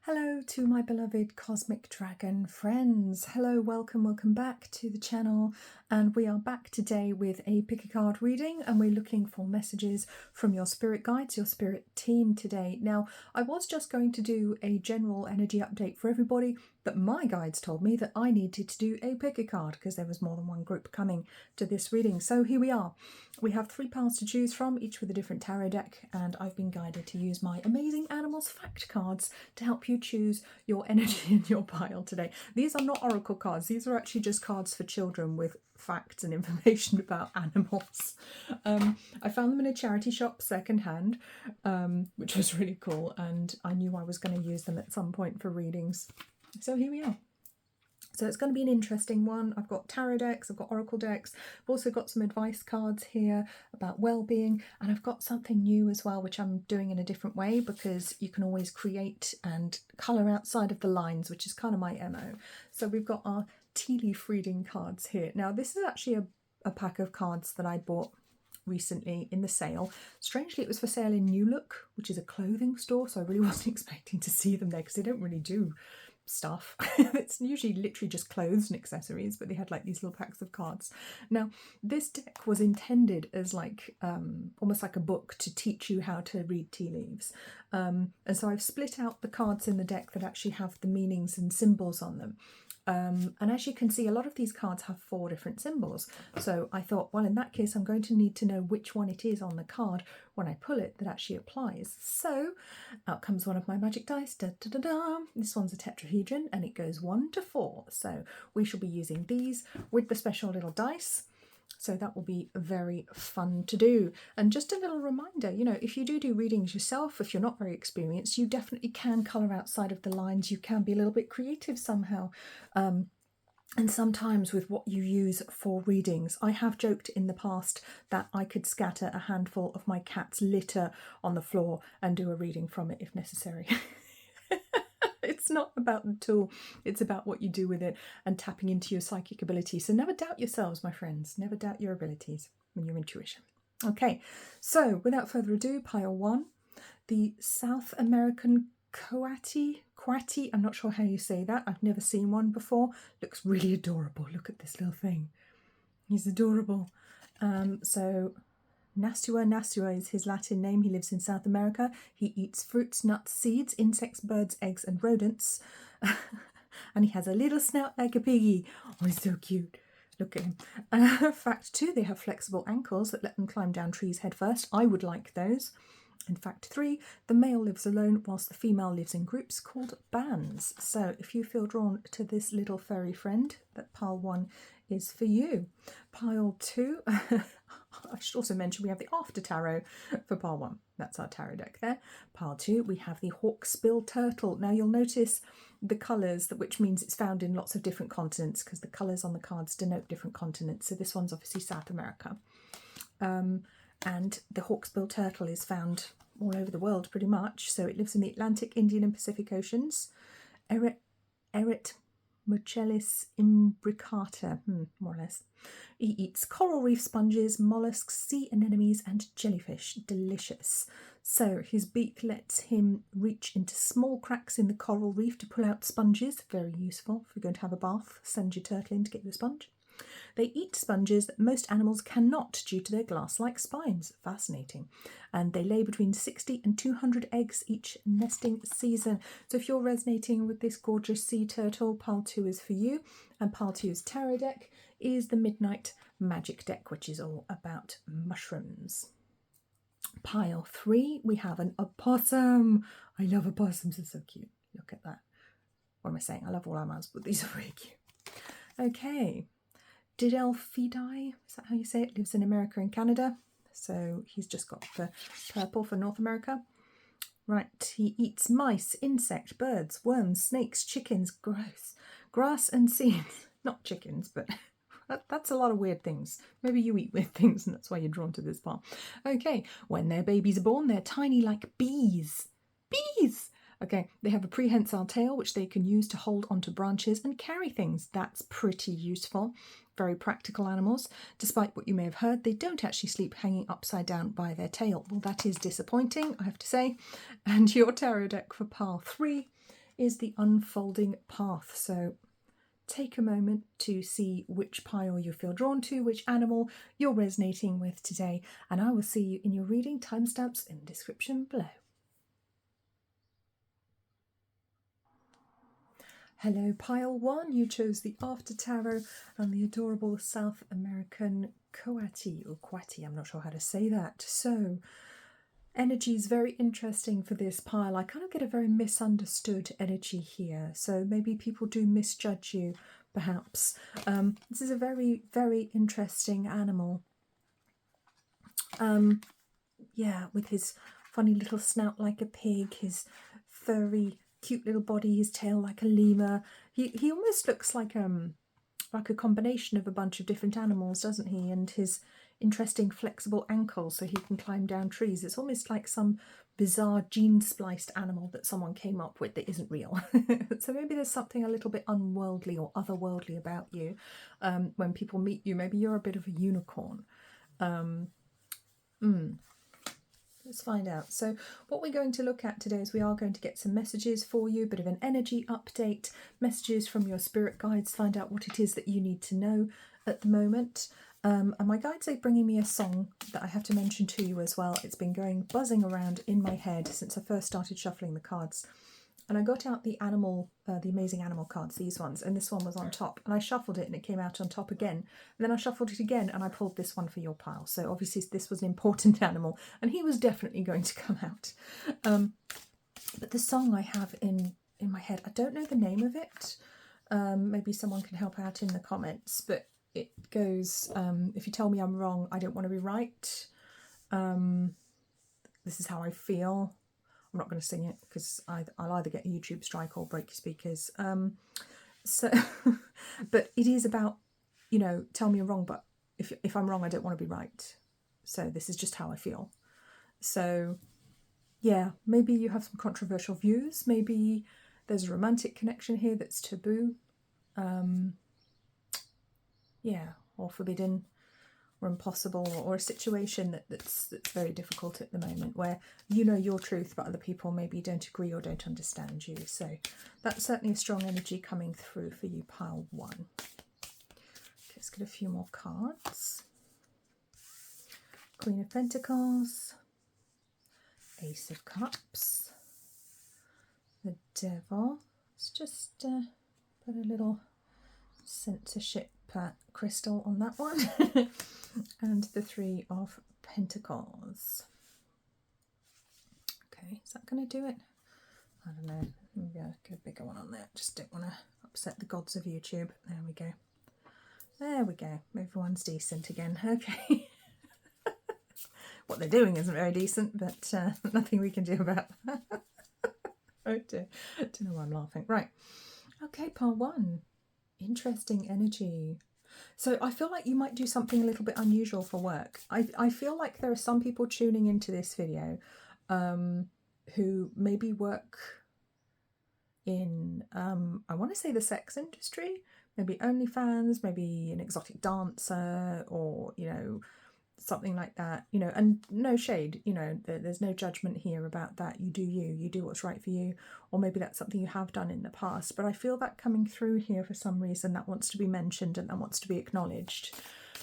Hello to my beloved cosmic dragon friends. Hello, welcome back to the channel, and we are back today with a pick a card reading, and we're looking for messages from your spirit guides, your spirit team today. Now, I was just going to do a general energy update for everybody, but my guides told me that I needed to do a pick a card because there was more than one group coming to this reading. So here we are. We have 3 piles to choose from, each with a different tarot deck, and I've been guided to use my amazing animals fact cards to help you choose your energy in your pile today. These are not oracle cards, these are actually just cards for children with facts and information about animals. I found them in a charity shop secondhand, which was really cool, and I knew I was going to use them at some point for readings. So here we are. So it's going to be an interesting one. I've got tarot decks, I've got oracle decks, I've also got some advice cards here about well-being, and I've got something new as well, which I'm doing in a different way because you can always create and colour outside of the lines, which is kind of my MO. So we've got our tea leaf reading cards here. Now this is actually a pack of cards that I bought recently in the sale. Strangely, it was for sale in New Look, which is a clothing store, so I really wasn't expecting to see them there because they don't really do stuff. It's usually literally just clothes and accessories, but they had like these little packs of cards. Now this deck was intended as like almost like a book to teach you how to read tea leaves, and so I've split out the cards in the deck that actually have the meanings and symbols on them. And as you can see, a lot of these cards have 4 different symbols. So I thought, well, in that case, I'm going to need to know which one it is on the card when I pull it that actually applies. So out comes one of my magic dice. Da, da, da, da. This one's a tetrahedron and it goes 1 to 4. So we shall be using these with the special little dice. So that will be very fun to do. And just a little reminder, you know, if you do readings yourself, if you're not very experienced, you definitely can colour outside of the lines. You can be a little bit creative somehow. And sometimes with what you use for readings, I have joked in the past that I could scatter a handful of my cat's litter on the floor and do a reading from it if necessary. It's not about the tool, it's about what you do with it and tapping into your psychic ability. So never doubt yourselves, my friends. Never doubt your abilities and your intuition. Okay, so without further ado, pile 1, the South American Coati, I'm not sure how you say that. I've never seen one before. Looks really adorable. Look at this little thing. He's adorable. So Nastua is his Latin name. He lives in South America. He eats fruits, nuts, seeds, insects, birds, eggs, and rodents. And he has a little snout like a piggy. Oh, he's so cute. Look at him. Fact 2, they have flexible ankles that let them climb down trees head first. I would like those. In fact 3, the male lives alone whilst the female lives in groups called bands. So if you feel drawn to this little furry friend, that pile 1 is for you. Pile 2, I should also mention we have the After Tarot for pile 1. That's our tarot deck there. Pile 2, we have the Hawksbill turtle. Now you'll notice the colours, which means it's found in lots of different continents because the colours on the cards denote different continents. So this one's obviously South America. And the Hawksbill turtle is found all over the world pretty much. So it lives in the Atlantic, Indian and Pacific Oceans. Eret Muchellis imbricata, more or less. He eats coral reef sponges, mollusks, sea anemones and jellyfish. Delicious. So his beak lets him reach into small cracks in the coral reef to pull out sponges. Very useful if you're going to have a bath. Send your turtle in to get you a sponge. They eat sponges that most animals cannot due to their glass-like spines. Fascinating. And they lay between 60 and 200 eggs each nesting season. So if you're resonating with this gorgeous sea turtle, pile 2 is for you. And pile 2's tarot deck is the Midnight Magic deck, which is all about mushrooms. Pile 3, we have an opossum. I love opossums, they're so cute. Look at that. What am I saying? I love all animals, but these are really cute. Okay. Didelphidi, is that how you say it? Lives in America and Canada. So he's just got the purple for North America. Right, he eats mice, insect, birds, worms, snakes, chickens, gross, grass and seeds. Not chickens, but that's a lot of weird things. Maybe you eat weird things and that's why you're drawn to this part. Okay, when their babies are born, they're tiny like bees. Bees! Okay, they have a prehensile tail which they can use to hold onto branches and carry things. That's pretty useful. Very practical animals. Despite what you may have heard, they don't actually sleep hanging upside down by their tail. Well, that is disappointing, I have to say. And your tarot deck for pile 3 is the unfolding path. So take a moment to see which pile you feel drawn to, which animal you're resonating with today, and I will see you in your reading. Timestamps in the description below. Hello, pile 1. You chose the After Tarot and the adorable South American Coati, or Coati, I'm not sure how to say that. So, energy is very interesting for this pile. I kind of get a very misunderstood energy here. So maybe people do misjudge you, perhaps. This is a very, very interesting animal. Yeah, with his funny little snout like a pig, his furry, cute little body, his tail like a lemur. He almost looks like a combination of a bunch of different animals, doesn't he? And his interesting flexible ankles so he can climb down trees. It's almost like some bizarre gene-spliced animal that someone came up with that isn't real. So maybe there's something a little bit unworldly or otherworldly about you. When people meet you, maybe you're a bit of a unicorn. Let's find out. So what we're going to look at today is we are going to get some messages for you, a bit of an energy update, messages from your spirit guides, find out what it is that you need to know at the moment. And my guides are bringing me a song that I have to mention to you as well. It's been going buzzing around in my head since I first started shuffling the cards. And I got out the amazing animal cards, these ones, and this one was on top. And I shuffled it and it came out on top again. And then I shuffled it again and I pulled this one for your pile. So obviously this was an important animal and he was definitely going to come out. But the song I have in my head, I don't know the name of it. Maybe someone can help out in the comments. But it goes, if you tell me I'm wrong, I don't want to be right. This is how I feel. I'm not going to sing it because I'll either get a YouTube strike or break your speakers. So, but it is about, you know, tell me you're wrong, but if I'm wrong, I don't want to be right. So this is just how I feel. So, yeah, maybe you have some controversial views. Maybe there's a romantic connection here that's taboo. Yeah, or forbidden, or impossible, or a situation that's very difficult at the moment where you know your truth but other people maybe don't agree or don't understand you. So that's certainly a strong energy coming through for you, pile 1. Okay, let's get a few more cards. Queen of Pentacles, Ace of Cups, the Devil. Let's just put a little censorship crystal on that one. And the Three of Pentacles. Okay, is that going to do it? I don't know. Maybe I'll get a bigger one on there. Just don't want to upset the gods of YouTube. There we go. There we go. Everyone's decent again. Okay. What they're doing isn't very decent, but nothing we can do about that. Oh dear. Don't know why I'm laughing. Right. Okay, part 1. Interesting energy. So I feel like you might do something a little bit unusual for work. I feel like there are some people tuning into this video who maybe work in, I want to say the sex industry, maybe OnlyFans, maybe an exotic dancer, or, you know, something like that, you know, and no shade, you know, there's no judgment here about that. You do what's right for you, or maybe that's something you have done in the past, but I feel that coming through here for some reason that wants to be mentioned and that wants to be acknowledged.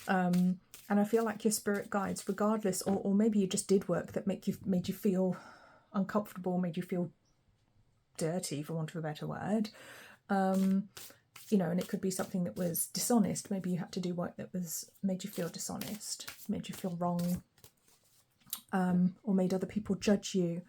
And I feel like your spirit guides, regardless, or maybe you just did work that made you feel uncomfortable, made you feel dirty, for want of a better word, you know, and it could be something that was dishonest. Maybe you had to do work that made you feel dishonest, made you feel wrong, or made other people judge you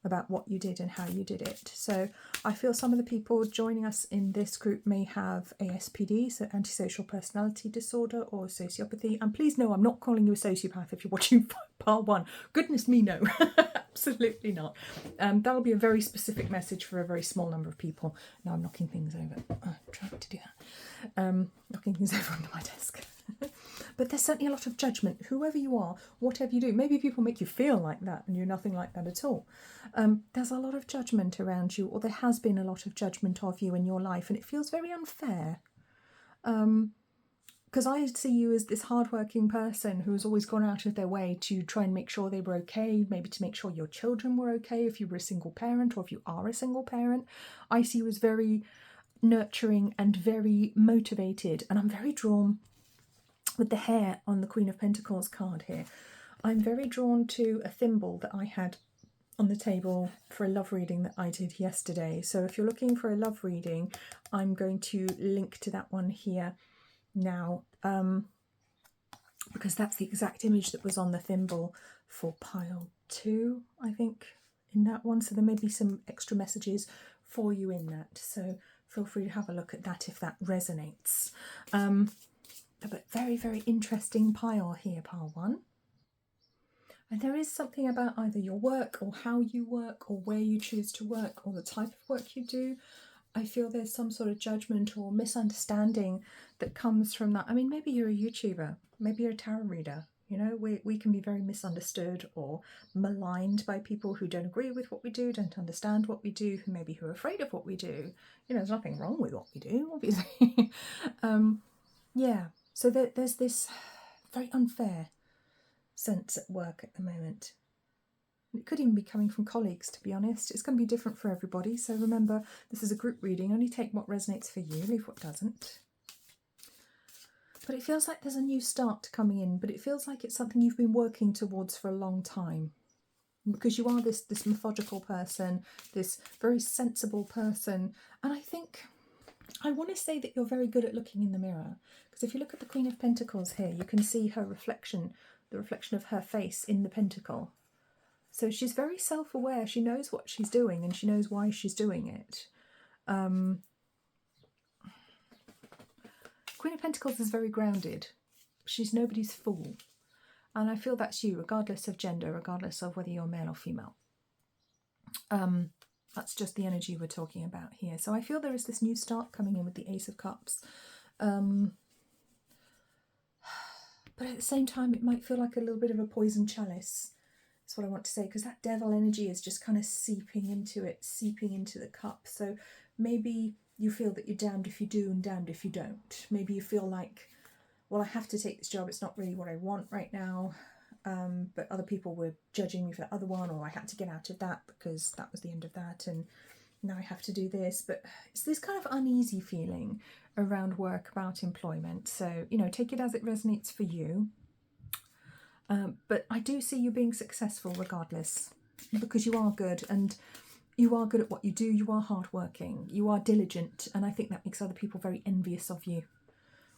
about what you did and how you did it. So I feel some of the people joining us in this group may have ASPD, so antisocial personality disorder, or sociopathy. And please know I'm not calling you a sociopath if you're watching part 1. Goodness me, no. Absolutely not. That'll be a very specific message for a very small number of people. Now I'm knocking things over. I'm trying to do that. Knocking things over onto my desk. But there's certainly a lot of judgment. Whoever you are, whatever you do, maybe people make you feel like that and you're nothing like that at all. There's a lot of judgment around you, or there has been a lot of judgment of you in your life, and it feels very unfair. because I see you as this hardworking person who has always gone out of their way to try and make sure they were okay, maybe to make sure your children were okay if you were a single parent, or if you are a single parent. I see you as very nurturing and very motivated, and I'm very drawn with the hair on the Queen of Pentacles card here. I'm very drawn to a thimble that I had on the table for a love reading that I did yesterday. So if you're looking for a love reading, I'm going to link to that one here now, because that's the exact image that was on the thimble for pile 2, I think, in that one. So there may be some extra messages for you in that, so feel free to have a look at that if that resonates. But very, very interesting pile here, pile 1. And there is something about either your work or how you work or where you choose to work or the type of work you do. I feel there's some sort of judgment or misunderstanding that comes from that. I mean, maybe you're a YouTuber, maybe you're a tarot reader. You know, we can be very misunderstood or maligned by people who don't agree with what we do, don't understand what we do, who maybe who are afraid of what we do. You know, there's nothing wrong with what we do, obviously. Yeah, so there's this very unfair sense at work at the moment. It could even be coming from colleagues, to be honest. It's going to be different for everybody. So remember, this is a group reading. Only take what resonates for you, leave what doesn't. But it feels like there's a new start coming in, but it feels like it's something you've been working towards for a long time. Because you are this methodical person, this very sensible person. And I think, I want to say that you're very good at looking in the mirror. Because if you look at the Queen of Pentacles here, you can see her reflection, the reflection of her face in the pentacle. So she's very self-aware. She knows what she's doing and she knows why she's doing it. Queen of Pentacles is very grounded. She's nobody's fool. And I feel that's you, regardless of gender, regardless of whether you're male or female. That's just the energy we're talking about here. So I feel there is this new start coming in with the Ace of Cups. But at the same time, it might feel like a little bit of a poison chalice. That's what I want to say, because that devil energy is just kind of seeping into it, seeping into the cup. So maybe you feel that you're damned if you do and damned if you don't. Maybe you feel like, well, I have to take this job. It's not really what I want right now. But other people were judging me for the other one, or I had to get out of that because that was the end of that. And now I have to do this. But it's this kind of uneasy feeling around work, about employment. So, you know, take it as it resonates for you. But I do see you being successful regardless, because you are good, and you are good at what you do. You are hardworking, you are diligent, and I think that makes other people very envious of you,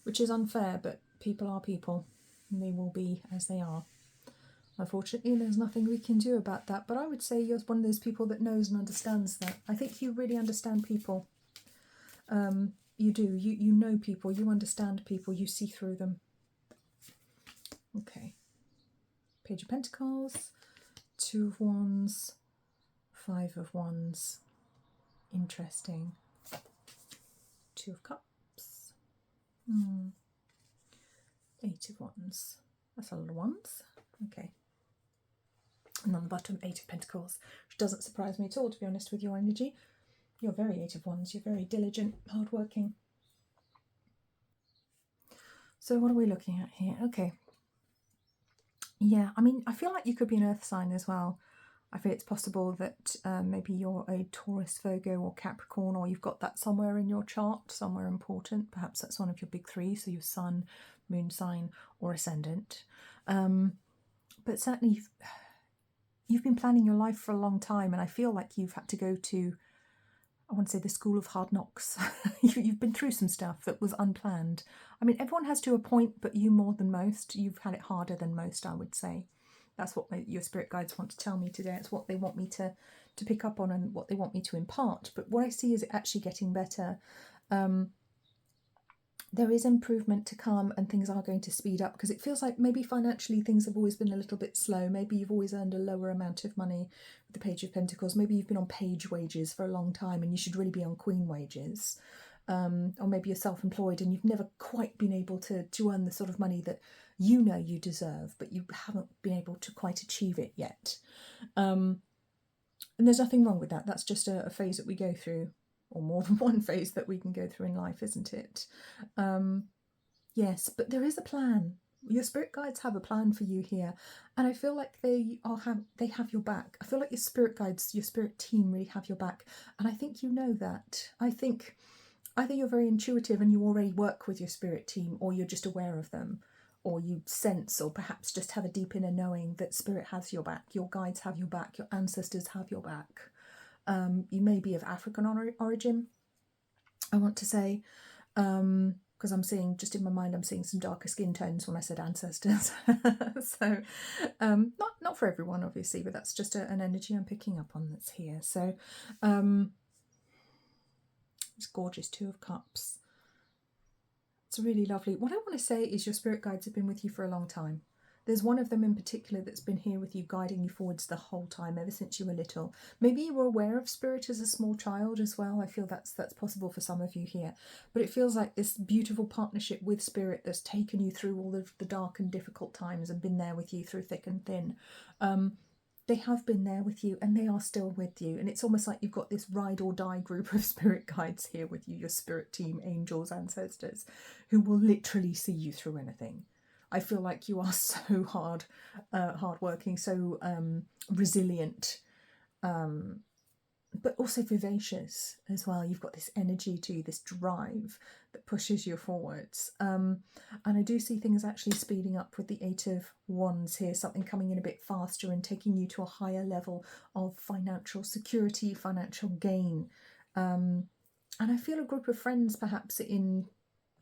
which is unfair, but people are people, and they will be as they are. Unfortunately, there's nothing we can do about that, but I would say you're one of those people that knows and understands that. I think you really understand people. You do. You know people, you understand people, you see through them. Okay. Page of Pentacles, 2 of Wands, 5 of Wands. Interesting. 2 of Cups. 8 of Wands. That's a lot of wands. Okay. And on the bottom, 8 of Pentacles, which doesn't surprise me at all, to be honest, with your energy. You're very 8 of Wands. You're very diligent, hardworking. So what are we looking at here? Okay. Yeah, I mean, I feel like you could be an earth sign as well. I feel it's possible that maybe you're a Taurus, Virgo or Capricorn, or you've got that somewhere in your chart, somewhere important. Perhaps that's one of your big 3, so your sun, moon sign or ascendant. But certainly you've been planning your life for a long time, and I feel like you've had to go to, I want to say, the school of hard knocks. You've been through some stuff that was unplanned. I mean, everyone has to a point, but you more than most. You've had it harder than most, I would say. That's what your spirit guides want to tell me today. It's what they want me to pick up on and what they want me to impart. But what I see is it actually getting better. There is improvement to come, and things are going to speed up, because it feels like maybe financially things have always been a little bit slow. Maybe you've always earned a lower amount of money with the Page of Pentacles. Maybe you've been on page wages for a long time and you should really be on queen wages. Or maybe you're self-employed and you've never quite been able to earn the sort of money that you know you deserve, but you haven't been able to quite achieve it yet. And there's nothing wrong with that. That's just a phase that we go through, or more than one phase that we can go through in life, isn't it? Yes, but there is a plan. Your spirit guides have a plan for you here, and I feel like they have your back. I feel like your spirit guides, your spirit team really have your back, and I think you know that. I think either you're very intuitive and you already work with your spirit team, or you're just aware of them, or you sense, or perhaps just have a deep inner knowing that spirit has your back, your guides have your back, your ancestors have your back. You may be of African origin, I want to say, because I'm seeing, just in my mind, I'm seeing some darker skin tones when I said ancestors. So not for everyone, obviously, but that's just an energy I'm picking up on that's here. So it's gorgeous, Two of Cups. It's really lovely. What I want to say is your spirit guides have been with you for a long time. There's one of them in particular that's been here with you, guiding you forwards the whole time, ever since you were little. Maybe you were aware of spirit as a small child as well. I feel that's possible for some of you here. But it feels like this beautiful partnership with spirit that's taken you through all of the dark and difficult times and been there with you through thick and thin. They have been there with you, and they are still with you. And it's almost like you've got this ride or die group of spirit guides here with you, your spirit team, angels, ancestors, who will literally see you through anything. I feel like you are so hardworking, so resilient, but also vivacious as well. You've got this energy to you, this drive that pushes you forwards. And I do see things actually speeding up with the Eight of Wands here, something coming in a bit faster and taking you to a higher level of financial security, financial gain. And I feel a group of friends perhaps in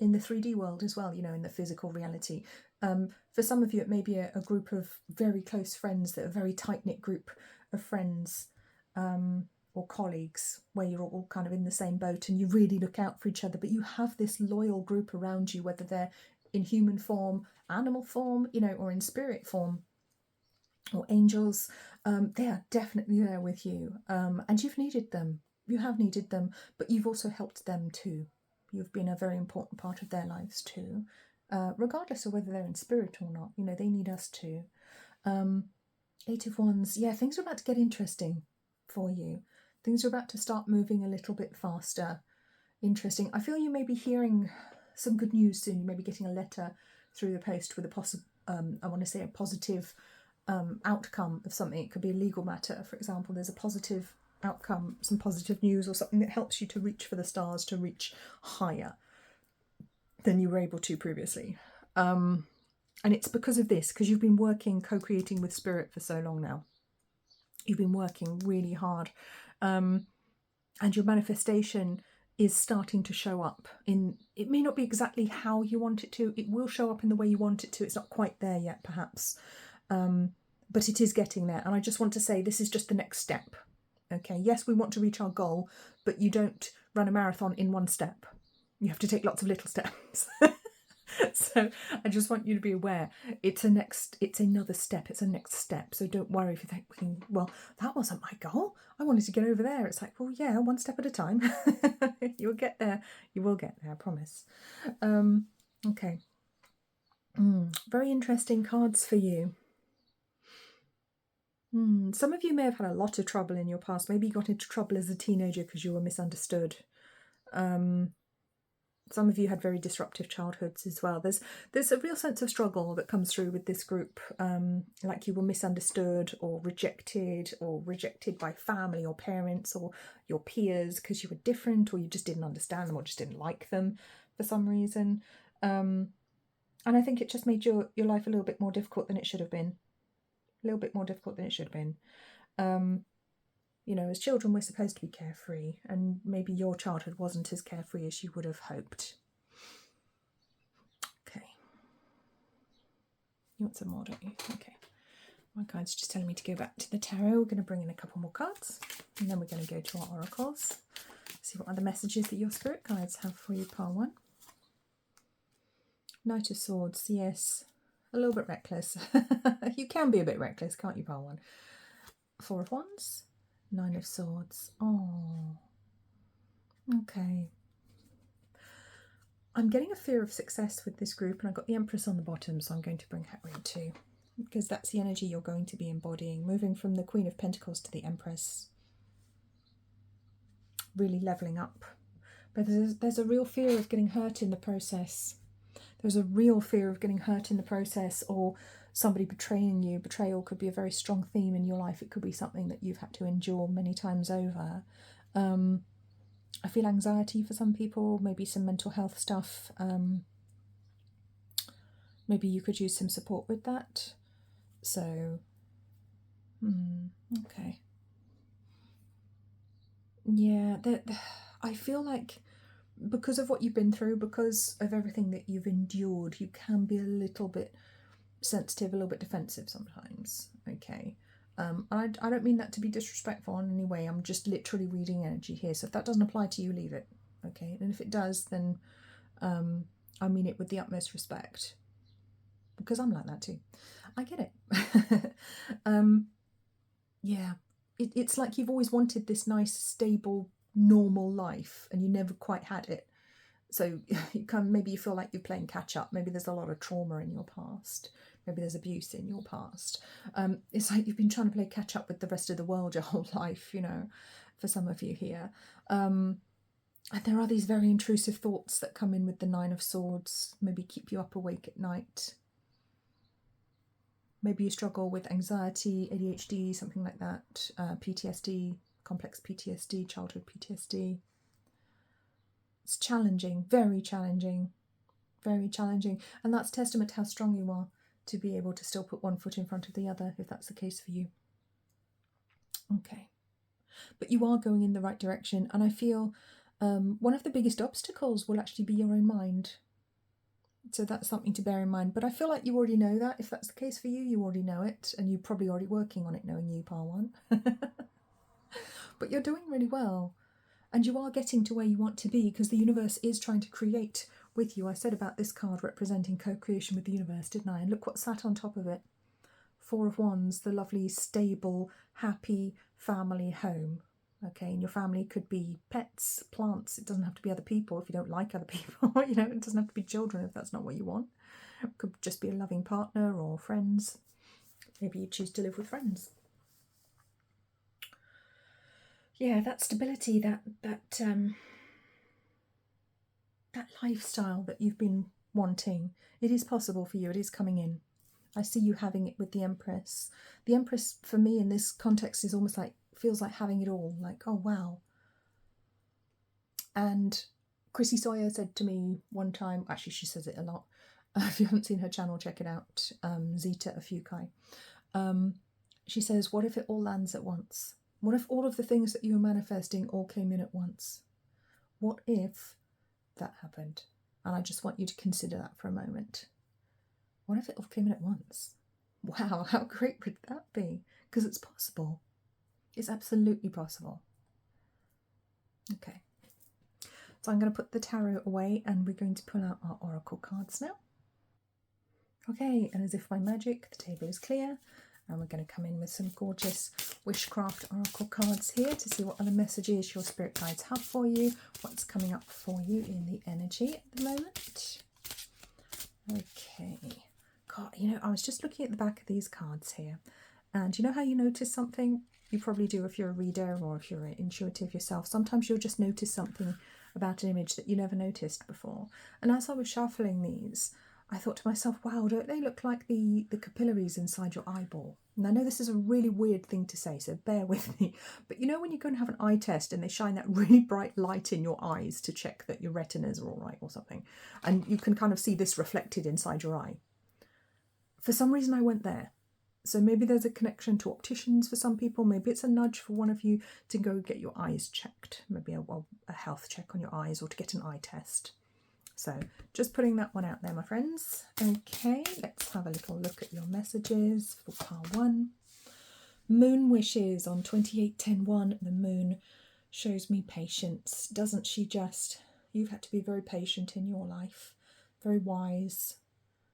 the 3D world as well, in the physical reality. For some of you, it may be a group of very close friends, that are a very tight-knit group of friends, or colleagues, where you're all kind of in the same boat and you really look out for each other, but you have this loyal group around you, whether they're in human form, animal form, or in spirit form, or angels. They are definitely there with you, and you've needed them. You have needed them, but you've also helped them too. You've been a very important part of their lives too, regardless of whether they're in spirit or not. They need us too. Eight of Wands, yeah, things are about to get interesting for you. Things are about to start moving a little bit faster. Interesting. I feel you may be hearing some good news soon. You may be getting a letter through the post with I want to say a positive outcome of something. It could be a legal matter, for example. There's a positive outcome, some positive news, or something that helps you to reach for the stars, to reach higher than you were able to previously. And it's because of this, because you've been working, co-creating with spirit for so long now. You've been working really hard, and your manifestation is starting to show up in, it may not be exactly how you want it to, it will show up in the way you want it to. It's not quite there yet, perhaps, but it is getting there. And I just want to say, this is just the next step. Okay, yes, we want to reach our goal, but you don't run a marathon in one step. You have to take lots of little steps. So I just want you to be aware, it's another step, it's a next step. So don't worry if you think, well, that wasn't my goal, I wanted to get over there. It's like, well, yeah, one step at a time. You'll get there. You will get there, I promise. Okay. Very interesting cards for you. Some of you may have had a lot of trouble in your past. Maybe you got into trouble as a teenager because you were misunderstood. Some of you had very disruptive childhoods as well. There's a real sense of struggle that comes through with this group, like you were misunderstood or rejected by family or parents or your peers because you were different, or you just didn't understand them or just didn't like them for some reason. And I think it just made your life a little bit more difficult than it should have been. A little bit more difficult than it should have been. As children, we're supposed to be carefree, and maybe your childhood wasn't as carefree as you would have hoped. Okay. You want some more, don't you? Okay. My guide's just telling me to go back to the tarot. We're going to bring in a couple more cards, and then we're going to go to our oracles. See what other messages that your spirit guides have for you, pile one. Knight of Swords, yes. A little bit reckless. You can be a bit reckless, can't you, pile one? Four of Wands. Nine of Swords. Oh, okay. I'm getting a fear of success with this group, and I've got the Empress on the bottom, so I'm going to bring her in too, because that's the energy you're going to be embodying, moving from the Queen of Pentacles to the Empress. Really levelling up. But there's a real fear of getting hurt in the process. There's a real fear of getting hurt in the process, or somebody betraying you. Betrayal could be a very strong theme in your life. It could be something that you've had to endure many times over. I feel anxiety for some people, maybe some mental health stuff. Maybe you could use some support with that. So, okay. Yeah, I feel like because of what you've been through, because of everything that you've endured, you can be a little bit sensitive, a little bit defensive sometimes. Okay. I don't mean that to be disrespectful in any way. I'm just literally reading energy here. So if that doesn't apply to you, leave it. Okay. And if it does, then I mean it with the utmost respect. Because I'm like that too. I get it. Yeah. It's like you've always wanted this nice, stable, normal life and you never quite had it. So maybe you feel like you're playing catch up. Maybe there's a lot of trauma in your past. Maybe there's abuse in your past. It's like you've been trying to play catch up with the rest of the world your whole life, you know, for some of you here. And there are these very intrusive thoughts that come in with the Nine of Swords, maybe keep you up awake at night. Maybe you struggle with anxiety, ADHD, something like that, PTSD, complex PTSD, childhood PTSD. It's challenging, very challenging, very challenging. And that's testament to how strong you are to be able to still put one foot in front of the other, if that's the case for you. Okay. But you are going in the right direction. And I feel one of the biggest obstacles will actually be your own mind. So that's something to bear in mind. But I feel like you already know that. If that's the case for you, you already know it. And you're probably already working on it, knowing you, Pile 1. But you're doing really well. And you are getting to where you want to be because the universe is trying to create with you. I said about this card representing co-creation with the universe, didn't I? And look what sat on top of it. Four of Wands, the lovely, stable, happy family home. Okay, and your family could be pets, plants. It doesn't have to be other people if you don't like other people. You know, it doesn't have to be children if that's not what you want. It could just be a loving partner or friends. Maybe you choose to live with friends. Yeah, that stability, that lifestyle that you've been wanting, it is possible for you. It is coming in. I see you having it with the Empress. The Empress, for me, in this context, is almost like, feels like having it all. Like, oh, wow. And Chrissy Sawyer said to me one time, actually, she says it a lot. If you haven't seen her channel, check it out. Zita Afukai. She says, what if it all lands at once? What if all of the things that you were manifesting all came in at once? What if that happened? And I just want you to consider that for a moment. What if it all came in at once? Wow, how great would that be? Because it's possible. It's absolutely possible. Okay. So I'm going to put the tarot away and we're going to pull out our oracle cards now. Okay, and as if by magic, the table is clear. And we're going to come in with some gorgeous Wishcraft oracle cards here to see what other messages your spirit guides have for you, what's coming up for you in the energy at the moment. Okay. God, you know, I was just looking at the back of these cards here. And you know how you notice something? You probably do if you're a reader or if you're intuitive yourself. Sometimes you'll just notice something about an image that you never noticed before. And as I was shuffling these, I thought to myself, wow, don't they look like the capillaries inside your eyeball? And I know this is a really weird thing to say, so bear with me. But you know when you go and have an eye test and they shine that really bright light in your eyes to check that your retinas are all right or something, and you can kind of see this reflected inside your eye. For some reason I went there. So maybe there's a connection to opticians for some people. Maybe it's a nudge for one of you to go get your eyes checked. Maybe a health check on your eyes or to get an eye test. So just putting that one out there, my friends. Okay, let's have a little look at your messages for pile 1. Moon wishes on 28/10/1. The moon shows me patience. Doesn't she just? You've had to be very patient in your life. Very wise.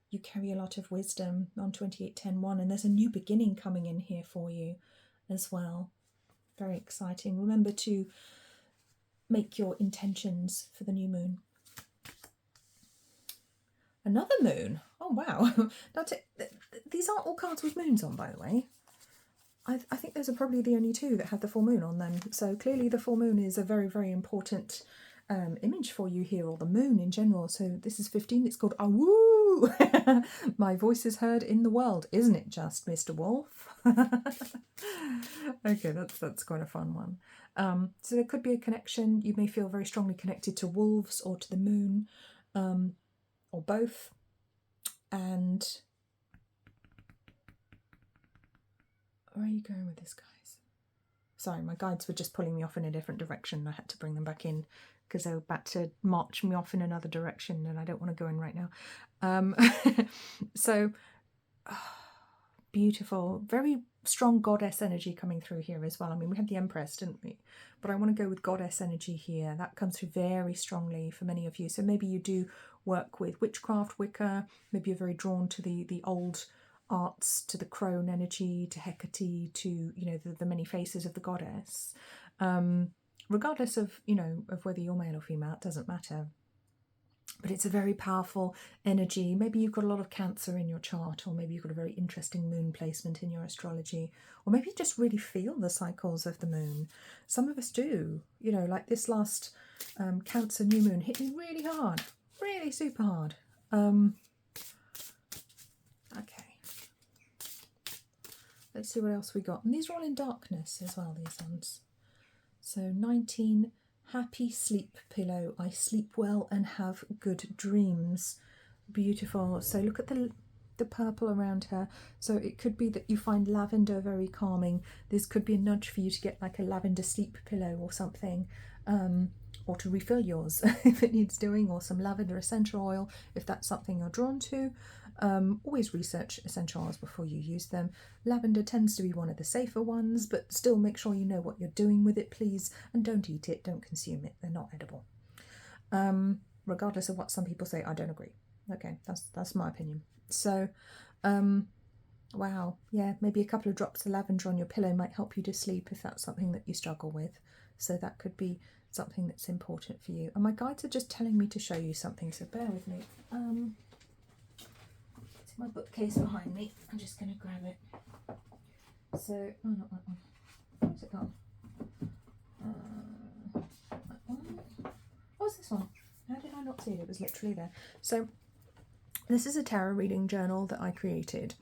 You carry a lot of wisdom on 28/10/1. And there's a new beginning coming in here for you as well. Very exciting. Remember to make your intentions for the new moon. Another moon. Oh, wow. These aren't all cards with moons on, by the way. I think those are probably the only two that have the full moon on them. So clearly the full moon is a very, very important image for you here, or the moon in general. So this is 15. It's called Awoo. My voice is heard in the world, isn't it just, Mr. Wolf? Okay, that's quite a fun one. So there could be a connection. You may feel very strongly connected to wolves or to the moon, or both. And where are you going with this, guys? Sorry, my guides were just pulling me off in a different direction. I had to bring them back in because they were about to march me off in another direction, and I don't want to go in right now. So, beautiful, very strong goddess energy coming through here as well. I mean, we had the Empress, didn't we? But I want to go with goddess energy here. That comes through very strongly for many of you. So maybe you do work with witchcraft, Wicca. Maybe you're very drawn to the old arts, to the crone energy, to Hecate, to, you know, the many faces of the goddess. Regardless of, you know, of whether you're male or female, it doesn't matter. But it's a very powerful energy. Maybe you've got a lot of Cancer in your chart, or maybe you've got a very interesting moon placement in your astrology, or maybe you just really feel the cycles of the moon. Some of us do, you know, like this last Cancer new moon hit me really hard, really super hard. Okay. Let's see what else we got. And these are all in darkness as well, these ones. So 19, happy sleep pillow. I sleep well and have good dreams. Beautiful. So look at the purple around her. So it could be that you find lavender very calming. This could be a nudge for you to get like a lavender sleep pillow or something, or to refill yours if it needs doing, or some lavender essential oil if that's something you're drawn to. Always research essential oils before you use them. Lavender tends to be one of the safer ones, but still make sure you know what you're doing with it, please, and don't eat it, don't consume it. They're not edible. Regardless of what some people say, I don't agree. Okay, that's my opinion. So, wow, yeah, maybe a couple of drops of lavender on your pillow might help you to sleep if that's something that you struggle with. So that could be something that's important for you. And my guides are just telling me to show you something, so bear with me. It's my bookcase behind me. I'm just going to grab it. So, oh, not that one. Where's it gone? That one. What's this one? How did I not see it? It was literally there. So, this is a tarot reading journal that I created.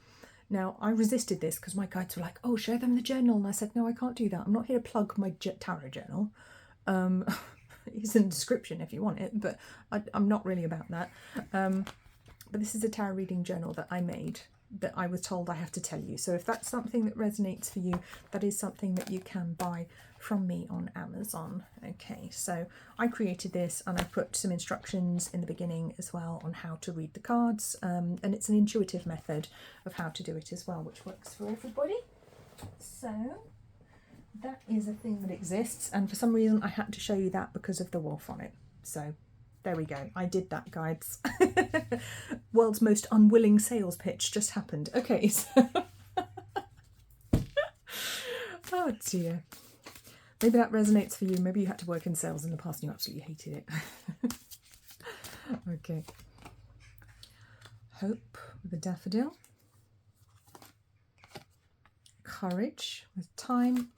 Now, I resisted this because my guides were like, oh, show them the journal. And I said, no, I can't do that. I'm not here to plug my tarot journal. It's in the description if you want it, but I'm not really about that. But this is a tarot reading journal that I made that I was told I have to tell you. So if that's something that resonates for you, that is something that you can buy from me on Amazon. Okay, so I created this and I put some instructions in the beginning as well on how to read the cards. And it's an intuitive method of how to do it as well, which works for everybody. So that is a thing that exists. And for some reason, I had to show you that because of the wolf on it. So there we go. I did that, guides. World's most unwilling sales pitch just happened. Okay, so... oh dear. Maybe that resonates for you. Maybe you had to work in sales in the past and you absolutely hated it. Okay. Hope with a daffodil. Courage with thyme.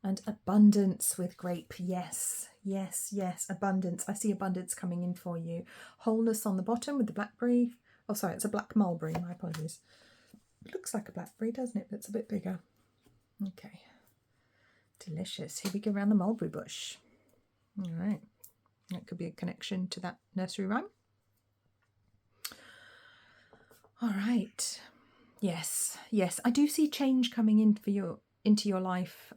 And abundance with grape. Yes, yes, yes. Abundance. I see abundance coming in for you. Wholeness on the bottom with the blackberry. Oh, sorry, it's a black mulberry. My apologies. It looks like a blackberry, doesn't it? But it's a bit bigger. Okay. Delicious. Here we go around the mulberry bush. All right. That could be a connection to that nursery rhyme. All right. Yes, yes. I do see change coming in for into your life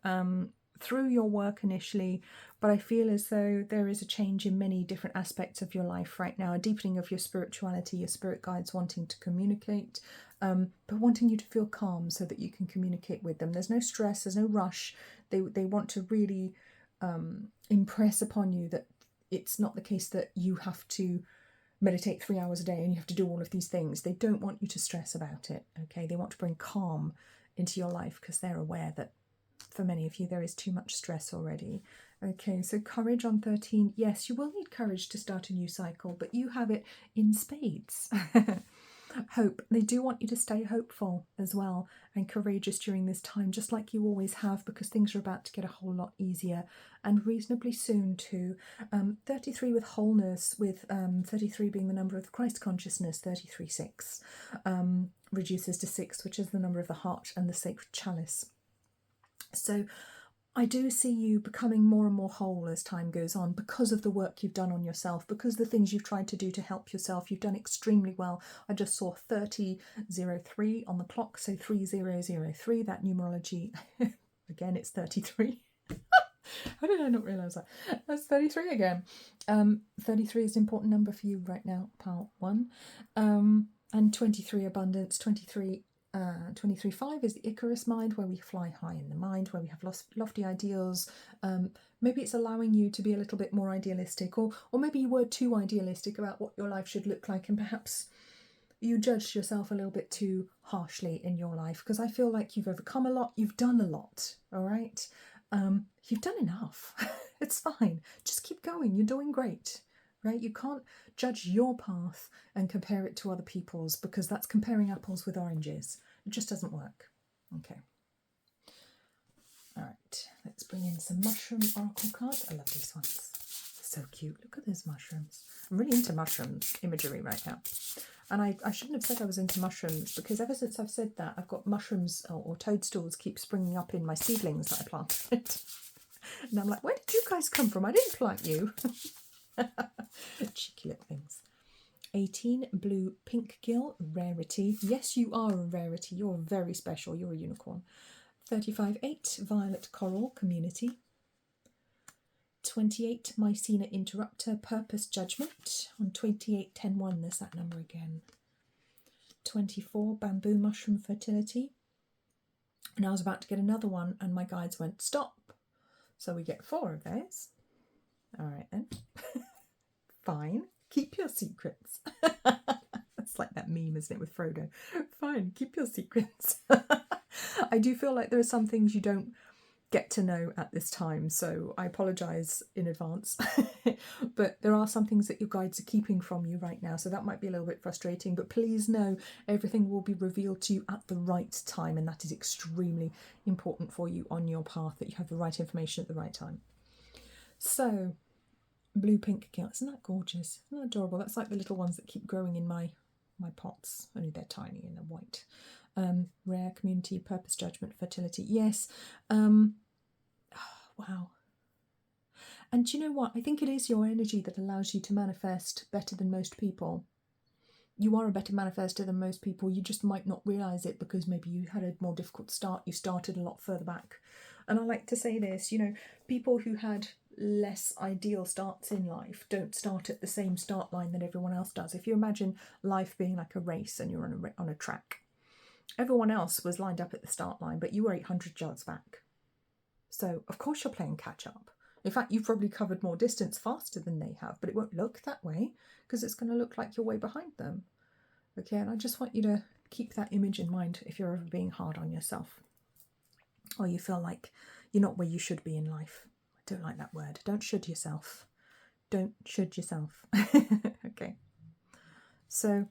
through your work initially, but I feel as though there is a change in many different aspects of your life right now, a deepening of your spirituality, your spirit guides wanting to communicate, but wanting you to feel calm so that you can communicate with them. There's no stress, there's no rush. They want to really impress upon you that it's not the case that you have to meditate 3 hours a day and you have to do all of these things. They don't want you to stress about it, okay? They want to bring calm into your life because they're aware that for many of you there is too much stress already. Okay, so courage on 13. Yes, you will need courage to start a new cycle, but you have it in spades. Hope. They do want you to stay hopeful as well and courageous during this time, just like you always have, because things are about to get a whole lot easier and reasonably soon too. 33 with wholeness, with 33 being the number of the Christ consciousness, 33-6 reduces to 6, which is the number of the heart and the sacred chalice. So I do see you becoming more and more whole as time goes on because of the work you've done on yourself, because the things you've tried to do to help yourself. You've done extremely well. I just saw 3003 on the clock, so 3003, that numerology. Again, it's 33. How did I not realise that? That's 33 again. 33 is an important number for you right now, part 1. And 23 abundance, 23.5 is the Icarus mind, where we fly high in the mind, where we have lofty ideals. Maybe it's allowing you to be a little bit more idealistic, or maybe you were too idealistic about what your life should look like, and perhaps you judged yourself a little bit too harshly in your life, because I feel like you've overcome a lot, you've done a lot, all right? You've done enough. It's fine. Just keep going. You're doing great. Right? You can't judge your path and compare it to other people's, because that's comparing apples with oranges. It just doesn't work. Okay. All right. Let's bring in some mushroom oracle cards. I love these ones. They're so cute. Look at those mushrooms. I'm really into mushrooms imagery right now. And I shouldn't have said I was into mushrooms, because ever since I've said that, I've got mushrooms or toadstools keep springing up in my seedlings that I planted. And I'm like, where did you guys come from? I didn't plant you. Cheeky little things. 18 blue pink gill, rarity. Yes, you are a rarity. You're very special. You're a unicorn. 35.8 violet coral, community. 28 mycena interrupter, purpose judgment. On 28.10.1, there's that number again. 24 bamboo mushroom fertility. And I was about to get another one, and my guides went stop. So we get 4 of those. All right then. Fine, keep your secrets. It's like that meme, isn't it, with Frodo? Fine, keep your secrets. I do feel like there are some things you don't get to know at this time, so I apologise in advance. But there are some things that your guides are keeping from you right now, so that might be a little bit frustrating, but please know everything will be revealed to you at the right time, and that is extremely important for you on your path, that you have the right information at the right time. So blue pink gill, isn't that gorgeous? Isn't that adorable? That's like the little ones that keep growing in my pots, only they're tiny and they're white. Rare, community, purpose, judgment, fertility. Yes. Wow. And do you know what? I think it is your energy that allows you to manifest better than most people. You are a better manifester than most people. You just might not realise it, because maybe you had a more difficult start. You started a lot further back. And I like to say this, people who had less ideal starts in life don't start at the same start line that everyone else does. If you imagine life being like a race and you're on a track, everyone else was lined up at the start line, but you were 800 yards back. So of course you're playing catch up. In fact, you've probably covered more distance faster than they have, but it won't look that way, because it's going to look like you're way behind them. Okay, and I just want you to keep that image in mind if you're ever being hard on yourself, or you feel like you're not where you should be in life. I don't like that word. Don't should yourself. Don't should yourself. Okay. So,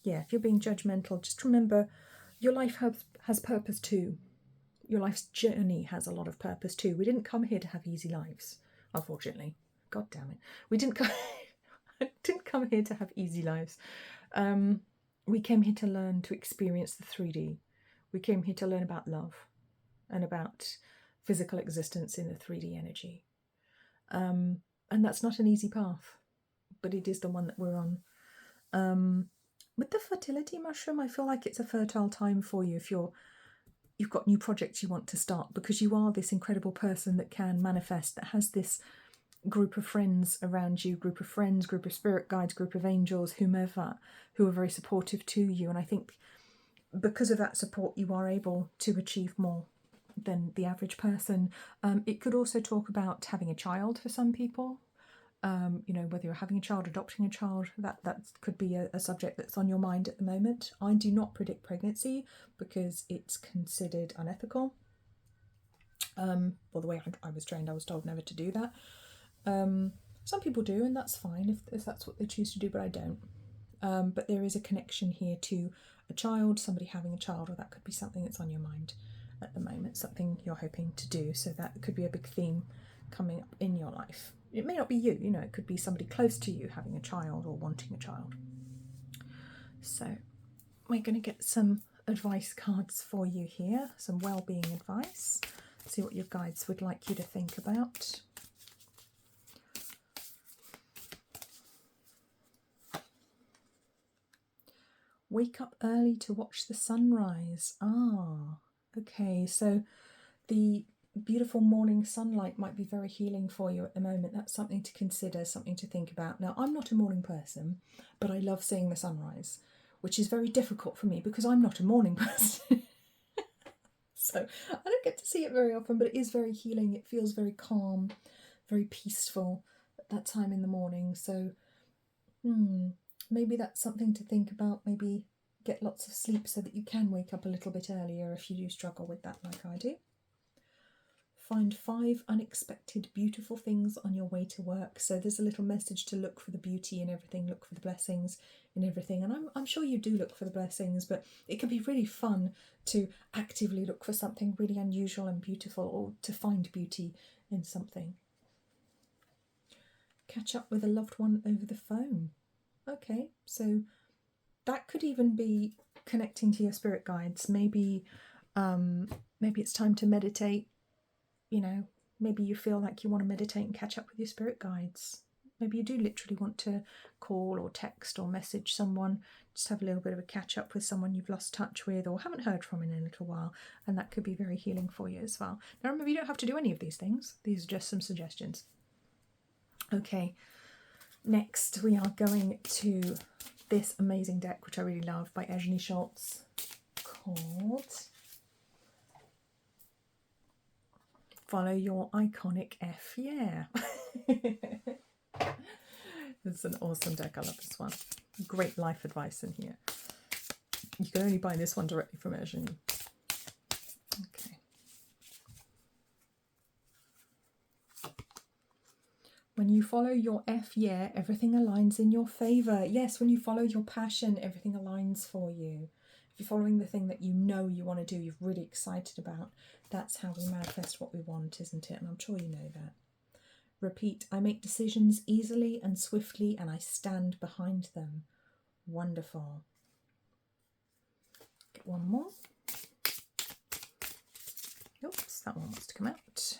yeah, if you're being judgmental, just remember your life has purpose too. Your life's journey has a lot of purpose too. We didn't come here to have easy lives, unfortunately. God damn it. We didn't come here to have easy lives. We came here to learn to experience the 3D. We came here to learn about love and about physical existence in the 3D energy. And that's not an easy path, but it is the one that we're on. With the fertility mushroom, I feel like it's a fertile time for you if you've got new projects you want to start, because you are this incredible person that can manifest, that has this group of friends around you, group of friends, group of spirit guides, group of angels, whomever, who are very supportive to you. And I think because of that support, you are able to achieve more than the average person. It could also talk about having a child for some people. Whether you're having a child, adopting a child, that could be a subject that's on your mind at the moment. I do not predict pregnancy because it's considered unethical. Well, the way I was trained, I was told never to do that. Some people do, and that's fine if that's what they choose to do, but I don't. but there is a connection here to a child, somebody having a child, or that could be something that's on your mind at the moment, something you're hoping to do. So that could be a big theme coming up in your life. It may not be you, you know, it could be somebody close to you having a child or wanting a child. So we're going to get some advice cards for you here, some well-being advice. See what your guides would like you to think about. Wake up early to watch the sunrise. Ah, okay, so the beautiful morning sunlight might be very healing for you at the moment. That's something to consider, something to think about. Now, I'm not a morning person, but I love seeing the sunrise, which is very difficult for me because I'm not a morning person. So I don't get to see it very often, but it is very healing. It feels very calm, very peaceful at that time in the morning. So, maybe that's something to think about. Maybe get lots of sleep so that you can wake up a little bit earlier if you do struggle with that like I do. Find 5 unexpected beautiful things on your way to work. So there's a little message to look for the beauty in everything, look for the blessings in everything. And I'm sure you do look for the blessings, but it can be really fun to actively look for something really unusual and beautiful, or to find beauty in something. Catch up with a loved one over the phone. Okay, so that could even be connecting to your spirit guides. Maybe it's time to meditate. You know, maybe you feel like you want to meditate and catch up with your spirit guides. Maybe you do literally want to call or text or message someone, just have a little bit of a catch up with someone you've lost touch with or haven't heard from in a little while, and that could be very healing for you as well. Now remember, you don't have to do any of these things. These are just some suggestions. Okay, next we are going to this amazing deck, which I really love, by Eugenie Schultz, called Follow Your Iconic F. Yeah. It's an awesome deck. I love this one. Great life advice in here. You can only buy this one directly from Eugenie. Okay. When you follow your F, yeah, everything aligns in your favour. Yes, when you follow your passion, everything aligns for you. If you're following the thing that you know you want to do, you're really excited about, that's how we manifest what we want, isn't it? And I'm sure you know that. Repeat, I make decisions easily and swiftly, and I stand behind them. Wonderful. Get one more. Oops, that one wants to come out.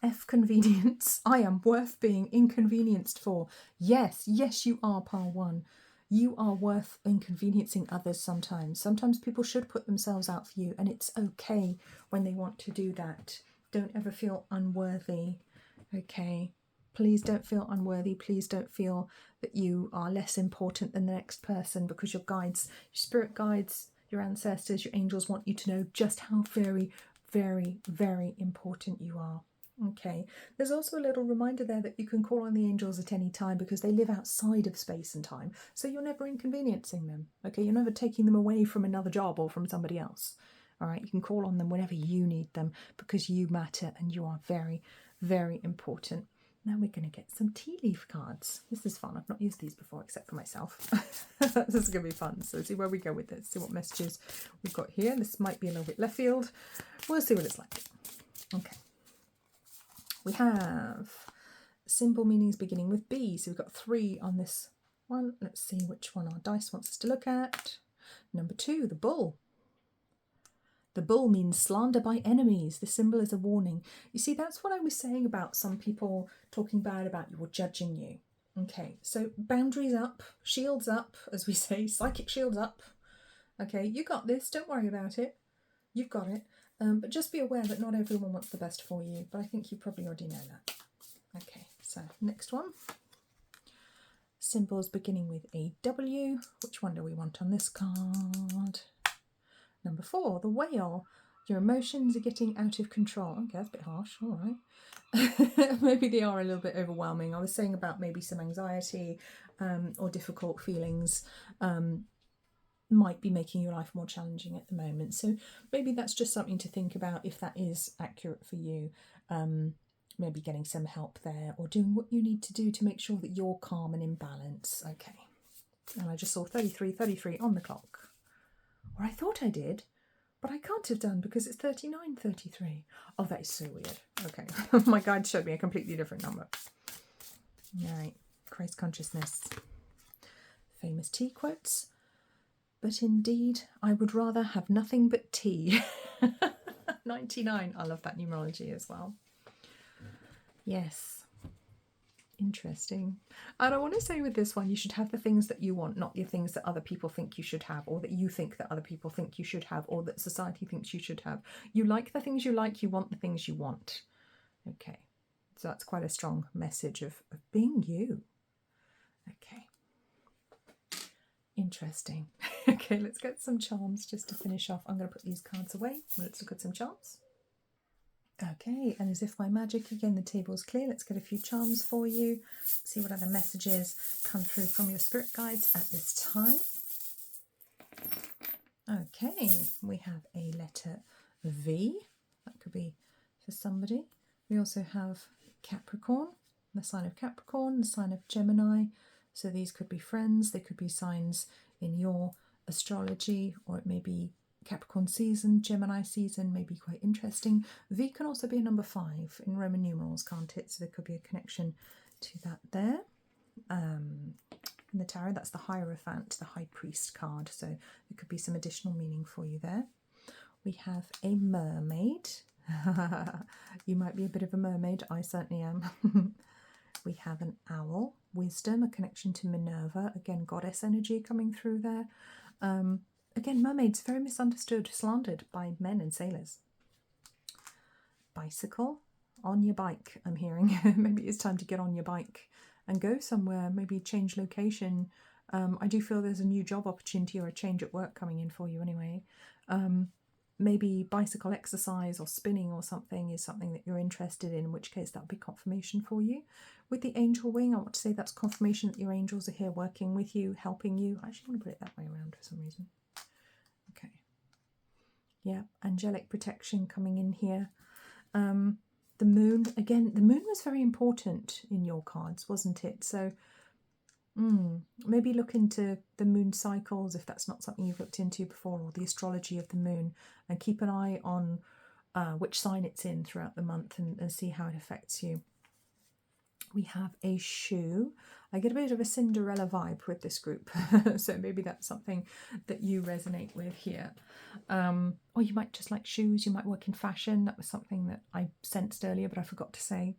F, convenience. I am worth being inconvenienced for. Yes, yes, you are, Pile 1. You are worth inconveniencing others sometimes. Sometimes people should put themselves out for you, and it's okay when they want to do that. Don't ever feel unworthy, okay? Please don't feel unworthy. Please don't feel that you are less important than the next person, because your guides, your spirit guides, your ancestors, your angels want you to know just how very, very, very important you are. Okay, there's also a little reminder there that you can call on the angels at any time, because they live outside of space and time, so you're never inconveniencing them. Okay, you're never taking them away from another job or from somebody else. All right, you can call on them whenever you need them, because you matter and you are very, very important. Now we're going to get some tea leaf cards. This is fun. I've not used these before except for myself. This is going to be fun. So see where we go with this. See what messages we've got here. This might be a little bit left field. We'll see what it's like. Okay. We have symbol meanings beginning with B. So we've got 3 on this one. Let's see which one our dice wants us to look at. Number 2, the bull. The bull means slander by enemies. The symbol is a warning. You see, that's what I was saying about some people talking bad about you or judging you. Okay, so boundaries up, shields up, as we say, psychic shields up. Okay, you got this. Don't worry about it. You've got it. But just be aware that not everyone wants the best for you, but I think you probably already know that. Okay, so next one. Symbols beginning with a W. Which one do we want on this card? Number 4, the whale. Your emotions are getting out of control. Okay, that's a bit harsh. All right. Maybe they are a little bit overwhelming. I was saying about maybe some anxiety or difficult feelings might be making your life more challenging at the moment. So maybe that's just something to think about if that is accurate for you. Maybe getting some help there, or doing what you need to do to make sure that you're calm and in balance. Okay. And I just saw 33:33 on the clock. Or I thought I did, but I can't have done because it's 39:33. Oh, that is so weird. Okay, my guide showed me a completely different number. All right, Christ consciousness. Famous tea quotes. But indeed, I would rather have nothing but tea. 99. I love that numerology as well. Yes. Interesting. And I want to say with this one, you should have the things that you want, not the things that other people think you should have, or that you think that other people think you should have, or that society thinks you should have. You like the things you like, you want the things you want. Okay. So that's quite a strong message of being you. Okay. Interesting. Okay, let's get some charms just to finish off. I'm going to put these cards away. Let's look at some charms. Okay, and as if by magic, again, the table's clear. Let's get a few charms for you. See what other messages come through from your spirit guides at this time. Okay, we have a letter V. That could be for somebody. We also have Capricorn, the sign of Capricorn, the sign of Gemini. So these could be friends. They could be signs in your astrology, or it may be Capricorn season, Gemini season, may be quite interesting. V can also be a number 5 in Roman numerals, can't it? So there could be a connection to that there. In the tarot, that's the Hierophant, the High Priest card. So there could be some additional meaning for you there. We have a mermaid. You might be a bit of a mermaid. I certainly am. We have an owl, wisdom, a connection to Minerva. Again, goddess energy coming through there. Again, mermaids, very misunderstood, slandered by men and sailors. Bicycle, on your bike, I'm hearing. Maybe it's time to get on your bike and go somewhere, maybe change location. I do feel there's a new job opportunity or a change at work coming in for you anyway. Maybe bicycle exercise or spinning or something is something that you're interested in which case that would be confirmation for you. With the angel wing, I want to say that's confirmation that your angels are here working with you, helping you. I actually want to put it that way around for some reason. Okay. Yeah, angelic protection coming in here. The moon, again, the moon was very important in your cards, wasn't it? So maybe look into the moon cycles if that's not something you've looked into before, or the astrology of the moon, and keep an eye on which sign it's in throughout the month and see how it affects you. We have a shoe. I get a bit of a Cinderella vibe with this group, so maybe that's something that you resonate with here. Or you might just like shoes, you might work in fashion. That was something that I sensed earlier, but I forgot to say.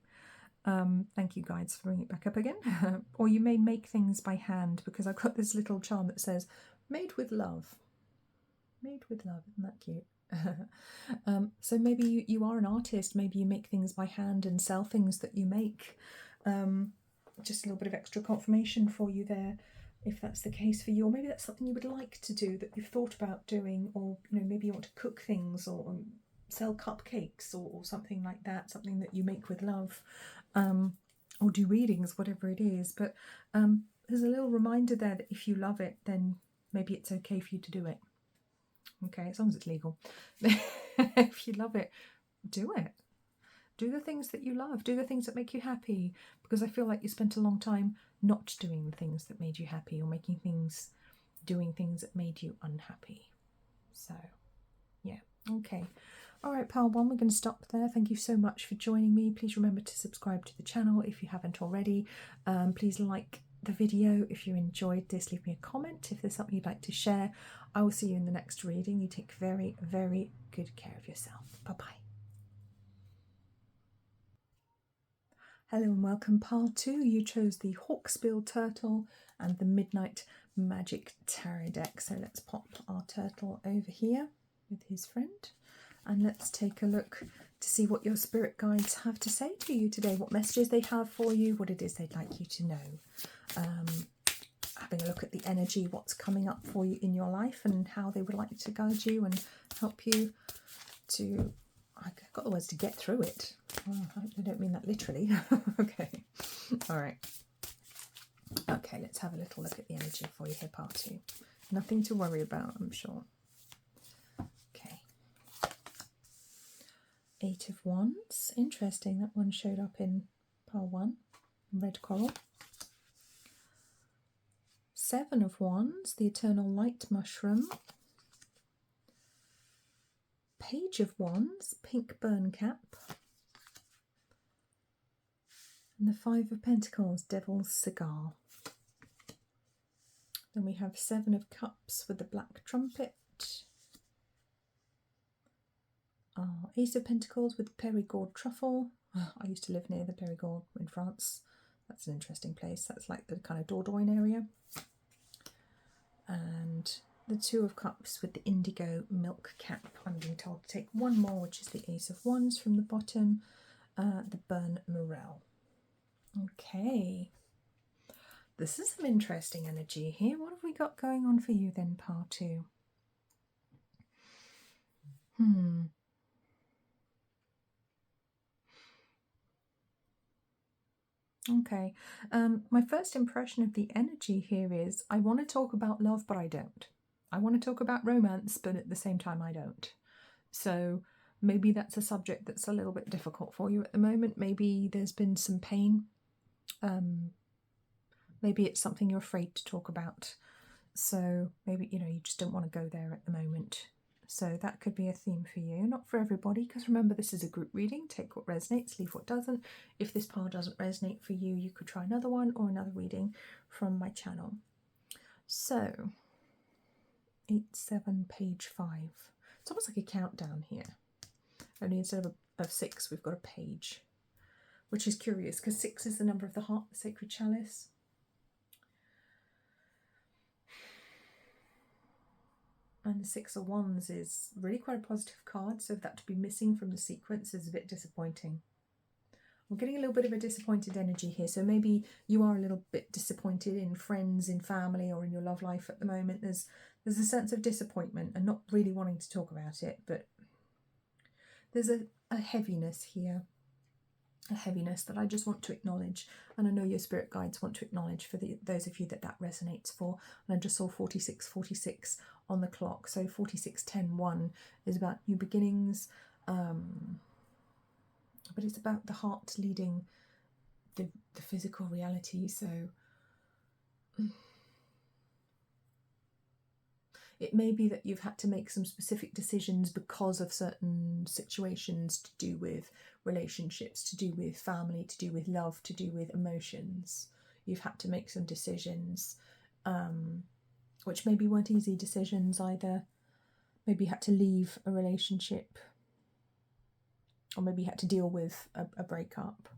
Thank you, guides, for bringing it back up again. Or you may make things by hand, because I've got this little charm that says, made with love. Made with love, isn't that cute? So maybe you are an artist, maybe you make things by hand and sell things that you make. Just a little bit of extra confirmation for you there, if that's the case for you. Or maybe that's something you would like to do, that you've thought about doing, or maybe you want to cook things or sell cupcakes or something like that, something that you make with love, or do readings, whatever it is. But there's a little reminder there that if you love it, then maybe it's okay for you to do it. Okay, as long as it's legal. If you love it, do it. Do the things that you love. Do the things that make you happy. Because I feel like you spent a long time not doing the things that made you happy, or doing things that made you unhappy. So, yeah. Okay. All right, pile one, we're going to stop there. Thank you so much for joining me. Please remember to subscribe to the channel if you haven't already. Please like the video if you enjoyed this. Leave me a comment if there's something you'd like to share. I will see you in the next reading. You take very, very good care of yourself. Bye-bye. Hello and welcome, pile 2. You chose the Hawksbill turtle and the Midnight Magic Tarot deck. So let's pop our turtle over here with his friend, and let's take a look to see what your spirit guides have to say to you today, what messages they have for you, what it is they'd like you to know. Having a look at the energy, what's coming up for you in your life, and how they would like to guide you and help you to, I've got the words, to get through it. Oh, I don't mean that literally. Okay. All right. Okay, let's have a little look at the energy for you here, part 2. Nothing to worry about, I'm sure. Okay. 8 of Wands. Interesting, that one showed up in pile 1. Red coral. Seven of Wands, the Eternal Light Mushroom. Page of Wands, Pink Burn Cap. And the Five of Pentacles, Devil's Cigar. Then we have Seven of Cups with the Black Trumpet. Ace of Pentacles with Périgord Truffle. Oh, I used to live near the Périgord in France. That's an interesting place. That's like the kind of Dordogne area. And the Two of Cups with the Indigo Milk Cap. I'm being told to take one more, which is the Ace of Wands from the bottom. The Burn Morel. Okay. This is some interesting energy here. What have we got going on for you then, Part 2? Okay, my first impression of the energy here is I want to talk about love, but I don't. I want to talk about romance, but at the same time I don't. So maybe that's a subject that's a little bit difficult for you at the moment. Maybe there's been some pain. Maybe it's something you're afraid to talk about. So maybe, you know, you just don't want to go there at the moment. So that could be a theme for you, not for everybody, because remember, this is a group reading. Take what resonates, leave what doesn't. If this part doesn't resonate for you, you could try another one or another reading from my channel. So, 8-7, page 5. It's almost like a countdown here. Only instead of 6, we've got a page, which is curious because 6 is the number of the heart, the sacred chalice. And the Six of Wands is really quite a positive card, so that to be missing from the sequence is a bit disappointing. I'm getting a little bit of a disappointed energy here, so maybe you are a little bit disappointed in friends, in family, or in your love life at the moment. There's a sense of disappointment and not really wanting to talk about it, but there's a heaviness here. A heaviness that I just want to acknowledge, and I know your spirit guides want to acknowledge for those of you that resonates for. And I just saw 4646 on the clock, so 4610-1 is about new beginnings, but it's about the heart leading the physical reality. So it may be that you've had to make some specific decisions because of certain situations to do with relationships, to do with family, to do with love, to do with emotions. You've had to make some decisions, which maybe weren't easy decisions either. Maybe you had to leave a relationship, or maybe you had to deal with a breakup.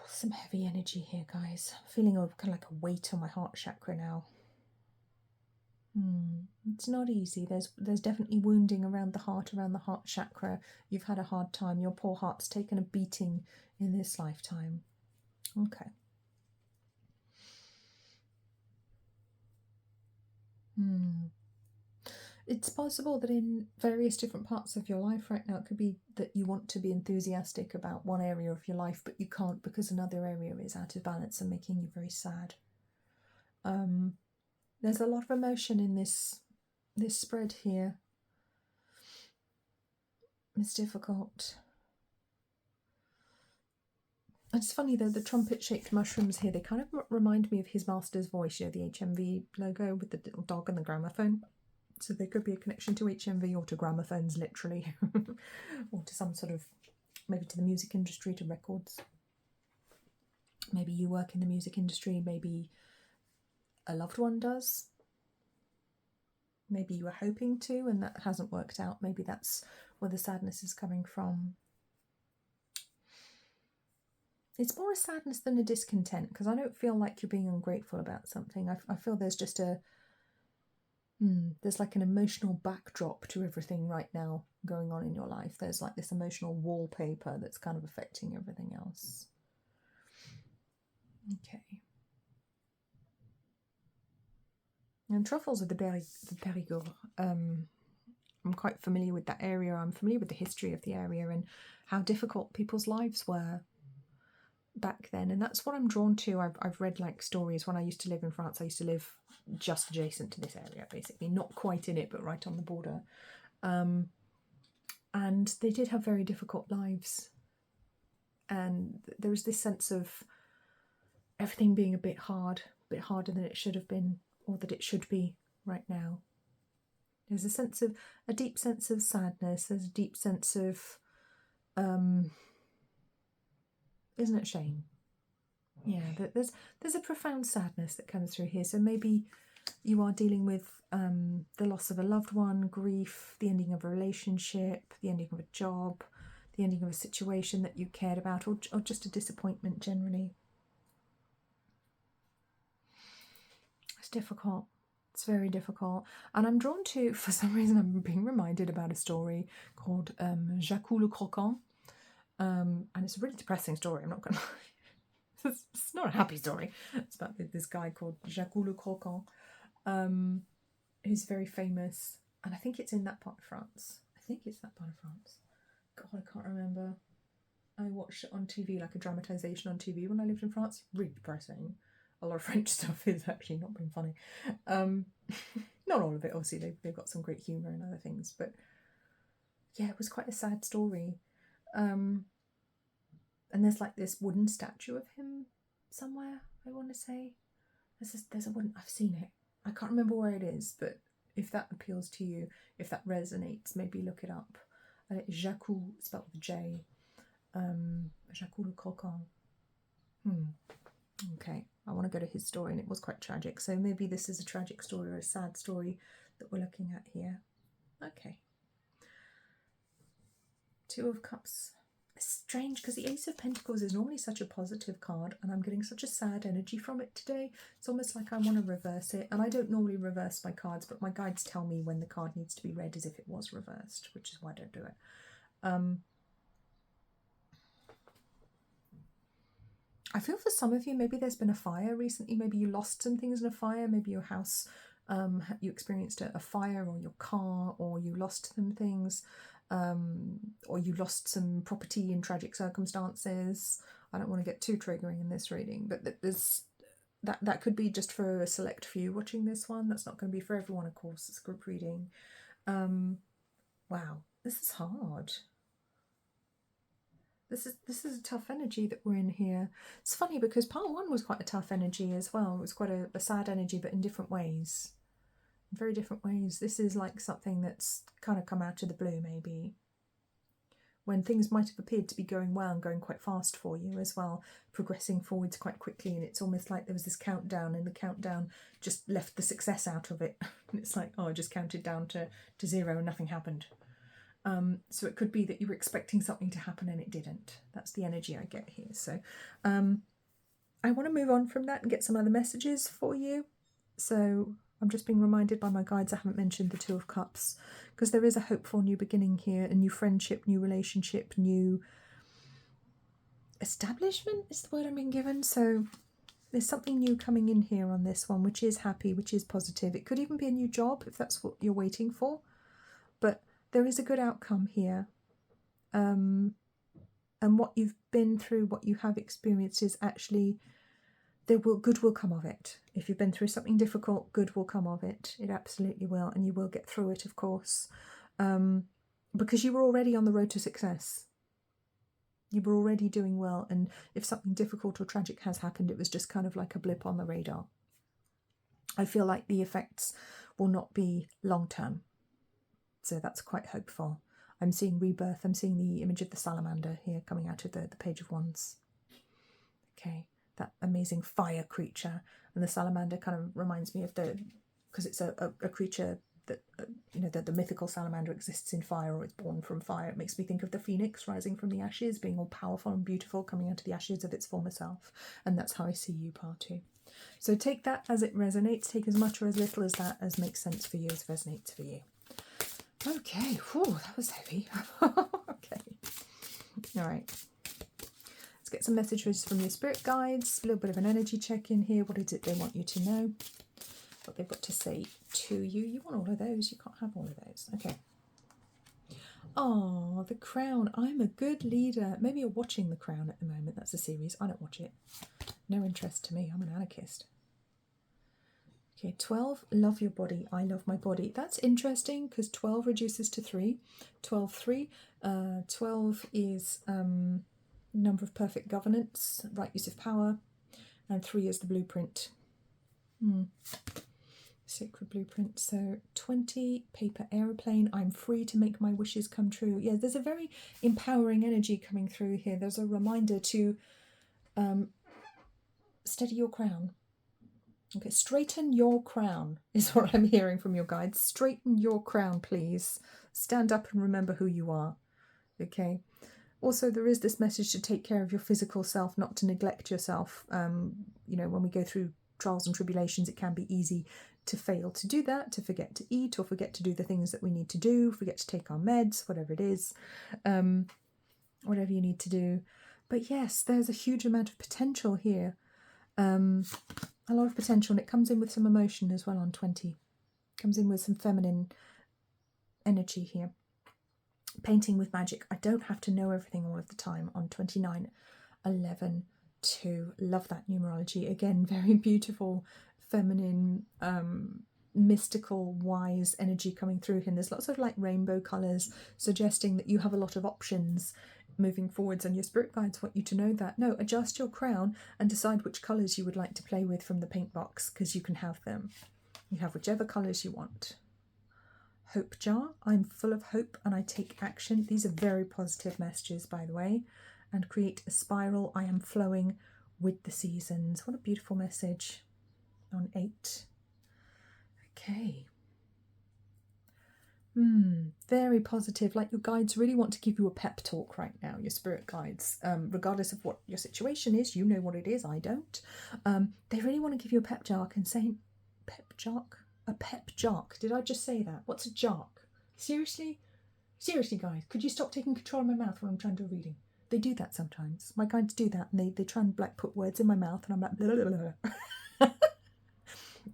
Some heavy energy here, guys. I'm feeling kind of like a weight on my heart chakra now. It's not easy. There's definitely wounding around the heart chakra. You've had a hard time. Your poor heart's taken a beating in this lifetime. Okay. It's possible that in various different parts of your life right now, it could be that you want to be enthusiastic about one area of your life, but you can't because another area is out of balance and making you very sad. There's a lot of emotion in this spread here. It's difficult. It's funny though, the trumpet-shaped mushrooms here, they kind of remind me of his master's voice, you know, the HMV logo with the little dog and the gramophone. So there could be a connection to HMV or to gramophones, literally, or to some sort of, maybe to the music industry, to records. Maybe you work in the music industry, maybe a loved one does. Maybe you were hoping to and that hasn't worked out. Maybe that's where the sadness is coming from. It's more a sadness than a discontent, because I don't feel like you're being ungrateful about something. I feel there's just there's like an emotional backdrop to everything right now going on in your life. There's like this emotional wallpaper that's kind of affecting everything else. Okay. And truffles are the Périgord. I'm quite familiar with that area. I'm familiar with the history of the area and how difficult people's lives were back then, and that's what I'm drawn to. I've read like stories. When I used to live in France, I used to live just adjacent to this area, basically not quite in it but right on the border, and they did have very difficult lives, and there was this sense of everything being a bit harder than it should have been, or that it should be right now. There's a deep sense of sadness. There's a deep sense of, isn't it shame? Yeah, there's a profound sadness that comes through here. So maybe you are dealing with the loss of a loved one, grief, the ending of a relationship, the ending of a job, the ending of a situation that you cared about, or just a disappointment generally. It's difficult. It's very difficult. And I'm drawn to, for some reason, I'm being reminded about a story called Jacques le Croquant. And it's a really depressing story, I'm not going to lie. It's not a happy story. It's about this guy called Jacques le Croquant, who's very famous. And I think it's in that part of France. God, I can't remember. I watched it on TV, like a dramatisation on TV when I lived in France. Really depressing. A lot of French stuff is actually not being funny. Not all of it, obviously. They've got some great humour and other things. But yeah, it was quite a sad story. And there's like this wooden statue of him somewhere, I want to say. There's a wooden... I've seen it. I can't remember where it is, but if that appeals to you, if that resonates, maybe look it up. Jacques, spelled with a J. Jacques le Croquant. Okay, I want to go to his story, and it was quite tragic. So maybe this is a tragic story or a sad story that we're looking at here. Okay. Two of Cups. It's strange because the Ace of Pentacles is normally such a positive card, and I'm getting such a sad energy from it today. It's almost like I want to reverse it. And I don't normally reverse my cards, but my guides tell me when the card needs to be read as if it was reversed, which is why I don't do it. I feel for some of you, maybe there's been a fire recently. Maybe you lost some things in a fire. Maybe your house, you experienced a fire, or your car, or you lost some things, or you lost some property in tragic circumstances. I don't want to get too triggering in this reading, but there's that could be just for a select few watching this one. That's not going to be for everyone, of course. It's a group reading. Wow, this is hard. This is a tough energy that we're in here. It's funny because part one was quite a tough energy as well. It was quite a sad energy, but in different ways. In very different ways. This is like something that's kind of come out of the blue, maybe. When things might have appeared to be going well and going quite fast for you as well, progressing forwards quite quickly, and it's almost like there was this countdown, and the countdown just left the success out of it. And it's like, oh, I just counted down to 0 and nothing happened. So it could be that you were expecting something to happen and it didn't. That's the energy I get here. So I want to move on from that and get some other messages for you. So I'm just being reminded by my guides I haven't mentioned the Two of Cups, because there is a hopeful new beginning here, a new friendship, new relationship, new establishment is the word I'm being given. So there's something new coming in here on this one, which is happy, which is positive. It could even be a new job if that's what you're waiting for. But there is a good outcome here. And what you've been through, what you have experienced is actually, good will come of it. If you've been through something difficult, good will come of it. It absolutely will. And you will get through it, of course. Because you were already on the road to success. You were already doing well. And if something difficult or tragic has happened, it was just kind of like a blip on the radar. I feel like the effects will not be long term. So that's quite hopeful. I'm seeing rebirth. I'm seeing the image of the salamander here coming out of the Page of Wands. Okay, that amazing fire creature. And the salamander kind of reminds me of because it's a creature that, the mythical salamander exists in fire, or it's born from fire. It makes me think of the phoenix rising from the ashes, being all powerful and beautiful, coming out of the ashes of its former self. And that's how I see you, Partu. So take that as it resonates. Take as much or as little as that as makes sense for you, as resonates for you. Okay, whew, that was heavy. Okay, all right. Let's get some messages from your spirit guides. A little bit of an energy check in here. What is it they want you to know? What they've got to say to you. You want all of those. You can't have all of those. Okay. Oh, The Crown. I'm a good leader. Maybe you're watching The Crown at the moment. That's a series. I don't watch it. No interest to me. I'm an anarchist. Okay, 12, love your body. I love my body. That's interesting because 12 reduces to 3. 12, 3. 12 is number of perfect governance, right use of power. and 3 is the blueprint. Sacred blueprint. So 20, paper aeroplane. I'm free to make my wishes come true. Yeah, there's a very empowering energy coming through here. There's a reminder to steady your crown. Okay, straighten your crown is what I'm hearing from your guides. Straighten your crown, please. Stand up and remember who you are. Okay. Also, there is this message to take care of your physical self, not to neglect yourself. You know, when we go through trials and tribulations, it can be easy to fail to do that, to forget to eat or forget to do the things that we need to do, forget to take our meds, whatever it is, whatever you need to do. But yes, there's a huge amount of potential here. A lot of potential, and it comes in with some emotion as well on 20. Comes in with some feminine energy here. Painting with magic. I don't have to know everything all of the time on 29, 11, 2. Love that numerology. Again, very beautiful, feminine, mystical, wise energy coming through here. And there's lots of like rainbow colours, suggesting that you have a lot of options moving forwards, and your spirit guides want you to know that. No, adjust your crown and decide which colours you would like to play with from the paint box, because you can have them. You have whichever colours you want. Hope jar. I'm full of hope and I take action. These are very positive messages, by the way. And create a spiral. I am flowing with the seasons. What a beautiful message on 8. Okay. Very positive. Like your guides really want to give you a pep talk right now, your spirit guides. Regardless of what your situation is, you know what it is, I don't. They really want to give you a pep jark and say, pep jark? A pep jark. Did I just say that? What's a jark? Seriously? Seriously, guys, could you stop taking control of my mouth when I'm trying to do a reading? They do that sometimes. My guides do that, and they try and like put words in my mouth, and I'm like, blah, blah, blah.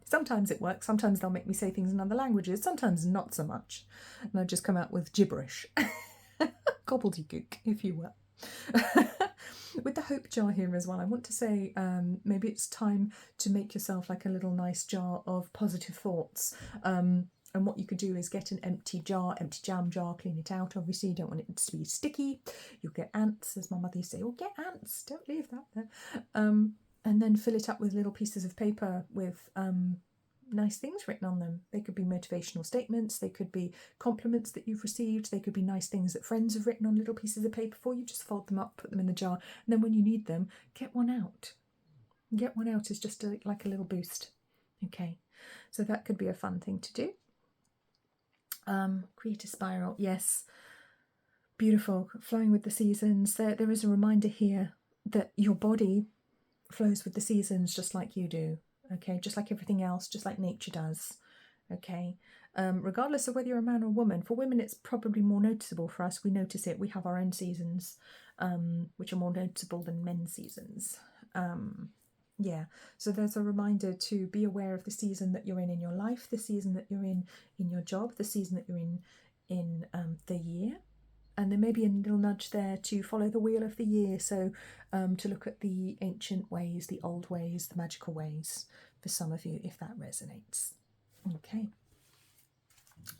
Sometimes it works. Sometimes they'll make me say things in other languages. Sometimes not so much. And I just come out with gibberish. Gobbledygook, if you will. With the hope jar here as well, I want to say maybe it's time to make yourself like a little nice jar of positive thoughts. And what you could do is get an empty jam jar, clean it out. Obviously, you don't want it to be sticky. You'll get ants, as my mother used to say, oh, get ants, don't leave that there. And then fill it up with little pieces of paper with nice things written on them. They could be motivational statements, they could be compliments that you've received, they could be nice things that friends have written on little pieces of paper for you. Just fold them up, put them in the jar, and then when you need them, get one out. Get one out is just like a little boost. Okay, so that could be a fun thing to do. Create a spiral, yes. Beautiful, flowing with the seasons. There is a reminder here that your body flows with the seasons just like you do, okay, just like everything else, just like nature does, okay. Regardless of whether you're a man or a woman, for women it's probably more noticeable. For us, we notice it. We have our own seasons, which are more noticeable than men's seasons. Yeah, so there's a reminder to be aware of the season that you're in your life, the season that you're in your job, the season that you're in the year. And there may be a little nudge there to follow the wheel of the year, so to look at the ancient ways, the old ways, the magical ways for some of you, if that resonates. Okay,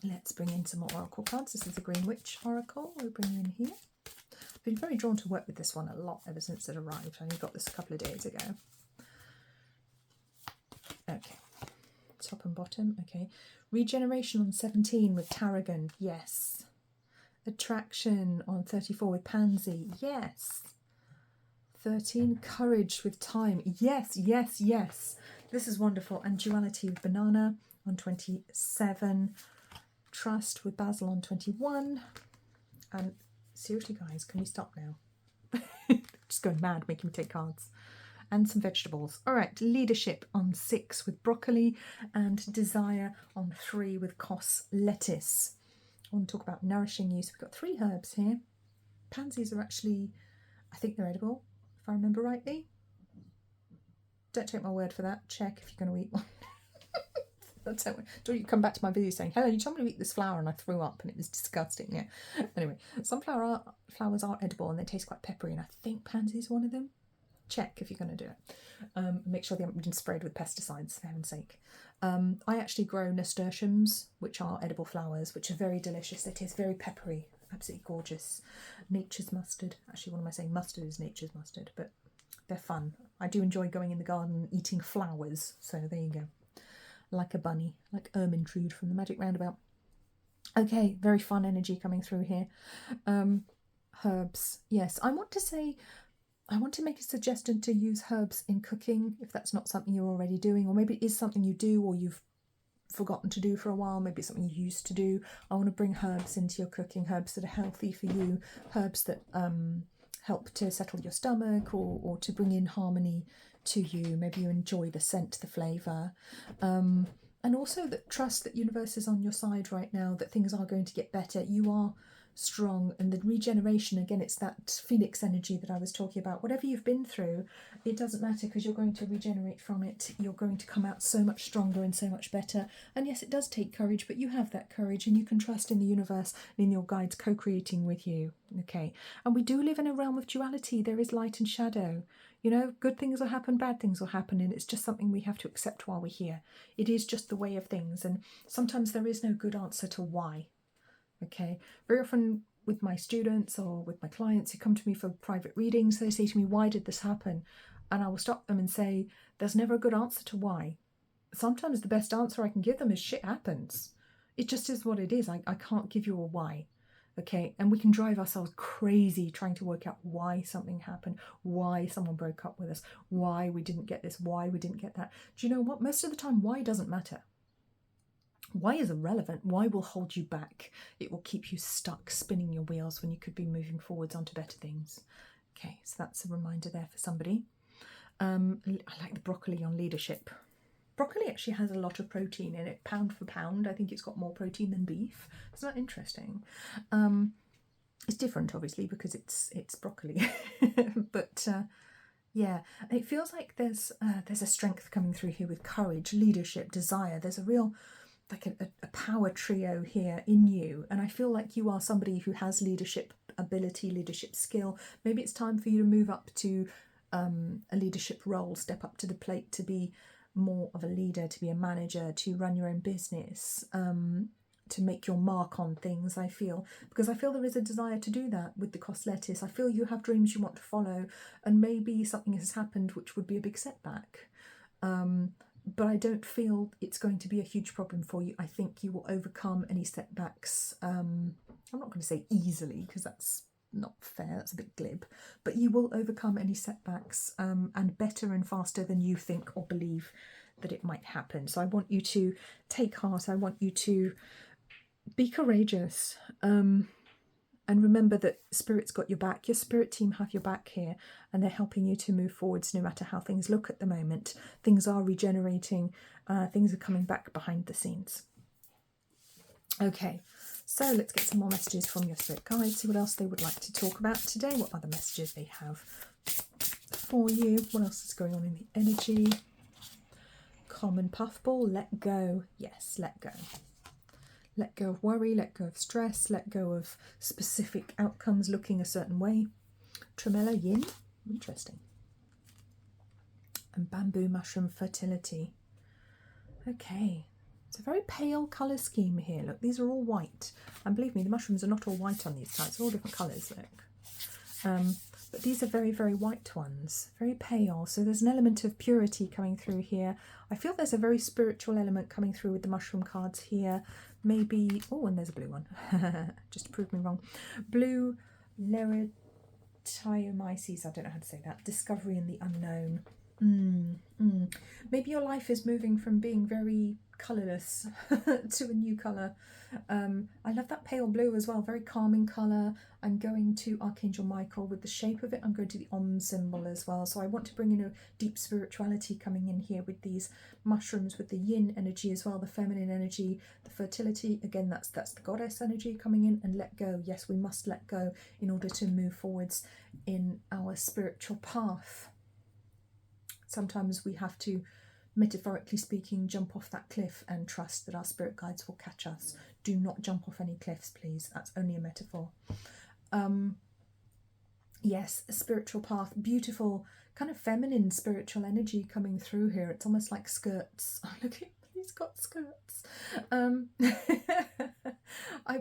let's bring in some more oracle cards. This is the Green Witch Oracle. We'll bring you in here. I've been very drawn to work with this one a lot ever since it arrived. I only got this a couple of days ago. Okay, top and bottom. Okay, regeneration on 17 with Tarragon. Yes. Attraction on 34 with Pansy. Yes. 13, courage with Time. Yes, yes, yes. This is wonderful. And duality with Banana on 27. Trust with Basil on 21. And seriously, guys, can we stop now? Just going mad, making me take cards. And some vegetables. All right, leadership on 6 with broccoli, and desire on 3 with cos lettuce. I want to talk about nourishing you. So we've got 3 herbs here. Pansies are actually, I think they're edible, if I remember rightly. Don't take my word for that. Check if you're going to eat one. Don't you come back to my video saying, Helen, you told me to eat this flower and I threw up and it was disgusting. Yeah. Anyway, some flowers are edible and they taste quite peppery, and I think pansy is one of them. Check if you're going to do it. Make sure they haven't been sprayed with pesticides, for heaven's sake. I actually grow nasturtiums, which are edible flowers, which are very delicious. They taste very peppery, absolutely gorgeous. Nature's mustard. Actually, what am I saying? Mustard is nature's mustard, but they're fun. I do enjoy going in the garden and eating flowers. So there you go. Like a bunny, like Ermintrude from the Magic Roundabout. Okay, very fun energy coming through here. Herbs. Yes, I want to make a suggestion to use herbs in cooking, if that's not something you're already doing, or maybe it is something you do or you've forgotten to do for a while, maybe it's something you used to do. I want to bring herbs into your cooking, herbs that are healthy for you, herbs that help to settle your stomach or to bring in harmony to you. Maybe you enjoy the scent, the flavour. And also that trust that universe is on your side right now, that things are going to get better. You are strong, and the regeneration, again, it's that phoenix energy that I was talking about. Whatever you've been through, it doesn't matter, because you're going to regenerate from it. You're going to come out so much stronger and so much better. And yes, it does take courage, but you have that courage, and you can trust in the universe and in your guides co-creating with you. Okay, and we do live in a realm of duality. There is light and shadow. You know, good things will happen, bad things will happen, and it's just something we have to accept while we're here. It is just the way of things, and sometimes there is no good answer to why. Okay, very often with my students or with my clients who come to me for private readings, they say to me, why did this happen? And I will stop them and say, there's never a good answer to why. Sometimes the best answer I can give them is shit happens. It just is what it is. I can't give you a why. Okay, and we can drive ourselves crazy trying to work out why something happened, why someone broke up with us, why we didn't get this, why we didn't get that. Do you know what? Most of the time, why doesn't matter. Why is irrelevant. Why will hold you back. It will keep you stuck spinning your wheels when you could be moving forwards onto better things. Okay, so that's a reminder there for somebody. I like the broccoli on leadership. Broccoli actually has a lot of protein in it, pound for pound. I think it's got more protein than beef. Isn't that interesting? It's different, obviously, because it's broccoli. But yeah, it feels like there's a strength coming through here with courage, leadership, desire. There's a real like a power trio here in you, and I feel like you are somebody who has leadership ability, leadership skill. Maybe it's time for you to move up to a leadership role, step up to the plate to be more of a leader, to be a manager, to run your own business, to make your mark on things. I feel, because I feel there is a desire to do that with the cross lettuce. I feel you have dreams you want to follow, and maybe something has happened which would be a big setback. But I don't feel it's going to be a huge problem for you. I think you will overcome any setbacks. I'm not going to say easily, because that's not fair, that's a bit glib, but you will overcome any setbacks and better and faster than you think or believe that it might happen. So I want you to take heart. I want you to be courageous. And remember that Spirit's got your back. Your Spirit team have your back here, and they're helping you to move forwards no matter how things look at the moment. Things are regenerating. Things are coming back behind the scenes. Okay, so let's get some more messages from your Spirit guides, see what else they would like to talk about today, what other messages they have for you. What else is going on in the energy? Common puffball, let go. Yes, let go. Let go of worry, let go of stress, let go of specific outcomes looking a certain way. Tremella yin, interesting. And bamboo mushroom fertility. Okay, it's a very pale colour scheme here. Look, these are all white. And believe me, the mushrooms are not all white on these types, they're all different colours, look. But these are very, very white ones, very pale. So there's an element of purity coming through here. I feel there's a very spiritual element coming through with the mushroom cards here. Maybe, oh, and there's a blue one, just to prove me wrong. Blue Leritiomyces, I don't know how to say that. Discovery in the unknown. Maybe your life is moving from being very colourless to a new colour. I love that pale blue as well, very calming colour. I'm going to Archangel Michael with the shape of it. I'm going to the Om symbol as well. So I want to bring in a deep spirituality coming in here with these mushrooms, with the yin energy as well, the feminine energy, the fertility. Again, that's the goddess energy coming in, and let go. Yes, we must let go in order to move forwards in our spiritual path. Sometimes we have to, metaphorically speaking, jump off that cliff and trust that our spirit guides will catch us. Do not jump off any cliffs, please. That's only a metaphor. Yes, a spiritual path, beautiful, kind of feminine spiritual energy coming through here. It's almost like skirts. Oh, look at these He's got skirts.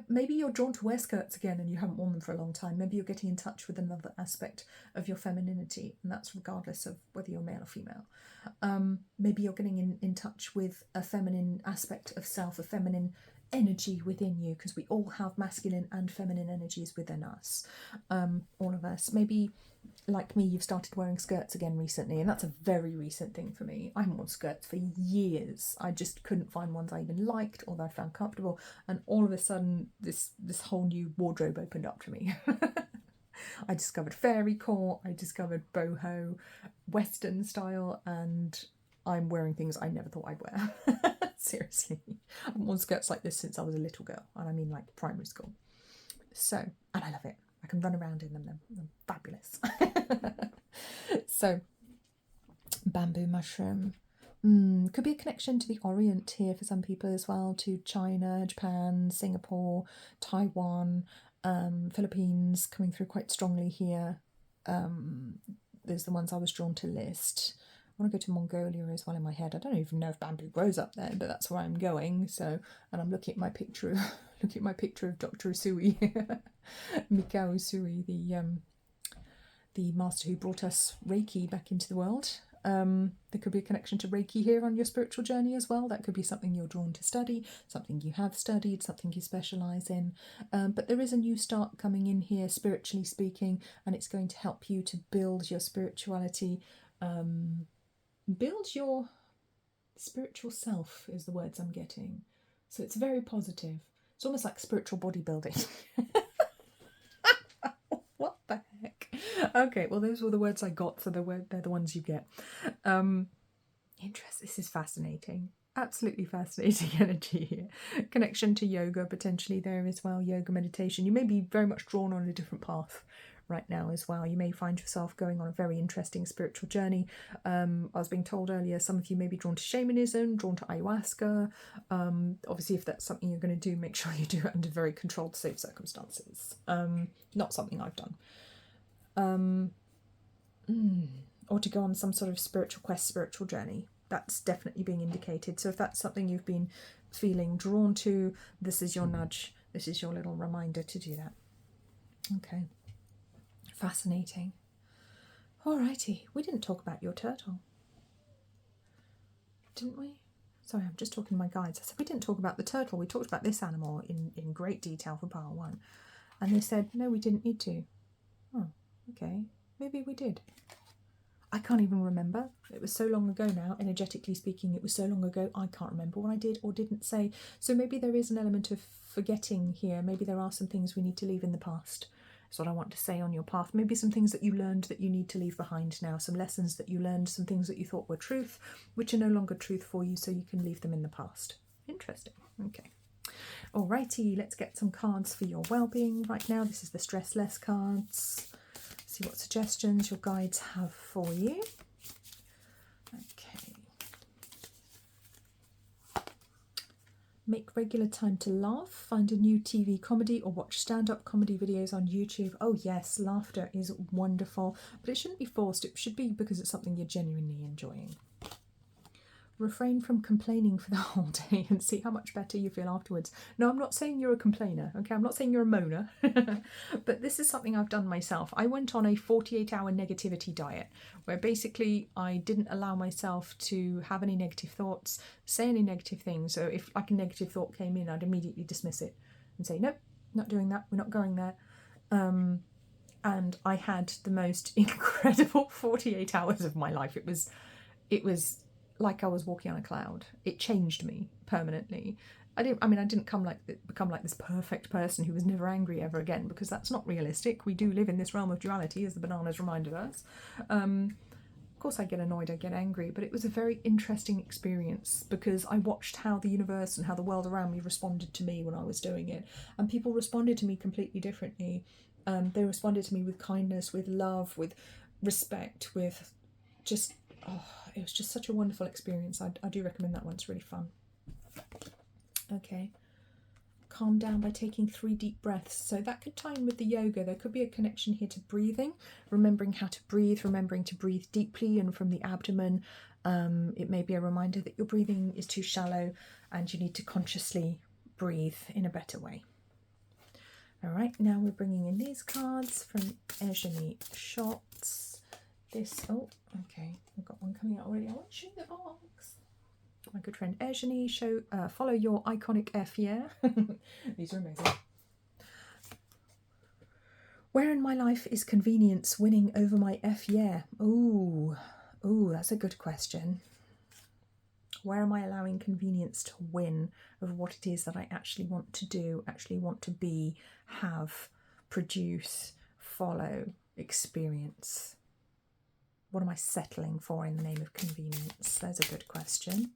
Maybe you're drawn to wear skirts again and you haven't worn them for a long time. Maybe you're getting in touch with another aspect of your femininity, and that's regardless of whether you're male or female. Maybe you're getting in touch with a feminine aspect of self, a feminine energy within you, because we all have masculine and feminine energies within us, all of us. Maybe, like me, you've started wearing skirts again recently, and that's a very recent thing for me. I haven't worn skirts for years. I just couldn't find ones I even liked or that I found comfortable, and all of a sudden this whole new wardrobe opened up to me. I discovered fairy core, I discovered boho, Western style, and I'm wearing things I never thought I'd wear. Seriously. I haven't worn skirts like this since I was a little girl, and I mean like primary school. So, and I love it. I can run around in them, they're fabulous. So, bamboo mushroom. Could be a connection to the Orient here for some people as well, to China, Japan, Singapore, Taiwan, Philippines coming through quite strongly here. There's the ones I was drawn to list. I want to go to Mongolia as well in my head. I don't even know if bamboo grows up there, but that's where I'm going. So, and I'm looking at my picture of Dr. Usui, Mikao Usui, the master who brought us Reiki back into the world. There could be a connection to Reiki here on your spiritual journey as well. That could be something you're drawn to study, something you have studied, something you specialise in. But there is a new start coming in here, spiritually speaking, and it's going to help you to build your spirituality, build your spiritual self is the words I'm getting. So it's very positive. It's almost like spiritual bodybuilding. What the heck? Okay, well, those were the words I got, so they're the ones you get. This is fascinating. Absolutely fascinating energy here. Connection to yoga potentially there as well, yoga, meditation. You may be very much drawn on a different path right now as well. You may find yourself going on a very interesting spiritual journey. I was being told earlier, some of you may be drawn to shamanism, drawn to ayahuasca. Obviously, if that's something you're going to do, make sure you do it under very controlled, safe circumstances. Not something I've done. Or to go on some sort of spiritual quest, spiritual journey. That's definitely being indicated. So if that's something you've been feeling drawn to, this is your nudge. This is your little reminder to do that. Okay. Fascinating. Alrighty, we didn't talk about your turtle, didn't we? Sorry, I'm just talking to my guides. I said we didn't talk about the turtle. We talked about this animal in great detail for part 1. And they said, no, we didn't need to. Oh, okay. Maybe we did. I can't even remember. It was so long ago now, energetically speaking, it was so long ago, I can't remember what I did or didn't say. So maybe there is an element of forgetting here. Maybe there are some things we need to leave in the past. That's what I want to say on your path. Maybe some things that you learned that you need to leave behind now, some lessons that you learned, some things that you thought were truth, which are no longer truth for you, so you can leave them in the past. Interesting. Okay. Alrighty, let's get some cards for your well-being right now. This is the Stress Less cards. See what suggestions your guides have for you. Okay. Make regular time to laugh. Find a new TV comedy or watch stand-up comedy videos on YouTube. Oh yes, laughter is wonderful, but it shouldn't be forced. It should be because it's something you're genuinely enjoying. Refrain from complaining for the whole day and see how much better you feel afterwards. No, I'm not saying you're a complainer, okay? I'm not saying you're a moaner, but this is something I've done myself. I went on a 48-hour negativity diet where basically I didn't allow myself to have any negative thoughts, say any negative things. So if like a negative thought came in, I'd immediately dismiss it and say, nope, not doing that, we're not going there. And I had the most incredible 48 hours of my life. It was like I was walking on a cloud. It changed me permanently. I didn't become like this perfect person who was never angry ever again, because that's not realistic. We do live in this realm of duality, as the bananas reminded us. Of course I get annoyed, I get angry, but it was a very interesting experience because I watched how the universe and how the world around me responded to me when I was doing it. And people responded to me completely differently. They responded to me with kindness, with love, with respect, with just... Oh, it was just such a wonderful experience. I do recommend that one. It's really fun. Okay. Calm down by taking 3 deep breaths. So that could tie in with the yoga. There could be a connection here to breathing, remembering how to breathe, remembering to breathe deeply and from the abdomen. It may be a reminder that your breathing is too shallow and you need to consciously breathe in a better way. All right, now we're bringing in these cards from Eugenie Shots. Oh, okay, I've got one coming out already. I want to show you the box. My good friend Eugenie, follow your iconic F, yeah? These are amazing. Where in my life is convenience winning over my F, yeah? Ooh, that's a good question. Where am I allowing convenience to win over what it is that I actually want to do, actually want to be, have, produce, follow, experience? What am I settling for in the name of convenience? There's a good question.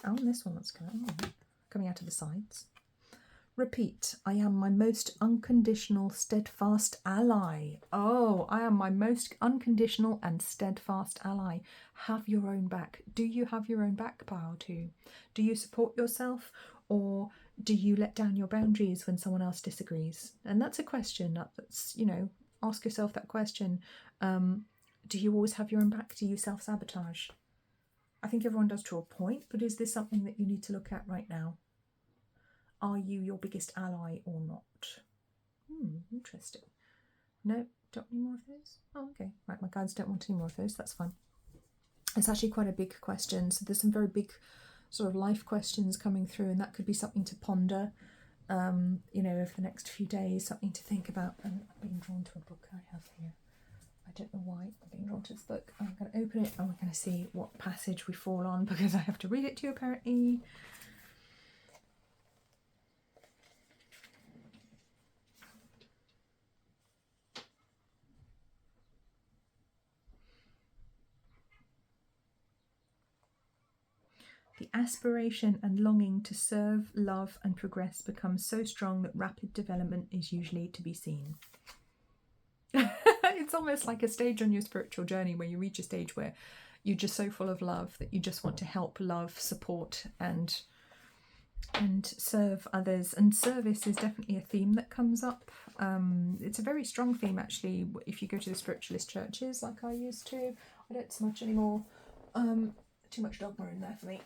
Oh, and this one that's coming out of the sides. Repeat, I am my most unconditional, steadfast ally. Oh, I am my most unconditional and steadfast ally. Have your own back. Do you have your own back, Coati? Do you support yourself, or do you let down your boundaries when someone else disagrees? And that's a question. That's, you know, ask yourself that question. Do you always have your own back? Do you self-sabotage? I think everyone does to a point, but is this something that you need to look at right now? Are you your biggest ally or not? Interesting. No, don't need more of those? Oh, okay. Right, my guides don't want any more of those. That's fine. It's actually quite a big question. So there's some very big sort of life questions coming through, and that could be something to ponder, you know, over the next few days, something to think about. And I'm being drawn to a book I have here. I don't know why I'm being drawn to this book. I'm going to open it and we're going to see what passage we fall on, because I have to read it to you apparently. The aspiration and longing to serve, love and progress becomes so strong that rapid development is usually to be seen. It's almost like a stage on your spiritual journey where you reach a stage where you're just so full of love that you just want to help, love, support and serve others. And service is definitely a theme that comes up. It's a very strong theme actually if you go to the spiritualist churches like I used to. I don't so much anymore. Too much dogma in there for me.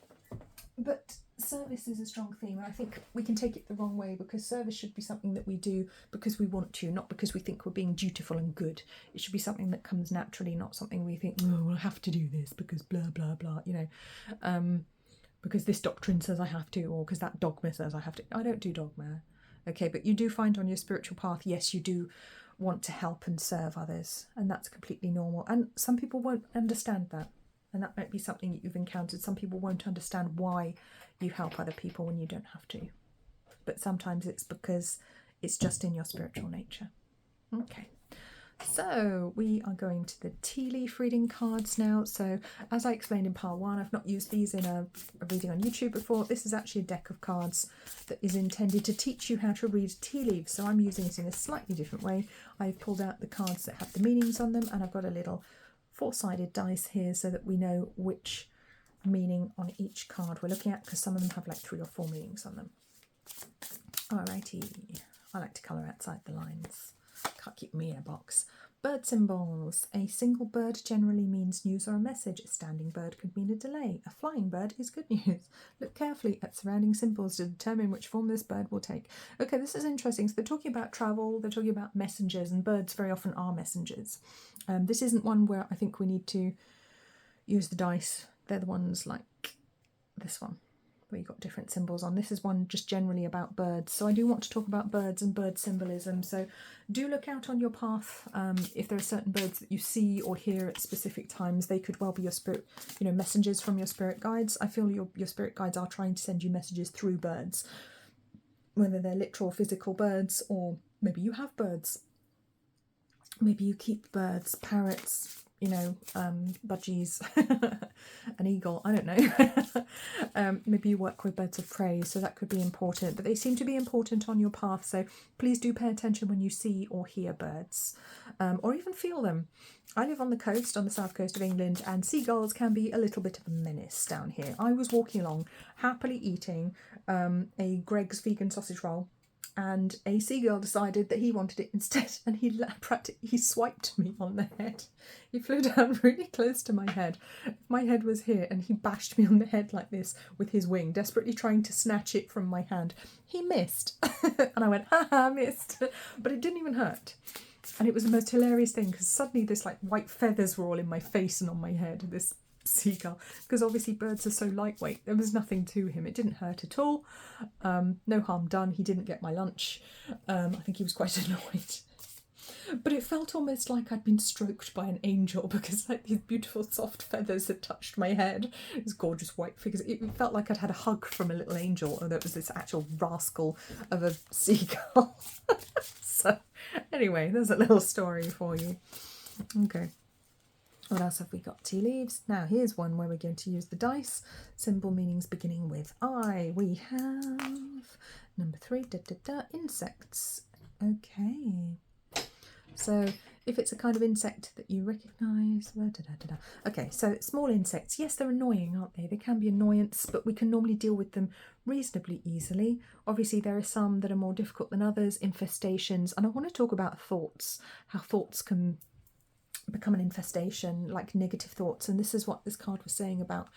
But service is a strong theme, and I think we can take it the wrong way, because service should be something that we do because we want to, not because we think we're being dutiful and good. It should be something that comes naturally, not something we think, oh, we'll have to do this because blah, blah, blah, you know, because this doctrine says I have to, or because that dogma says I have to. I don't do dogma, okay, but you do find on your spiritual path, yes, you do want to help and serve others, and that's completely normal. And some people won't understand that. And that might be something that you've encountered. Some people won't understand why you help other people when you don't have to. But sometimes it's because it's just in your spiritual nature. Okay, so we are going to the tea leaf reading cards now. So as I explained in part 1, I've not used these in a reading on YouTube before. This is actually a deck of cards that is intended to teach you how to read tea leaves. So I'm using it in a slightly different way. I've pulled out the cards that have the meanings on them, and I've got a little 4-sided dice here so that we know which meaning on each card we're looking at, because some of them have like 3 or 4 meanings on them. Alrighty, I like to colour outside the lines. Can't keep me in a box. Bird symbols. A single bird generally means news or a message. A standing bird could mean a delay. A flying bird is good news. Look carefully at surrounding symbols to determine which form this bird will take. Okay, this is interesting. So they're talking about travel, they're talking about messengers, and birds very often are messengers. This isn't one where I think we need to use the dice. They're the ones like this one, where you've got different symbols on. This is one just generally about birds. So I do want to talk about birds and bird symbolism. So do look out on your path. If there are certain birds that you see or hear at specific times, they could well be your spirit, you know, messengers from your spirit guides. I feel your spirit guides are trying to send you messages through birds, whether they're literal physical birds, or maybe you have birds. Maybe you keep birds, parrots, you know, budgies, an eagle, I don't know. Maybe you work with birds of prey, so that could be important. But they seem to be important on your path, so please do pay attention when you see or hear birds, or even feel them. I live on the coast, on the south coast of England, and seagulls can be a little bit of a menace down here. I was walking along, happily eating a Greg's vegan sausage roll, and a seagull decided that he wanted it instead, and he swiped me on the head. He flew down really close to my head. My head was here, and he bashed me on the head like this with his wing, desperately trying to snatch it from my hand. He missed, and I went, haha, missed, but it didn't even hurt. And it was the most hilarious thing, because suddenly this like white feathers were all in my face and on my head, this seagull, because obviously birds are so lightweight. There was nothing to him. It didn't hurt at all. No harm done. He didn't get my lunch. I think he was quite annoyed. But it felt almost like I'd been stroked by an angel, because like these beautiful soft feathers had touched my head. These gorgeous white figures. It felt like I'd had a hug from a little angel, although it was this actual rascal of a seagull. So anyway, there's a little story for you. Okay. What else have we got? Tea leaves. Now here's one where we're going to use the dice. Symbol meanings beginning with I. We have number 3, insects. Okay. So if it's a kind of insect that you recognise. Okay, so small insects. Yes, they're annoying, aren't they? They can be annoyance, but we can normally deal with them reasonably easily. Obviously, there are some that are more difficult than others, infestations. And I want to talk about thoughts, how thoughts can become an infestation, like negative thoughts. And this is what this card was saying about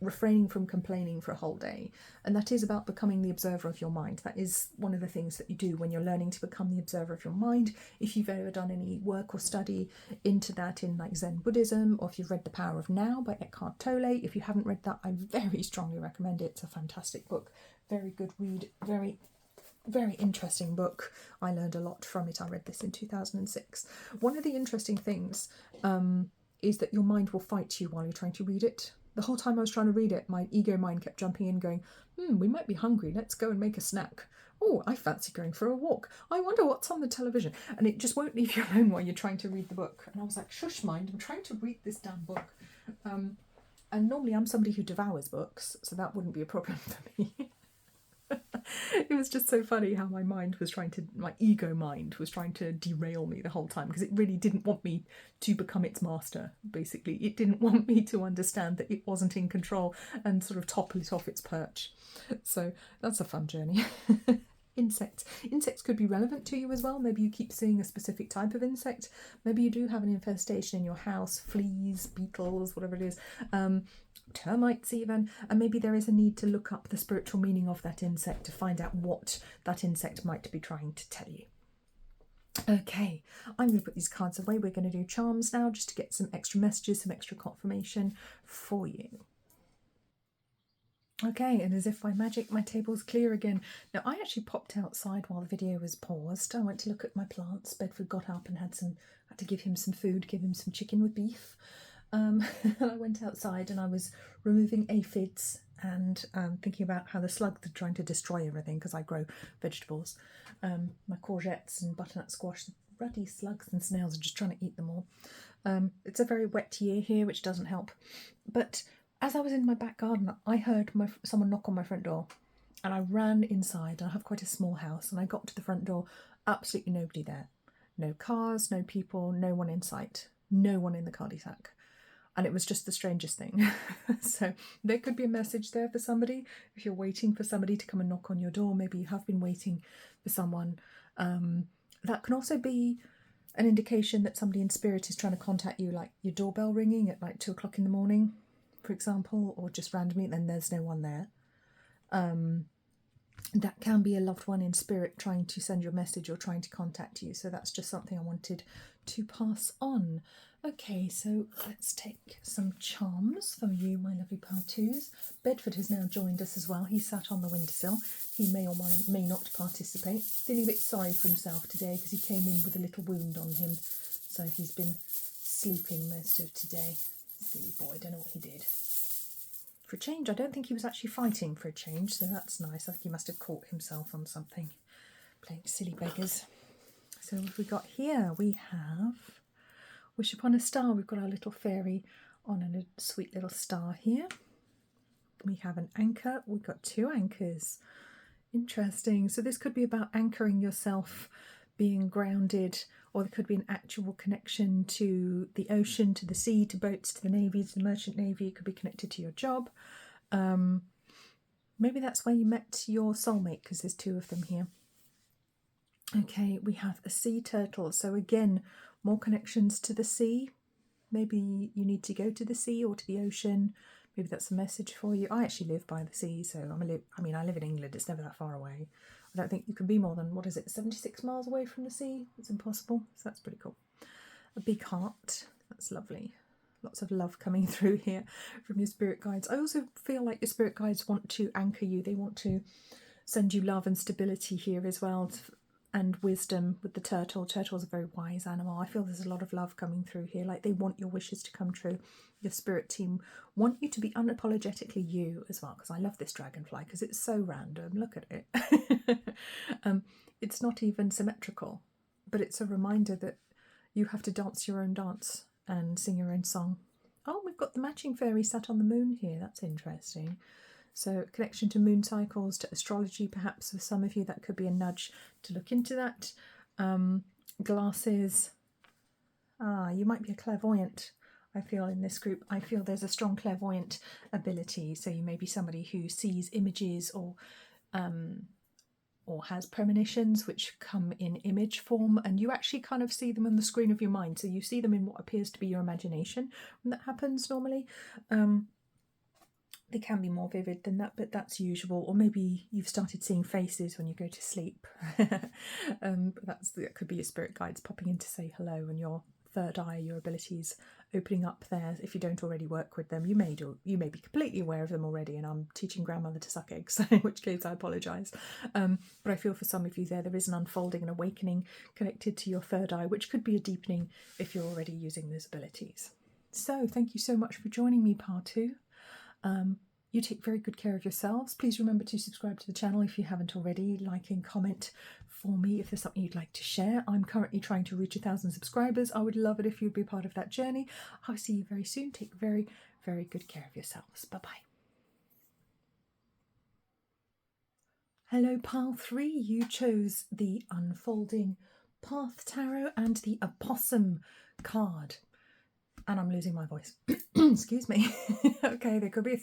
refraining from complaining for a whole day, and that is about becoming the observer of your mind. That is one of the things that you do when you're learning to become the observer of your mind. If you've ever done any work or study into that in like Zen Buddhism, or if you've read The Power of Now by Eckhart Tolle, if you haven't read that, I very strongly recommend it. It's a fantastic book, very good read, very interesting book. I learned a lot from it. I read this in 2006. One of the interesting things is that your mind will fight you while you're trying to read it. The whole time I was trying to read it, my ego mind kept jumping in going, we might be hungry, let's go and make a snack. Oh, I fancy going for a walk. I wonder what's on the television. And it just won't leave you alone while you're trying to read the book. And I was like, shush mind, I'm trying to read this damn book. And normally I'm somebody who devours books, so that wouldn't be a problem for me. It was just so funny how my ego mind was trying to derail me the whole time, because it really didn't want me to become its master, basically. It didn't want me to understand that it wasn't in control and sort of topple it off its perch. So that's a fun journey. Insects. Insects could be relevant to you as well. Maybe you keep seeing a specific type of insect. Maybe you do have an infestation in your house, fleas, beetles, whatever it is, termites even, and maybe there is a need to look up the spiritual meaning of that insect to find out what that insect might be trying to tell you. Okay, I'm going to put these cards away. We're going to do charms now, just to get some extra messages, some extra confirmation for you. Okay, and as if by magic, my table's clear again. Now, I actually popped outside while the video was paused. I went to look at my plants. Bedford got up and had to give him some food, give him some chicken with beef. I went outside and I was removing aphids and thinking about how the slugs are trying to destroy everything, because I grow vegetables. My courgettes and butternut squash, the ruddy slugs and snails are just trying to eat them all. It's a very wet year here, which doesn't help. But as I was in my back garden, I heard someone knock on my front door, and I ran inside. I have quite a small house, and I got to the front door, absolutely nobody there. No cars, no people, no one in sight, no one in the cul-de-sac. And it was just the strangest thing. So there could be a message there for somebody. If you're waiting for somebody to come and knock on your door, maybe you have been waiting for someone. That can also be an indication that somebody in spirit is trying to contact you, like your doorbell ringing at like 2 o'clock in the morning, for example, or just randomly, and then there's no one there. That can be a loved one in spirit trying to send you a message or trying to contact you. So that's just something I wanted to pass on. Okay, so let's take some charms for you, my lovely partoos. Bedford has now joined us as well. He sat on the windowsill. He may or may not participate. Feeling a bit sorry for himself today because he came in with a little wound on him. So he's been sleeping most of today. Silly boy, don't know what he did. For a change, I don't think he was actually fighting for a change, so that's nice. I think he must have caught himself on something. Playing silly beggars. So what have we got here? We have Wish Upon a Star. We've got our little fairy on a sweet little star here. We have an anchor. We've got 2 anchors. Interesting. So this could be about anchoring yourself, being grounded, or there could be an actual connection to the ocean, to the sea, to boats, to the navy, to the merchant navy. It could be connected to your job. Maybe that's where you met your soulmate, because there's 2 of them here. Okay, we have a sea turtle. So again, more connections to the sea. Maybe you need to go to the sea or to the ocean. Maybe that's a message for you. I actually live by the sea, so I live in England. It's never that far away. I don't think you can be more than, 76 miles away from the sea? It's impossible. So that's pretty cool. A big heart. That's lovely. Lots of love coming through here from your spirit guides. I also feel like your spirit guides want to anchor you. They want to send you love and stability here as well, and wisdom with the turtle. Turtle's a very wise animal. I feel there's a lot of love coming through here. Like they want your wishes to come true. Your spirit team want you to be unapologetically you as well, because I love this dragonfly because it's so random. Look at it. It's not even symmetrical, but it's a reminder that you have to dance your own dance and sing your own song. Oh, we've got the matching fairy sat on the moon here. That's interesting. So connection to moon cycles, to astrology, perhaps for some of you, that could be a nudge to look into that. Glasses. You might be a clairvoyant, I feel, in this group. I feel there's a strong clairvoyant ability. So you may be somebody who sees images or has premonitions which come in image form, and you actually kind of see them on the screen of your mind. So you see them in what appears to be your imagination when that happens normally. They can be more vivid than that, but that's usual. Or maybe you've started seeing faces when you go to sleep. That could be your spirit guides popping in to say hello, and your third eye, your abilities opening up there. If you don't already work with them, you may be completely aware of them already, and I'm teaching grandmother to suck eggs, in which case I apologise. But I feel for some of you there is an unfolding and awakening connected to your third eye, which could be a deepening if you're already using those abilities. So thank you so much for joining me, part 2. You take very good care of yourselves. Please remember to subscribe to the channel if you haven't already. Like and comment for me if there's something you'd like to share. I'm currently trying to reach 1,000 subscribers. I would love it if you'd be part of that journey. I'll see you very soon. Take very, very good care of yourselves. Bye-bye. Hello, pile 3. You chose the Unfolding Path Tarot and the Opossum card. And I'm losing my voice. Excuse me. Okay, there could be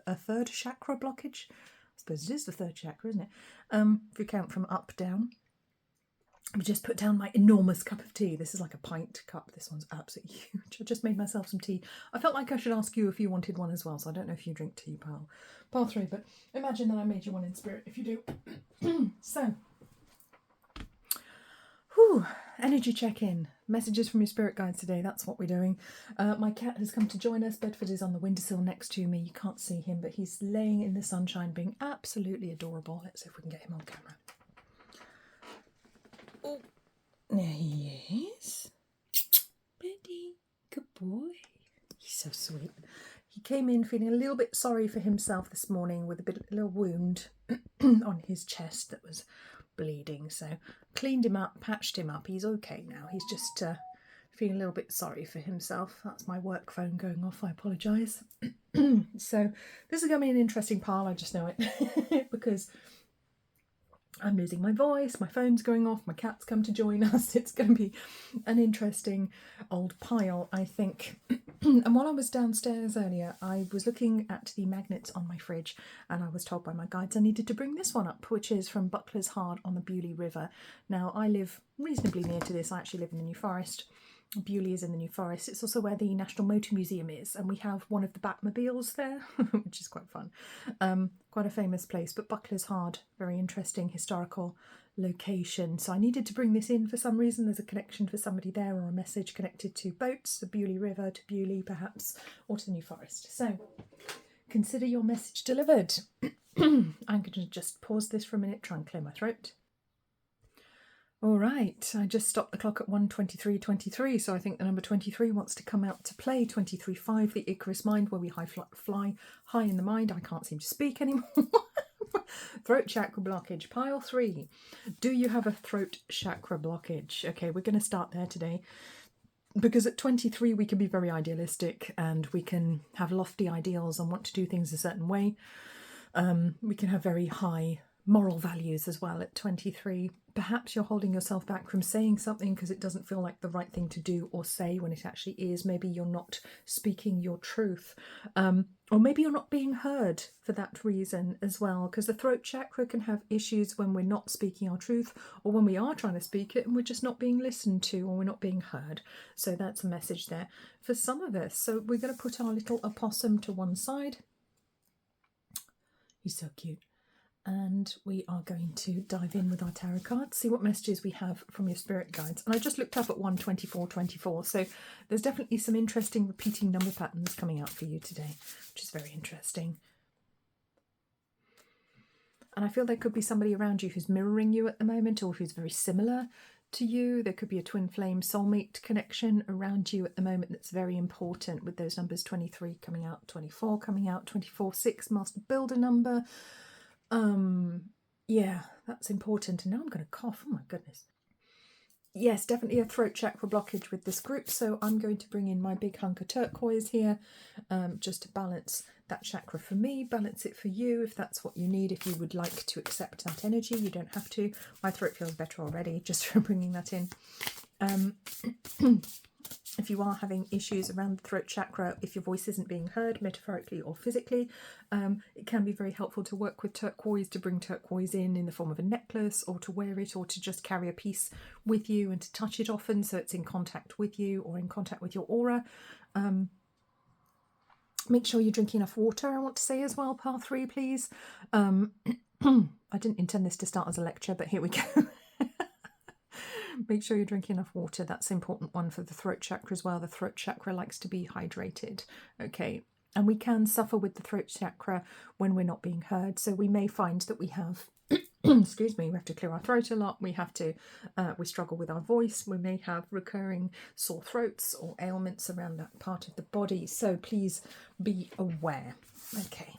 a third chakra blockage. I suppose it is the third chakra, isn't it? If you count from up down. I've just put down my enormous cup of tea. This is like a pint cup. This one's absolutely huge. I just made myself some tea. I felt like I should ask you if you wanted one as well, so I don't know if you drink tea, pile 3, but imagine that I made you one in spirit if you do. So, energy check-in. Messages from your spirit guides today. That's what we're doing. My cat has come to join us. Bedford is on the windowsill next to me. You can't see him, but he's laying in the sunshine being absolutely adorable. Let's see if we can get him on camera. Oh, there he is. Betty, good boy. He's so sweet. He came in feeling a little bit sorry for himself this morning with a little wound on his chest that was bleeding, so cleaned him up, patched him up. He's okay now. He's just feeling a little bit sorry for himself. That's my work phone going off. I apologise. So this is going to be an interesting pile. I just know it because I'm losing my voice, my phone's going off, my cat's come to join us. It's going to be an interesting old pile, I think. And while I was downstairs earlier, I was looking at the magnets on my fridge, and I was told by my guides I needed to bring this one up, which is from Buckler's Hard on the Bewley River. Now, I live reasonably near to this. I actually live in the New Forest. Bewley is in the New Forest. It's also where the National Motor Museum is, and we have one of the Batmobiles there, which is quite fun. Quite a famous place, but Buckler's Hard, very interesting historical location. So I needed to bring this in for some reason. There's a connection for somebody there, or a message connected to boats, the Bewley River, to Bewley perhaps, or to the New Forest. So consider your message delivered. I'm going to just pause this for a minute, try and clear my throat. All right, I just stopped the clock at 1:23:23, so I think the number 23 wants to come out to play. 23:5, the Icarus Mind, where we fly high in the mind. I can't seem to speak anymore. Throat chakra blockage, pile 3. Do you have a throat chakra blockage? Okay, we're going to start there today, because at 23 we can be very idealistic and we can have lofty ideals and want to do things a certain way. We can have very high moral values as well at 23. Perhaps you're holding yourself back from saying something because it doesn't feel like the right thing to do or say when it actually is. Maybe you're not speaking your truth. Or maybe you're not being heard for that reason as well, because the throat chakra can have issues when we're not speaking our truth, or when we are trying to speak it and we're just not being listened to, or we're not being heard. So that's a message there for some of us. So we're going to put our little opossum to one side. He's so cute. And we are going to dive in with our tarot cards, see what messages we have from your spirit guides. And I just looked up at 12424, so there's definitely some interesting repeating number patterns coming out for you today, which is very interesting. And I feel there could be somebody around you who's mirroring you at the moment, or who's very similar to you. There could be a twin flame soulmate connection around you at the moment that's very important, with those numbers 23 coming out, 24 coming out, 24, 6, master builder number. Yeah, that's important. And now I'm going to cough. Oh my goodness. Yes, definitely a throat chakra blockage with this group. So I'm going to bring in my big hunk of turquoise here, just to balance that chakra for me, balance it for you if that's what you need. If you would like to accept that energy, you don't have to. My throat feels better already just from bringing that in. If you are having issues around the throat chakra, if your voice isn't being heard metaphorically or physically, it can be very helpful to work with turquoise, to bring turquoise in the form of a necklace, or to wear it, or to just carry a piece with you and to touch it often so it's in contact with you or in contact with your aura. Make sure you're drinking enough water, I want to say as well, part 3, please. I didn't intend this to start as a lecture, but here we go. Make sure you're drinking enough water. That's an important one for the throat chakra as well. The throat chakra likes to be hydrated. Okay. And we can suffer with the throat chakra when we're not being heard. So we may find that we have, excuse me, we have to clear our throat a lot. We have to, we struggle with our voice. We may have recurring sore throats or ailments around that part of the body. So please be aware. Okay.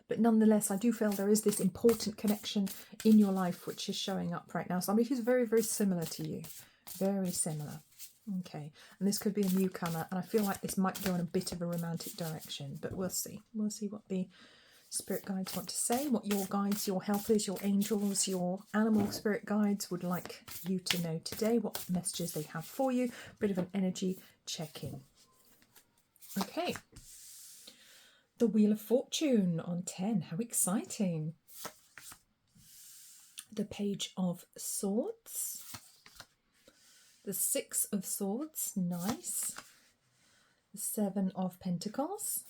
But nonetheless, I do feel there is this important connection in your life which is showing up right now. Somebody who's very, very similar to you. Very similar. Okay. And this could be a newcomer. And I feel like this might go in a bit of a romantic direction. But we'll see. We'll see what the spirit guides want to say. What your guides, your helpers, your angels, your animal spirit guides would like you to know today. What messages they have for you. Bit of an energy check-in. Okay. The Wheel of Fortune on 10. How exciting. The Page of Swords. The 6 of Swords. Nice. The 7 of Pentacles.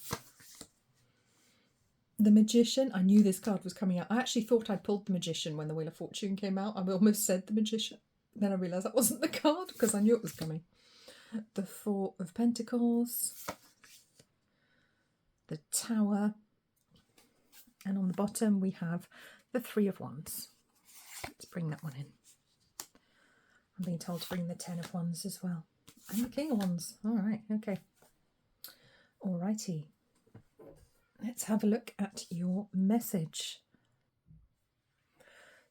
The Magician. I knew this card was coming out. I actually thought I pulled the Magician when the Wheel of Fortune came out. I almost said the Magician. Then I realised that wasn't the card because I knew it was coming. The 4 of Pentacles. The Tower, and on the bottom we have the 3 of Wands. Let's bring that one in. I'm being told to bring the 10 of Wands as well, and the King of Wands. All right, okay. Alrighty. Let's have a look at your message.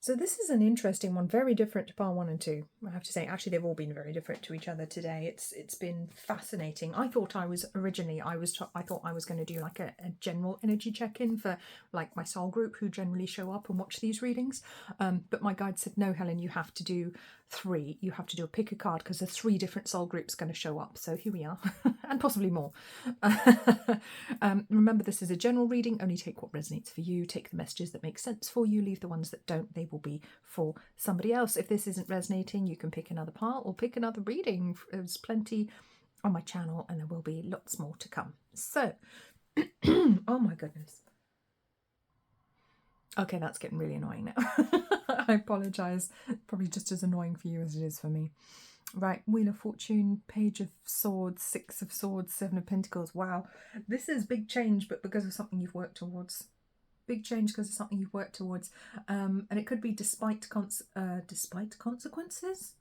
So this is an interesting one, very different to pile 1 and 2. I have to say, actually, they've all been very different to each other today. It's been fascinating. I thought I was originally, I thought I was going to do like a general energy check-in for like my soul group who generally show up and watch these readings. But my guide said, no, Helen, you have to do 3. You have to do a pick a card because there's 3 different soul groups going to show up. So here we are, and possibly more. Remember, this is a general reading. Only take what resonates for you. Take the messages that make sense for you. Leave the ones that don't. They will be for somebody else. If this isn't resonating, you can pick another part or pick another reading. There's plenty on my channel, and there will be lots more to come. So, oh my goodness. Okay, that's getting really annoying now. I apologise. Probably just as annoying for you as it is for me. Right, Wheel of Fortune, Page of Swords, 6 of Swords, 7 of Pentacles. Wow, this is big change, but because of something you've worked towards. Big change because of something you've worked towards. And it could be despite consequences.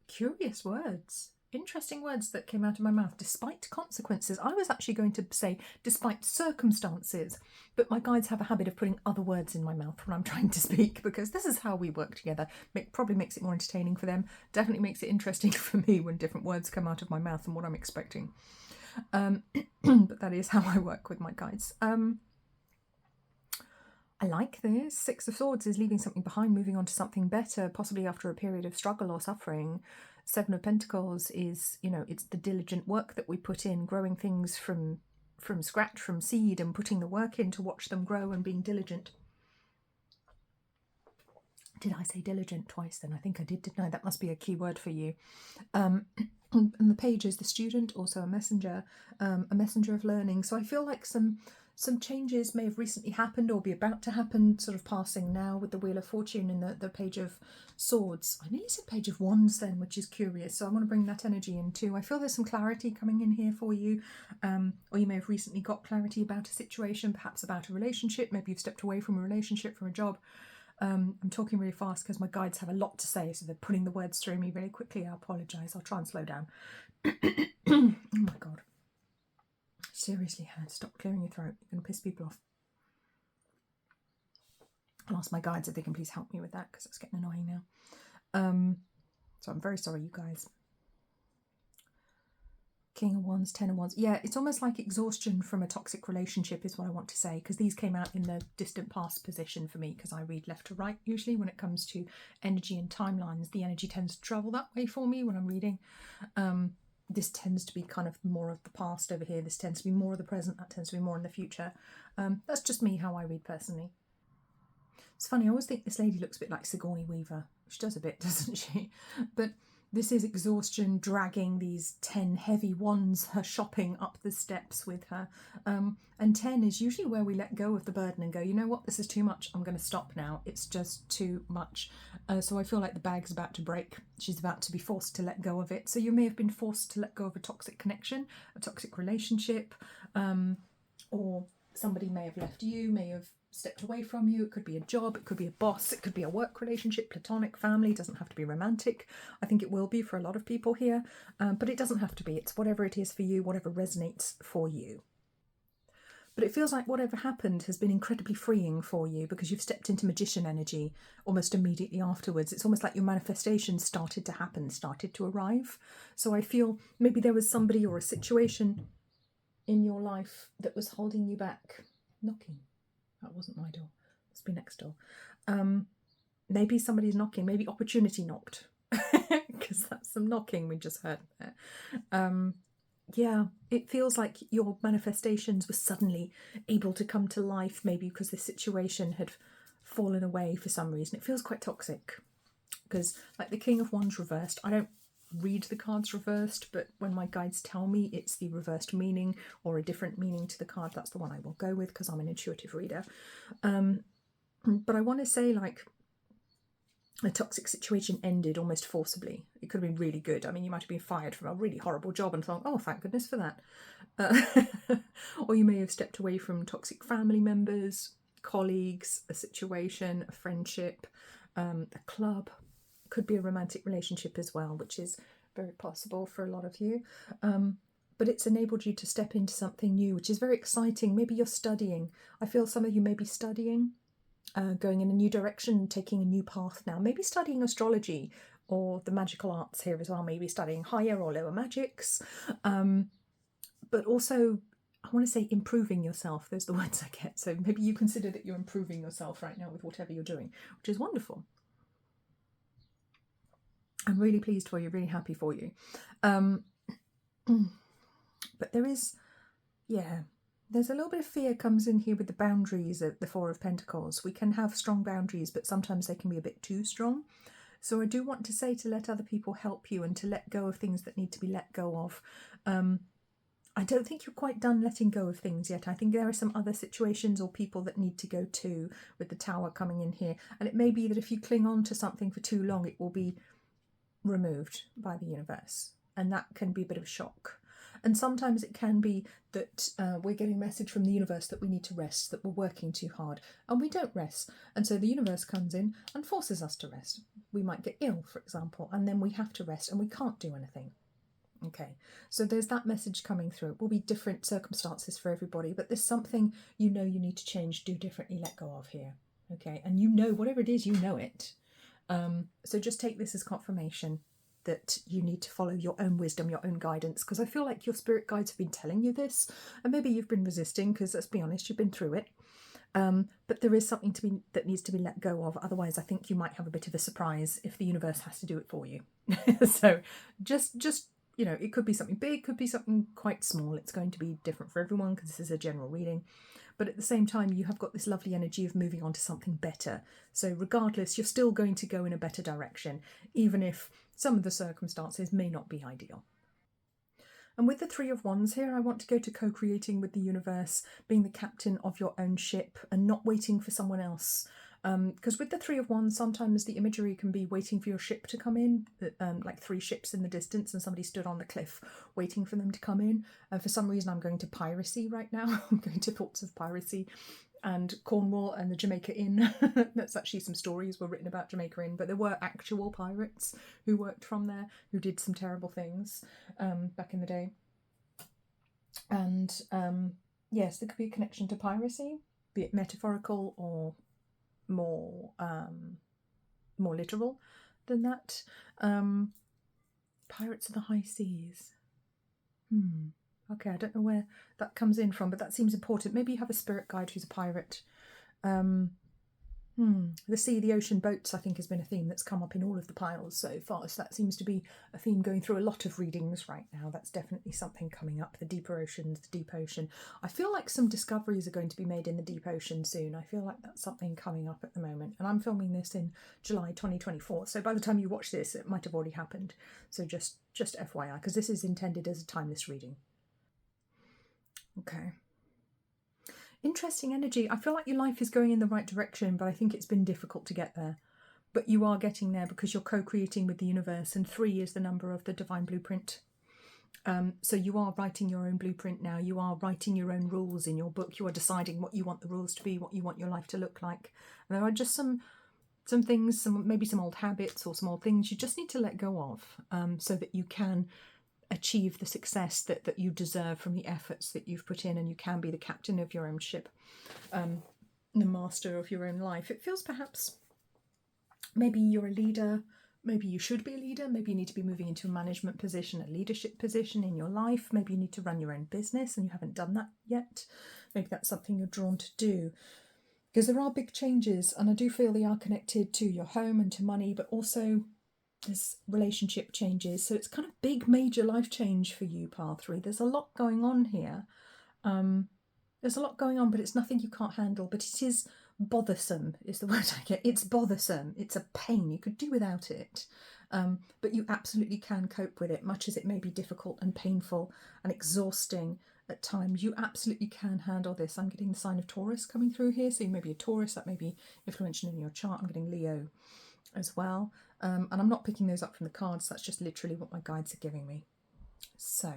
Curious words. Interesting words that came out of my mouth. Despite consequences. I was actually going to say despite circumstances, but my guides have a habit of putting other words in my mouth when I'm trying to speak, because this is how we work together. Probably makes it more entertaining for them. Definitely makes it interesting for me when different words come out of my mouth and what I'm expecting. But that is how I work with my guides. I like this. 6 of Swords is leaving something behind, moving on to something better, possibly after a period of struggle or suffering. Seven of Pentacles is, you know, it's the diligent work that we put in, growing things from scratch, from seed, and putting the work in to watch them grow and being diligent. Did I say diligent twice then? I think I did, didn't I? That must be a key word for you. And the page is the student, also a messenger of learning. So I feel like some changes may have recently happened or be about to happen, sort of passing now with the Wheel of Fortune and the Page of Swords. I nearly said Page of Wands then, which is curious. So I want to bring that energy in too. I feel there's some clarity coming in here for you. Or you may have recently got clarity about a situation, perhaps about a relationship. Maybe you've stepped away from a relationship, from a job. I'm talking really fast because my guides have a lot to say, so they're putting the words through me really quickly. I apologise. I'll try and slow down. Oh my God. Seriously, Helen, stop clearing your throat. You're going to piss people off. I'll ask my guides if they can please help me with that, because it's getting annoying now. So I'm very sorry, you guys. King of Wands, Ten of Wands. Yeah, it's almost like exhaustion from a toxic relationship is what I want to say, because these came out in the distant past position for me, because I read left to right usually when it comes to energy and timelines. The energy tends to travel that way for me when I'm reading. This tends to be kind of more of the past over here. This tends to be more of the present. That tends to be more in the future. That's just me, how I read personally. It's funny, I always think this lady looks a bit like Sigourney Weaver. She does a bit, doesn't she? But this is exhaustion, dragging these 10 heavy wands, her shopping up the steps with her. And 10 is usually where we let go of the burden and go, you know what, this is too much. I'm going to stop now. It's just too much. So I feel like the bag's about to break. She's about to be forced to let go of it. So you may have been forced to let go of a toxic connection, a toxic relationship, or somebody may have left you, may have stepped away from you. It could be a job, it could be a boss, it could be a work relationship, platonic, family. It doesn't have to be romantic. I think it will be for a lot of people here, but it doesn't have to be. It's whatever it is for you, whatever resonates for you. But it feels like whatever happened has been incredibly freeing for you, because you've stepped into magician energy almost immediately afterwards. It's almost like your manifestation started to happen, started to arrive. So I feel maybe there was somebody or a situation in your life that was holding you back. Knocking. That wasn't my door. Must be next door. Maybe somebody's knocking. Maybe opportunity knocked. Because that's some knocking we just heard there. Yeah, it feels like your manifestations were suddenly able to come to life, maybe because this situation had fallen away for some reason. It feels quite toxic. Because, like the King of Wands reversed, I don't read the cards reversed, but when my guides tell me it's the reversed meaning or a different meaning to the card, that's the one I will go with, because I'm an intuitive reader. But I want to say, like, a toxic situation ended almost forcibly. It could have been really good. I mean, you might have been fired from a really horrible job and thought, oh, thank goodness for that. Or you may have stepped away from toxic family members, colleagues, a situation, a friendship, a club. Could be a romantic relationship as well, which is very possible for a lot of you. But it's enabled you to step into something new, which is very exciting. Maybe you're studying. I feel some of you may be studying, going in a new direction, taking a new path now. Maybe studying astrology or the magical arts here as well. Maybe studying higher or lower magics. But also, I want to say improving yourself. Those are the words I get. So maybe you consider that you're improving yourself right now with whatever you're doing, which is wonderful. I'm really pleased for you, really happy for you. But there is, yeah, there's a little bit of fear comes in here with the boundaries of the Four of Pentacles. We can have strong boundaries, but sometimes they can be a bit too strong. So I do want to say to let other people help you and to let go of things that need to be let go of. I don't think you're quite done letting go of things yet. I think there are some other situations or people that need to go too, with the Tower coming in here. And it may be that if you cling on to something for too long, it will be removed by the universe, and that can be a bit of a shock. And sometimes it can be that we're getting a message from the universe that we need to rest, that we're working too hard, and we don't rest, and so the universe comes in and forces us to rest. We might get ill, for example, and then we have to rest and we can't do anything. Okay, so there's that message coming through. It will be different circumstances for everybody, but there's something you know you need to change, do differently, let go of here. Okay, and you know, whatever it is, you know it. So just take this as confirmation that you need to follow your own wisdom, your own guidance, because I feel like your spirit guides have been telling you this, and maybe you've been resisting, because let's be honest, you've been through it. But there is something that needs to be let go of. Otherwise, I think you might have a bit of a surprise if the universe has to do it for you. So just it could be something big, could be something quite small. It's going to be different for everyone because this is a general reading. But at the same time, you have got this lovely energy of moving on to something better. So regardless, you're still going to go in a better direction, even if some of the circumstances may not be ideal. And with the Three of Wands here, I want to go to co-creating with the universe, being the captain of your own ship and not waiting for someone else. Because with the Three of Wands, sometimes the imagery can be waiting for your ship to come in, like 3 ships in the distance and somebody stood on the cliff waiting for them to come in. For some reason, I'm going to piracy right now. I'm going to thoughts of piracy and Cornwall and the Jamaica Inn. That's actually some stories were written about Jamaica Inn, but there were actual pirates who worked from there, who did some terrible things back in the day. And yes, there could be a connection to piracy, be it metaphorical or more literal than that. Pirates of the High Seas. Okay, I don't know where that comes in from, but that seems important. Maybe you have a spirit guide who's a pirate. The sea, the ocean, boats, I think has been a theme that's come up in all of the piles so far. So that seems to be a theme going through a lot of readings right now. That's definitely something coming up. The deeper oceans, the deep ocean. I feel like some discoveries are going to be made in the deep ocean soon. I feel like that's something coming up at the moment. And I'm filming this in July 2024. So by the time you watch this, it might have already happened. So just FYI, because this is intended as a timeless reading. Okay. Interesting energy. I feel like your life is going in the right direction, but I think it's been difficult to get there. But you are getting there because you're co-creating with the universe, and 3 is the number of the divine blueprint. So you are writing your own blueprint now. You are writing your own rules in your book. You are deciding what you want the rules to be, what you want your life to look like. And there are just some things, maybe some old habits or some old things you just need to let go of, so that you can achieve the success that you deserve from the efforts that you've put in, and you can be the captain of your own ship, the master of your own life. It feels perhaps maybe you're a leader, maybe you should be a leader, maybe you need to be moving into a management position, a leadership position in your life, maybe you need to run your own business and you haven't done that yet. Maybe that's something you're drawn to do, because there are big changes, and I do feel they are connected to your home and to money, but also there's relationship changes. So it's kind of big major life change for you, Pile 3. There's a lot going on here. There's a lot going on, but it's nothing you can't handle. But it is bothersome is the word I get. It's bothersome. It's a pain. You could do without it. But you absolutely can cope with it, much as it may be difficult and painful and exhausting at times. You absolutely can handle this. I'm getting the sign of Taurus coming through here. So you may be a Taurus, that may be influential in your chart. I'm getting Leo as well. And I'm not picking those up from the cards. That's just literally what my guides are giving me. So,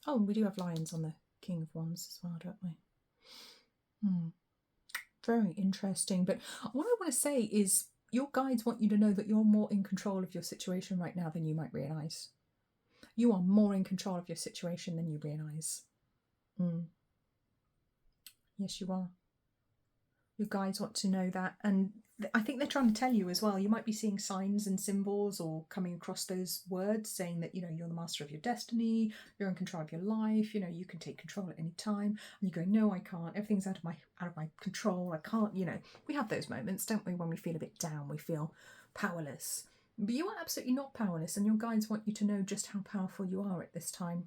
oh, we do have lions on the King of Wands as well, don't we? Very interesting. But what I want to say is your guides want you to know that you're more in control of your situation right now than you might realise. You are more in control of your situation than you realise. Yes, you are. Your guides want to know that, and I think they're trying to tell you as well. You might be seeing signs and symbols or coming across those words saying that, you're the master of your destiny, you're in control of your life, you can take control at any time. And you go, no, I can't. Everything's out of my control. I can't, We have those moments, don't we, when we feel a bit down, we feel powerless. But you are absolutely not powerless, and your guides want you to know just how powerful you are at this time.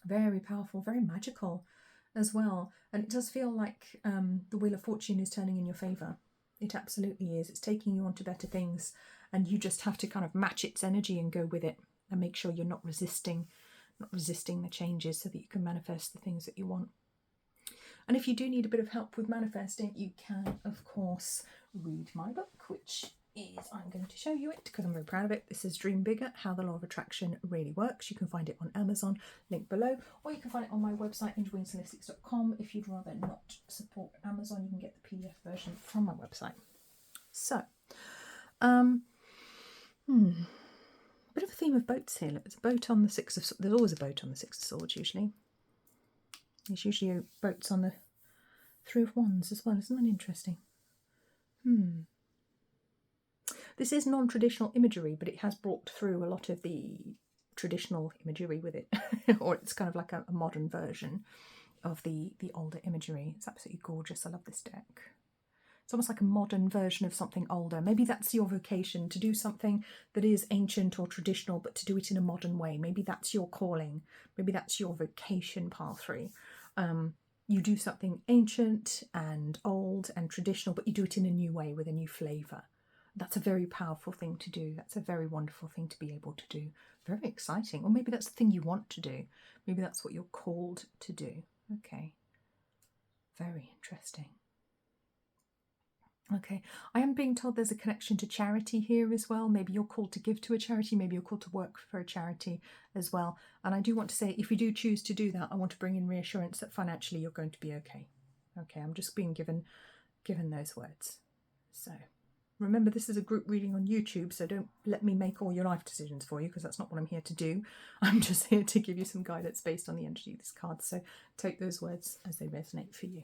Very powerful, very magical as well. And it does feel like the Wheel of Fortune is turning in your favour. It absolutely is. It's taking you on to better things, and you just have to kind of match its energy and go with it and make sure you're not resisting the changes, so that you can manifest the things that you want. And if you do need a bit of help with manifesting, you can, of course, read my book, which is, I'm going to show you it because I'm very proud of it. This is Dream Bigger, How the Law of Attraction Really Works. You can find it on Amazon, link below, or you can find it on my website, angelwingsolicitics.com. If you'd rather not support Amazon, you can get the PDF version from my website. So, bit of a theme of boats here. Look, there's a boat on the Six of Swords. There's always a boat on the Six of Swords, usually. There's usually boats on the Three of Wands as well. Isn't that interesting? This is non-traditional imagery, but it has brought through a lot of the traditional imagery with it, or it's kind of like a modern version. the older imagery. It's absolutely gorgeous. I love this deck. It's almost like a modern version of something older. Maybe that's your vocation, to do something that is ancient or traditional, but to do it in a modern way. Maybe that's your calling. Maybe that's your vocation, pile 3. You do something ancient and old and traditional, but you do it in a new way with a new flavour. That's a very powerful thing to do. That's a very wonderful thing to be able to do. Very exciting. Or maybe that's the thing you want to do. Maybe that's what you're called to do. Okay. Very interesting. Okay, I am being told there's a connection to charity here as well. Maybe you're called to give to a charity, maybe you're called to work for a charity as well. And I do want to say, if you do choose to do that, I want to bring in reassurance that financially you're going to be okay. Okay, I'm just being given those words. So remember, this is a group reading on YouTube, so don't let me make all your life decisions for you, because that's not what I'm here to do. I'm just here to give you some guidance based on the energy of this card. So take those words as they resonate for you.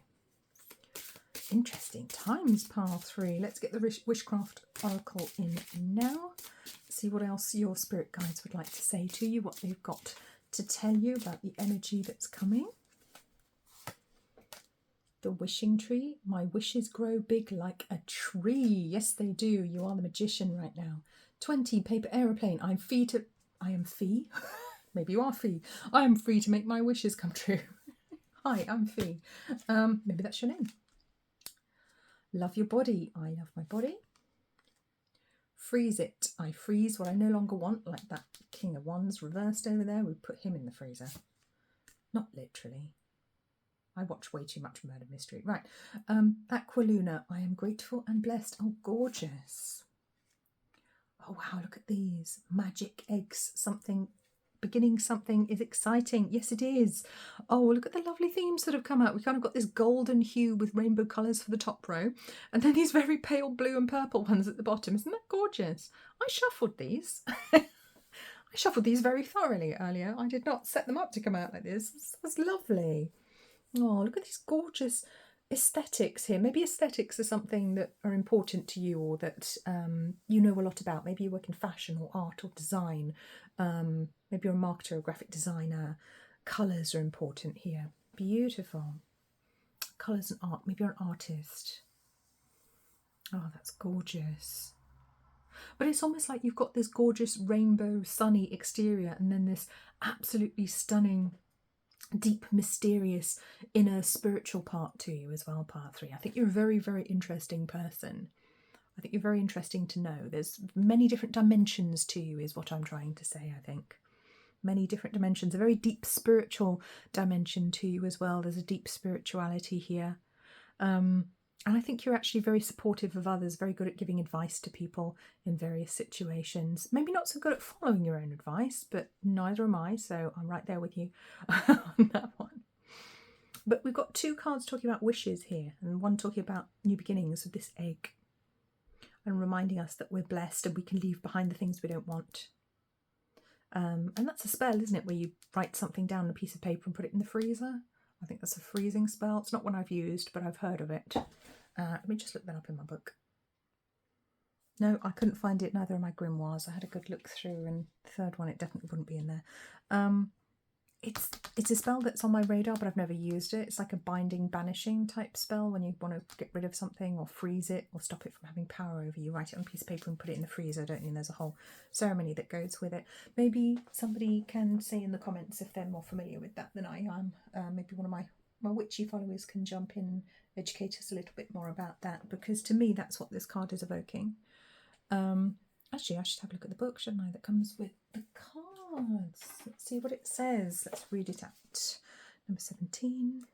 Interesting times, pile 3. Let's get the Wishcraft Oracle in now. See what else your spirit guides would like to say to you, what they've got to tell you about the energy that's coming. The wishing tree. My wishes grow big like a tree. Yes, they do. You are the magician right now. 20, paper aeroplane. I am Fee. Maybe you are Fee. I am free to make my wishes come true. Hi, I'm Fee. Maybe that's your name. Love your body. I love my body. Freeze it. I freeze what I no longer want, like that King of Wands reversed over there. We put him in the freezer. Not literally. I watch way too much Murder Mystery. Right. Aqualuna. I am grateful and blessed. Oh, gorgeous. Oh, wow. Look at these. Magic eggs. Something. Beginning something is exciting. Yes, it is. Oh, look at the lovely themes that have come out. We kind of got this golden hue with rainbow colours for the top row, and then these very pale blue and purple ones at the bottom. Isn't that gorgeous? I shuffled these. I shuffled these very thoroughly earlier. I did not set them up to come out like this. This was lovely. Oh, look at these gorgeous aesthetics here. Maybe aesthetics are something that are important to you, or that you know a lot about. Maybe you work in fashion or art or design. Maybe you're a marketer or graphic designer. Colours are important here. Beautiful. Colours and art. Maybe you're an artist. Oh, that's gorgeous. But it's almost like you've got this gorgeous rainbow sunny exterior, and then this absolutely stunning deep, mysterious inner spiritual part to you as well, part 3. I think you're a very, very interesting person. I think you're very interesting to know. There's many different dimensions to you is what I'm trying to say, I think. Many different dimensions. A very deep spiritual dimension to you as well. There's a deep spirituality here. And I think you're actually very supportive of others, very good at giving advice to people in various situations. Maybe not so good at following your own advice, but neither am I, so I'm right there with you on that one. But we've got 2 cards talking about wishes here, and one talking about new beginnings with this egg, and reminding us that we're blessed and we can leave behind the things we don't want. And that's a spell, isn't it, where you write something down on a piece of paper and put it in the freezer? I think that's a freezing spell. It's not one I've used, but I've heard of it. Let me just look that up in my book. No, I couldn't find it, neither of my grimoires. I had a good look through, and the third one, it definitely wouldn't be in there. It's a spell that's on my radar, but I've never used it. It's like a binding, banishing type spell when you want to get rid of something or freeze it or stop it from having power over you. Write it on a piece of paper and put it in the freezer, don't you? And there's a whole ceremony that goes with it. Maybe somebody can say in the comments if they're more familiar with that than I am. Maybe one of my witchy followers can jump in and educate us a little bit more about that, because to me that's what this card is evoking. Actually, I should have a look at the book, shouldn't I, that comes with the cards. Let's see what it says. Let's read it out. Number 17.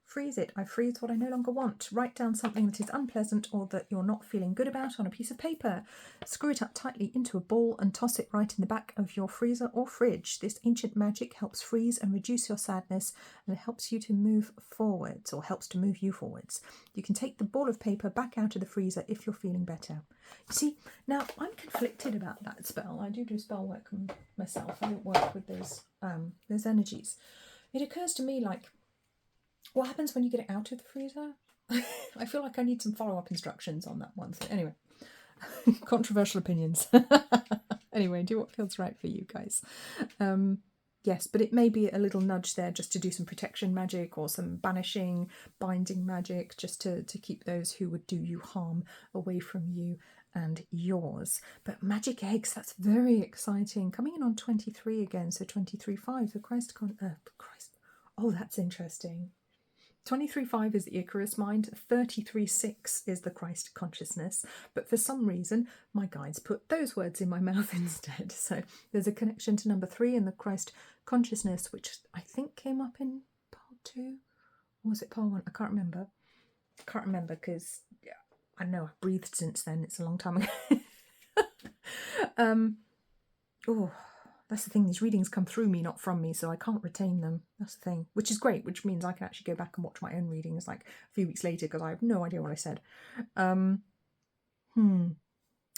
Freeze it. I freeze what I no longer want. Write down something that is unpleasant or that you're not feeling good about on a piece of paper. Screw it up tightly into a ball and toss it right in the back of your freezer or fridge. This ancient magic helps freeze and reduce your sadness, and it helps you to move forwards, or helps to move you forwards. You can take the ball of paper back out of the freezer if you're feeling better. You see, now I'm conflicted about that spell. I do spell work myself. I don't work with those energies. It occurs to me like, what happens when you get it out of the freezer? I feel like I need some follow-up instructions on that one. So anyway, controversial opinions. Anyway, do what feels right for you guys. Yes, but it may be a little nudge there just to do some protection magic or some banishing, binding magic, just to keep those who would do you harm away from you and yours. But magic eggs, that's very exciting. Coming in on 23 again, so 23.5, the Christ. Oh, that's interesting. 23.5 is the Icarus mind, 33.6 is the Christ consciousness, but for some reason my guides put those words in my mouth instead. So there's a connection to number 3 in the Christ consciousness, which I think came up in part 2, or was it part 1? I can't remember. I can't remember because I know I've breathed since then, it's a long time ago. Oh, that's the thing, these readings come through me, not from me, so I can't retain them. That's the thing, which is great, which means I can actually go back and watch my own readings like a few weeks later because I have no idea what I said.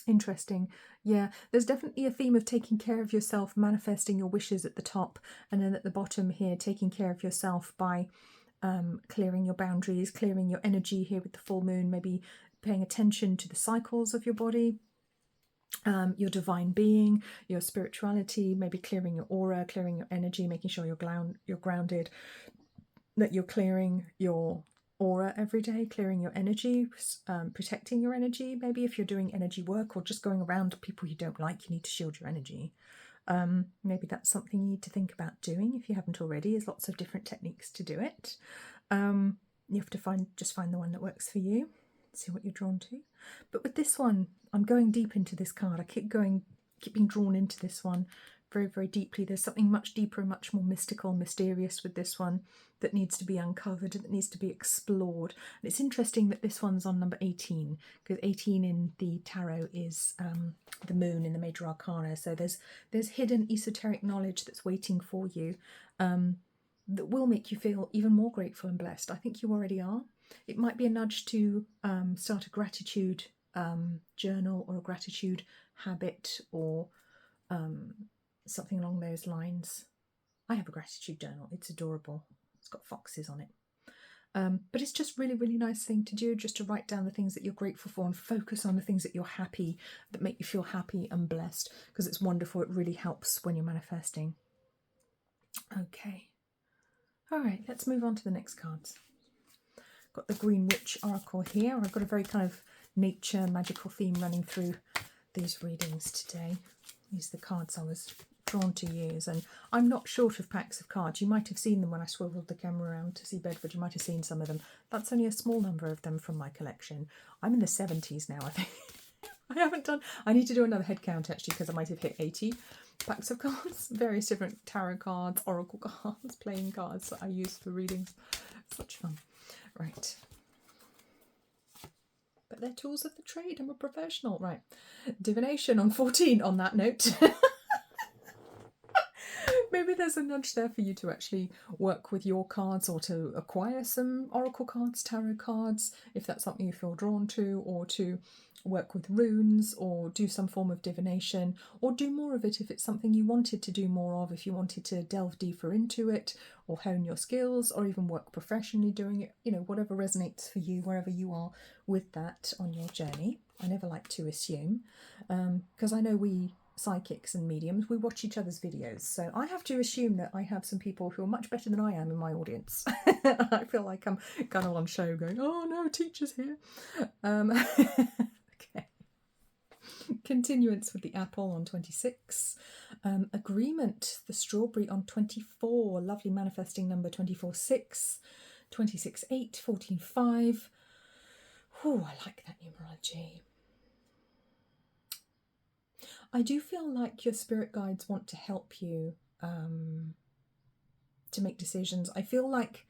Interesting. Yeah, there's definitely a theme of taking care of yourself, manifesting your wishes at the top, and then at the bottom here, taking care of yourself by clearing your boundaries, clearing your energy here with the full moon, maybe paying attention to the cycles of your body. Your divine being, your spirituality, maybe clearing your aura, clearing your energy, making sure you're grounded, that you're clearing your aura every day, clearing your energy, protecting your energy. Maybe if you're doing energy work or just going around people you don't like, you need to shield your energy. Maybe that's something you need to think about doing if you haven't already. There's lots of different techniques to do it. You have to find the one that works for you. See what you're drawn to. But with this one, I'm going deep into this card. I keep being drawn into this one very, very deeply. There's something much deeper and much more mystical, mysterious with this one that needs to be uncovered, that needs to be explored. And it's interesting that this one's on number 18, because 18 in the tarot is the moon in the major arcana. So there's hidden esoteric knowledge that's waiting for you that will make you feel even more grateful and blessed. I think you already are. It might be a nudge to start a gratitude journal or a gratitude habit or something along those lines. I have a gratitude journal. It's adorable. It's got foxes on it. But it's just really, really nice thing to do, just to write down the things that you're grateful for and focus on the things that you're happy, that make you feel happy and blessed, because it's wonderful. It really helps when you're manifesting. Okay. All right, let's move on to the next cards. Got the Green Witch Oracle here. I've got a very kind of nature magical theme running through these readings today. These are the cards I was drawn to use, and I'm not short of packs of cards. You might have seen them when I swiveled the camera around to see Bedford. You might have seen some of them. That's only a small number of them from my collection. I'm in the 70s now, I think. I need to do another head count actually, because I might have hit 80 packs of cards, various different tarot cards, oracle cards, playing cards that I use for readings. Such fun. Right. But they're tools of the trade. I'm a professional. Right. Divination on 14 on that note. Maybe there's a nudge there for you to actually work with your cards or to acquire some oracle cards, tarot cards, if that's something you feel drawn to, or to work with runes or do some form of divination, or do more of it if it's something you wanted to do more of, if you wanted to delve deeper into it or hone your skills or even work professionally doing it, you know, whatever resonates for you, wherever you are with that on your journey. I never like to assume, because I know we psychics and mediums, we watch each other's videos, so I have to assume that I have some people who are much better than I am in my audience. I feel like I'm kind of on show going, oh no, teacher's here. Okay. Continuance with the apple on 26. Agreement, the strawberry on 24. Lovely manifesting number 24-6, 26-8, 14-5. Oh, I like that numerology. I do feel like your spirit guides want to help you to make decisions. I feel like,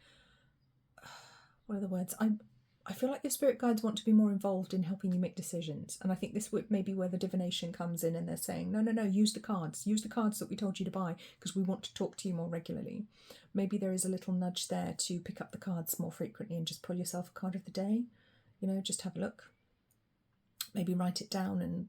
what are the words? I feel like your spirit guides want to be more involved in helping you make decisions. And I think this would maybe where the divination comes in, and they're saying, no, use the cards. Use the cards that we told you to buy because we want to talk to you more regularly. Maybe there is a little nudge there to pick up the cards more frequently and just pull yourself a card of the day. You know, just have a look. Maybe write it down and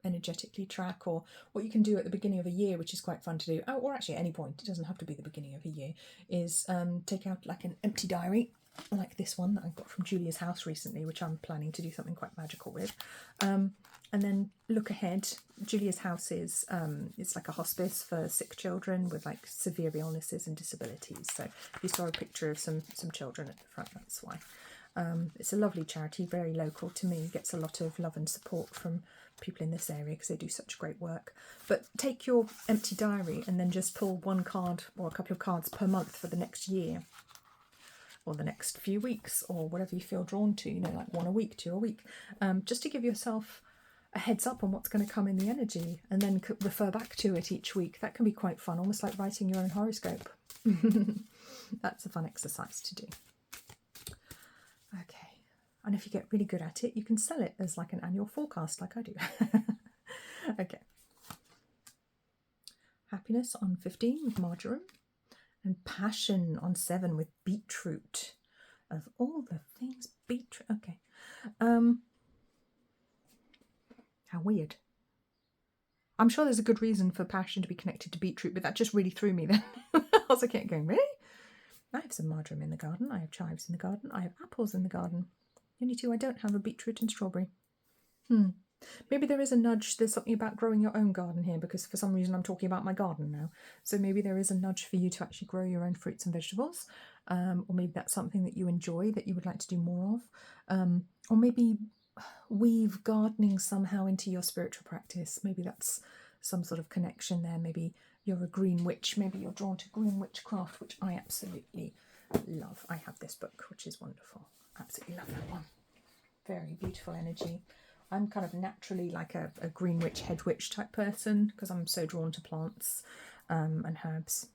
energetically track, or what you can do at the beginning of a year, which is quite fun to do, or actually at any point, it doesn't have to be the beginning of a year, is take out like an empty diary like this one that I got from Julia's house recently, which I'm planning to do something quite magical with. And then look ahead. Julia's house is it's like a hospice for sick children with like severe illnesses and disabilities. So if you saw a picture of some children at the front, that's why. It's a lovely charity, very local to me, gets a lot of love and support from people in this area because they do such great work. But take your empty diary and then just pull one card or a couple of cards per month for the next year or the next few weeks or whatever you feel drawn to, you know, like 1 a week, 2 a week, just to give yourself a heads up on what's going to come in the energy and then refer back to it each week. That can be quite fun, almost like writing your own horoscope. That's a fun exercise to do. Okay, and if you get really good at it, you can sell it as like an annual forecast like I do. Okay. Happiness on 15 with marjoram, and passion on 7 with beetroot. Of all the things, beetroot. Okay. How weird. I'm sure there's a good reason for passion to be connected to beetroot, but that just really threw me then. I was like, going, really? I have some marjoram in the garden, I have chives in the garden, I have apples in the garden. The only two I don't have are beetroot and strawberry. Maybe there is a nudge, there's something about growing your own garden here, because for some reason I'm talking about my garden now. So maybe there is a nudge for you to actually grow your own fruits and vegetables. Or maybe that's something that you enjoy, that you would like to do more of. Or maybe weave gardening somehow into your spiritual practice. Maybe that's some sort of connection there. Maybe you're a green witch. Maybe you're drawn to green witchcraft, which I absolutely love. I have this book, which is wonderful. Absolutely love that one. Very beautiful energy. I'm kind of naturally like a green witch, head witch type person because I'm so drawn to plants and herbs.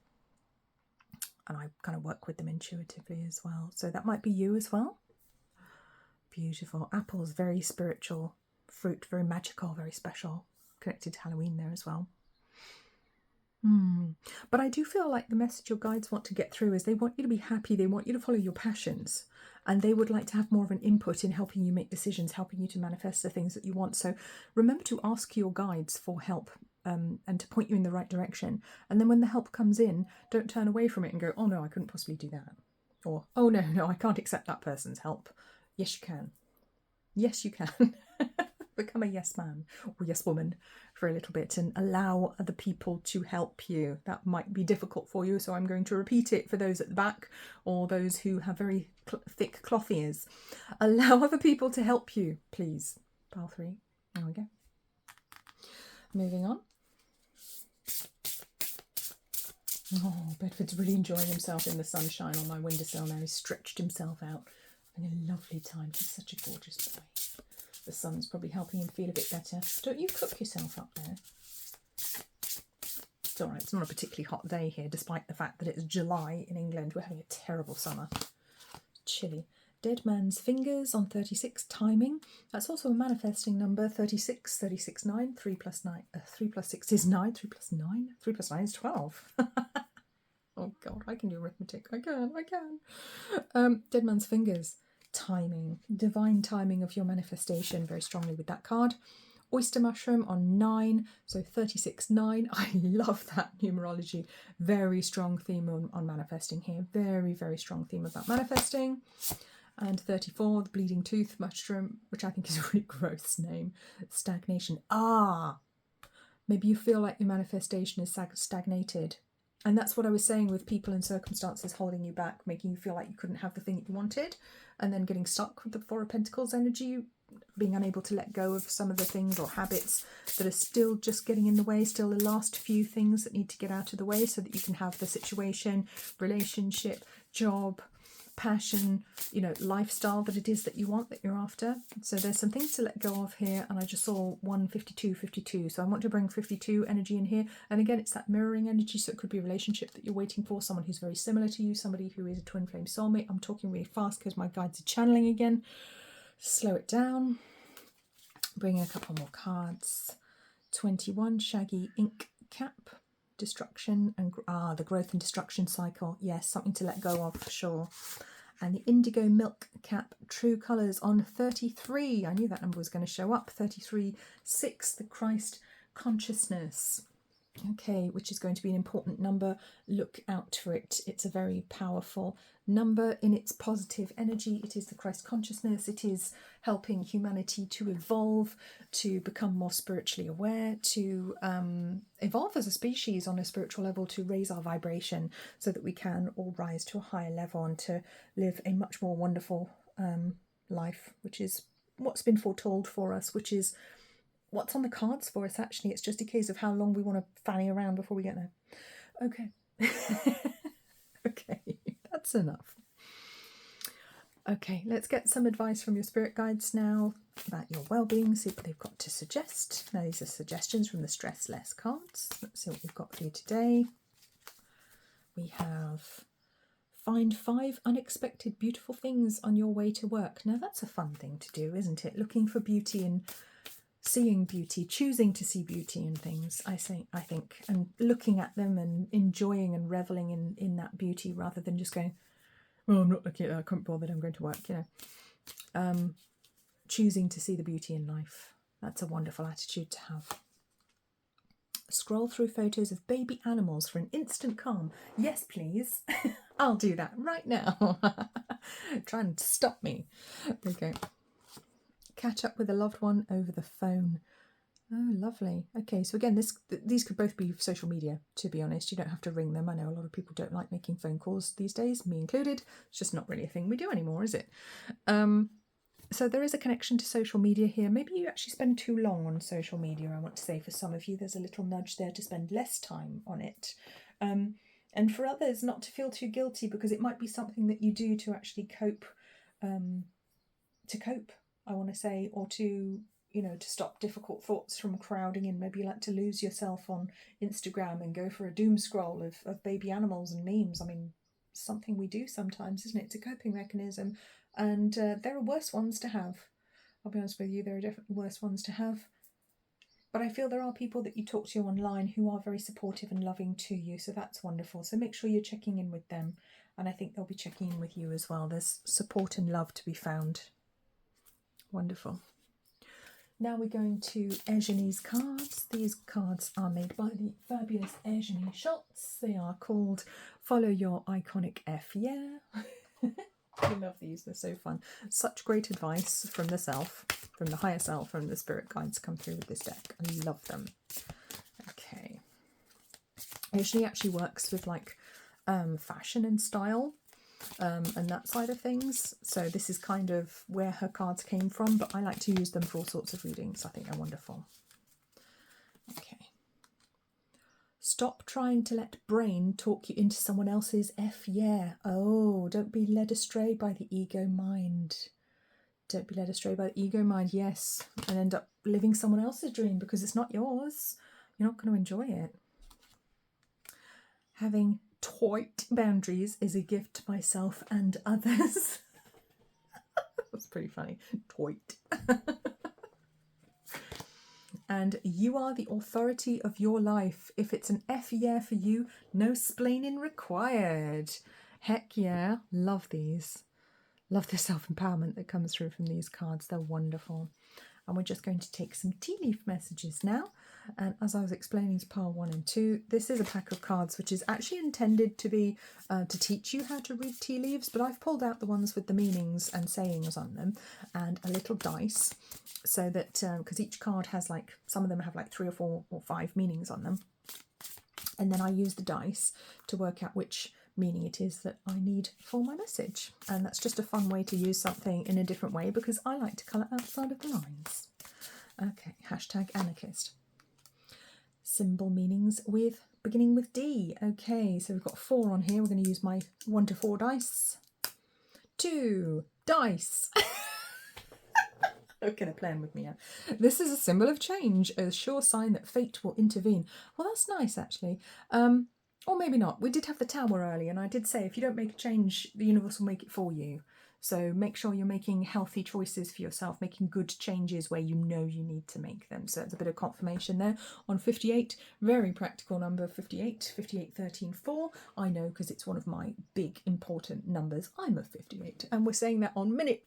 And I kind of work with them intuitively as well. So that might be you as well. Beautiful. Apples, very spiritual. Fruit, very magical, very special. Connected to Halloween there as well. But I do feel like the message your guides want to get through is they want you to be happy, they want you to follow your passions, and they would like to have more of an input in helping you make decisions, helping you to manifest the things that you want. So remember to ask your guides for help and to point you in the right direction. And then when the help comes in, don't turn away from it and go, oh no, I couldn't possibly do that. Or, oh no, I can't accept that person's help. Yes, you can. Yes, you can. Become a yes man or yes woman for a little bit and allow other people to help you. That might be difficult for you, so I'm going to repeat it for those at the back or those who have very thick cloth ears. Allow other people to help you, please. Pile 3. There we go. Moving on. Oh, Bedford's really enjoying himself in the sunshine on my windowsill now. He's stretched himself out. Having a lovely time. He's such a gorgeous boy. The sun's probably helping him feel a bit better. Don't you cook yourself up there? It's all right. It's not a particularly hot day here, despite the fact that it's July in England. We're having a terrible summer. Chilly. Dead Man's Fingers on 36. Timing. That's also a manifesting number. 36, 36, 9. 3 plus 9. 3 plus 6 is 9. 3 plus 9. 3 plus 9 is 12. Oh God, I can do arithmetic. I can. Dead Man's Fingers. Timing, divine timing of your manifestation, very strongly with that card. Oyster mushroom on 9, so 36, 9. I love that numerology. Very strong theme on manifesting here. Very, very strong theme about manifesting. And 34, the bleeding tooth mushroom, which I think is a really gross name. Stagnation. Maybe you feel like your manifestation is stagnated. And that's what I was saying with people and circumstances holding you back, making you feel like you couldn't have the thing that you wanted, and then getting stuck with the Four of Pentacles energy, being unable to let go of some of the things or habits that are still just getting in the way, still the last few things that need to get out of the way so that you can have the situation, relationship, job, passion, lifestyle that it is that you want, that you're after. So there's some things to let go of here, and I just saw 152, so I want to bring 52 energy in here. And again, it's that mirroring energy, so it could be a relationship that you're waiting for, someone who's very similar to you, somebody who is a twin flame soulmate. I'm talking really fast because my guides are channeling again. Slow it down. Bring in a couple more cards. 21, Shaggy Ink Cap. Destruction and the growth and destruction cycle. Yes, something to let go of for sure. And the Indigo Milk Cap, True Colours on 33. I knew that number was going to show up. 33, 6, the Christ Consciousness. Okay, which is going to be an important number. Look out for it. It's a very powerful number in its positive energy. It is the Christ consciousness. It is helping humanity to evolve, to become more spiritually aware, to evolve as a species on a spiritual level, to raise our vibration so that we can all rise to a higher level and to live a much more wonderful life, which is what's been foretold for us, which is what's on the cards for us. Actually, it's just a case of how long we want to fanny around before we get there. Okay. Okay, that's enough. Okay, let's get some advice from your spirit guides now about your well-being, see what they've got to suggest. Now, these are suggestions from the Stress Less cards. Let's see what we've got for you today. We have find 5 unexpected beautiful things on your way to work. Now, that's a fun thing to do, isn't it? Looking for beauty and seeing beauty, choosing to see beauty in things, I think, and looking at them and enjoying and reveling in that beauty rather than just going, well, I'm not looking at that, I can't bother, I'm going to work, you know. Choosing to see the beauty in life. That's a wonderful attitude to have. Scroll through photos of baby animals for an instant calm. Yes, please. I'll do that right now. Trying to stop me. Okay. Catch up with a loved one over the phone. Oh, lovely. Okay, so again, these could both be social media, to be honest. You don't have to ring them. I know a lot of people don't like making phone calls these days, me included. It's just not really a thing we do anymore, is it? So there is a connection to social media here. Maybe you actually spend too long on social media, I want to say. For some of you, there's a little nudge there to spend less time on it. And for others, not to feel too guilty, because it might be something that you do to actually cope, I want to say, or to, you know, to stop difficult thoughts from crowding in. Maybe you like to lose yourself on Instagram and go for a doom scroll of baby animals and memes. I mean, something we do sometimes, isn't it? It's a coping mechanism, and there are worse ones to have. I'll be honest with you, there are definitely worse ones to have. But I feel there are people that you talk to online who are very supportive and loving to you, so that's wonderful. So make sure you're checking in with them, and I think they'll be checking in with you as well. There's support and love to be found. Wonderful. Now we're going to Eugénie's cards. These cards are made by the fabulous Eugénie Schultz. They are called Follow Your Iconic F Yeah. I love these, they're so fun. Such great advice from the self, from the higher self, from the spirit guides come through with this deck. I love them. Okay. Eugénie actually works with like fashion and style. And that side of things. So this is kind of where her cards came from, but I like to use them for all sorts of readings. I think they're wonderful. Okay. Stop trying to let brain talk you into someone else's F yeah. Oh, don't be led astray by the ego mind. Don't be led astray by the ego mind, yes. And end up living someone else's dream because it's not yours. You're not going to enjoy it. Having tight boundaries is a gift to myself and others. That's pretty funny. Tight. And you are the authority of your life. If it's an F yeah for you, no splaining required. Heck yeah. Love these. Love the self-empowerment that comes through from these cards. They're wonderful. And we're just going to take some tea leaf messages now. And as I was explaining to pile 1 and 2, this is a pack of cards which is actually intended to be to teach you how to read tea leaves, but I've pulled out the ones with the meanings and sayings on them and a little dice, so that because each card has like, some of them have like 3 or 4 or 5 meanings on them, and then I use the dice to work out which meaning it is that I need for my message. And that's just a fun way to use something in a different way, because I like to colour outside of the lines. Okay, hashtag anarchist. Symbol meanings with beginning with D. Okay, so we've got 4 on here. We're going to use my 1 to 4 dice. 2 dice. Okay, they're playing with me now. This is a symbol of change, a sure sign that fate will intervene. Well, that's nice, actually. Or maybe not. We did have the tower earlier, and I did say if you don't make a change, the universe will make it for you. So make sure you're making healthy choices for yourself, making good changes where you know you need to make them. So it's a bit of confirmation there on 58. Very practical number, 58, 58, 13, 4. I know, because it's one of my big important numbers. I'm a 58. And we're saying that on minute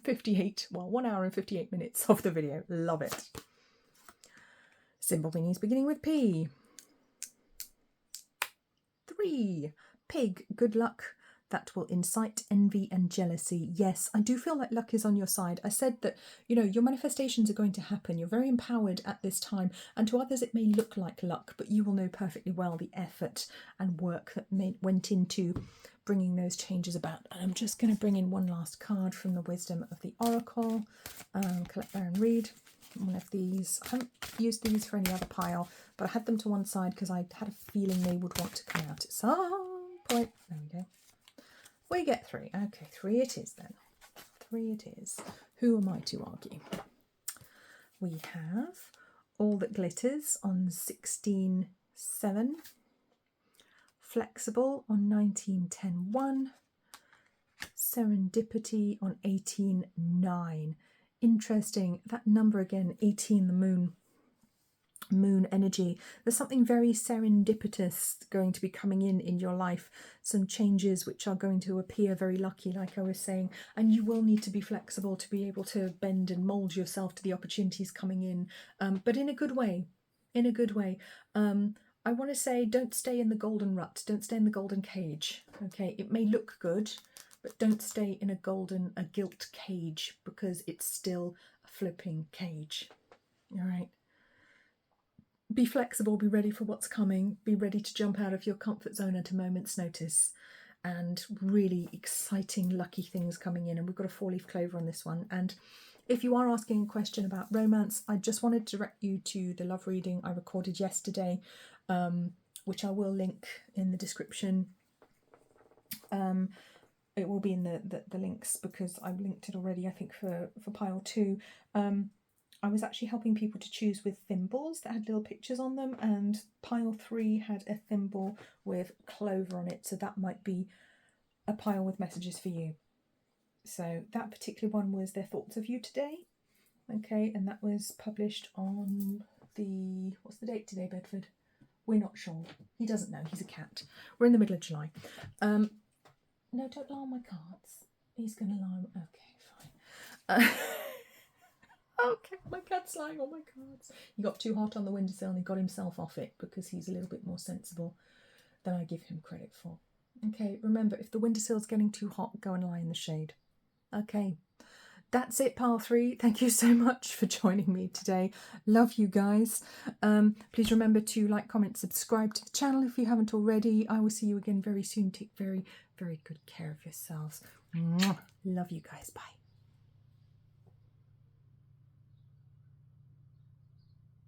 58, well, 1 hour and 58 minutes of the video. Love it. Symbol meanings beginning with P. 3. Pig, good luck. That will incite envy and jealousy. Yes, I do feel like luck is on your side. I said that, you know, your manifestations are going to happen. You're very empowered at this time. And to others, it may look like luck, but you will know perfectly well the effort and work that went into bringing those changes about. And I'm just going to bring in one last card from the Wisdom of the Oracle. Collect there and read. One of these. I haven't used these for any other pile, but I had them to one side because I had a feeling they would want to come out at some point. There we go. We get 3. Okay, 3 it is then. 3 it is. Who am I to argue? We have All That Glitters on 16.7. Flexible on 19.10.1. Serendipity on 18.9. Interesting. That number again, 18, the moon energy. There's something very serendipitous going to be coming in your life, some changes which are going to appear very lucky, like I was saying, and you will need to be flexible to be able to bend and mold yourself to the opportunities coming in, but in a good way. I want to say, don't stay in the golden rut, don't stay in the golden cage. Okay, it may look good, but don't stay in a guilt cage, because it's still a flipping cage. All right. Be flexible, be ready for what's coming, be ready to jump out of your comfort zone at a moment's notice, and really exciting, lucky things coming in. And we've got a 4-leaf clover on this one. And if you are asking a question about romance, I just wanted to direct you to the love reading I recorded yesterday, which I will link in the description. It will be in the links, because I've linked it already, I think, for pile 2. I was actually helping people to choose with thimbles that had little pictures on them, and pile 3 had a thimble with clover on it, so that might be a pile with messages for you. So that particular one was Their Thoughts of You Today. Okay, and that was published on the... What's the date today, Bedford? We're not sure. He doesn't know. He's a cat. We're in the middle of July. No, don't lie on my cards. He's going to lie on... Okay, fine. Okay, my cat's lying on my cards. He got too hot on the windowsill and he got himself off it, because he's a little bit more sensible than I give him credit for. Okay, remember, if the windowsill's getting too hot, go and lie in the shade. Okay, that's it, pile 3. Thank you so much for joining me today. Love you guys. Please remember to like, comment, subscribe to the channel if you haven't already. I will see you again very soon. Take very, very good care of yourselves. Mwah. Love you guys. Bye.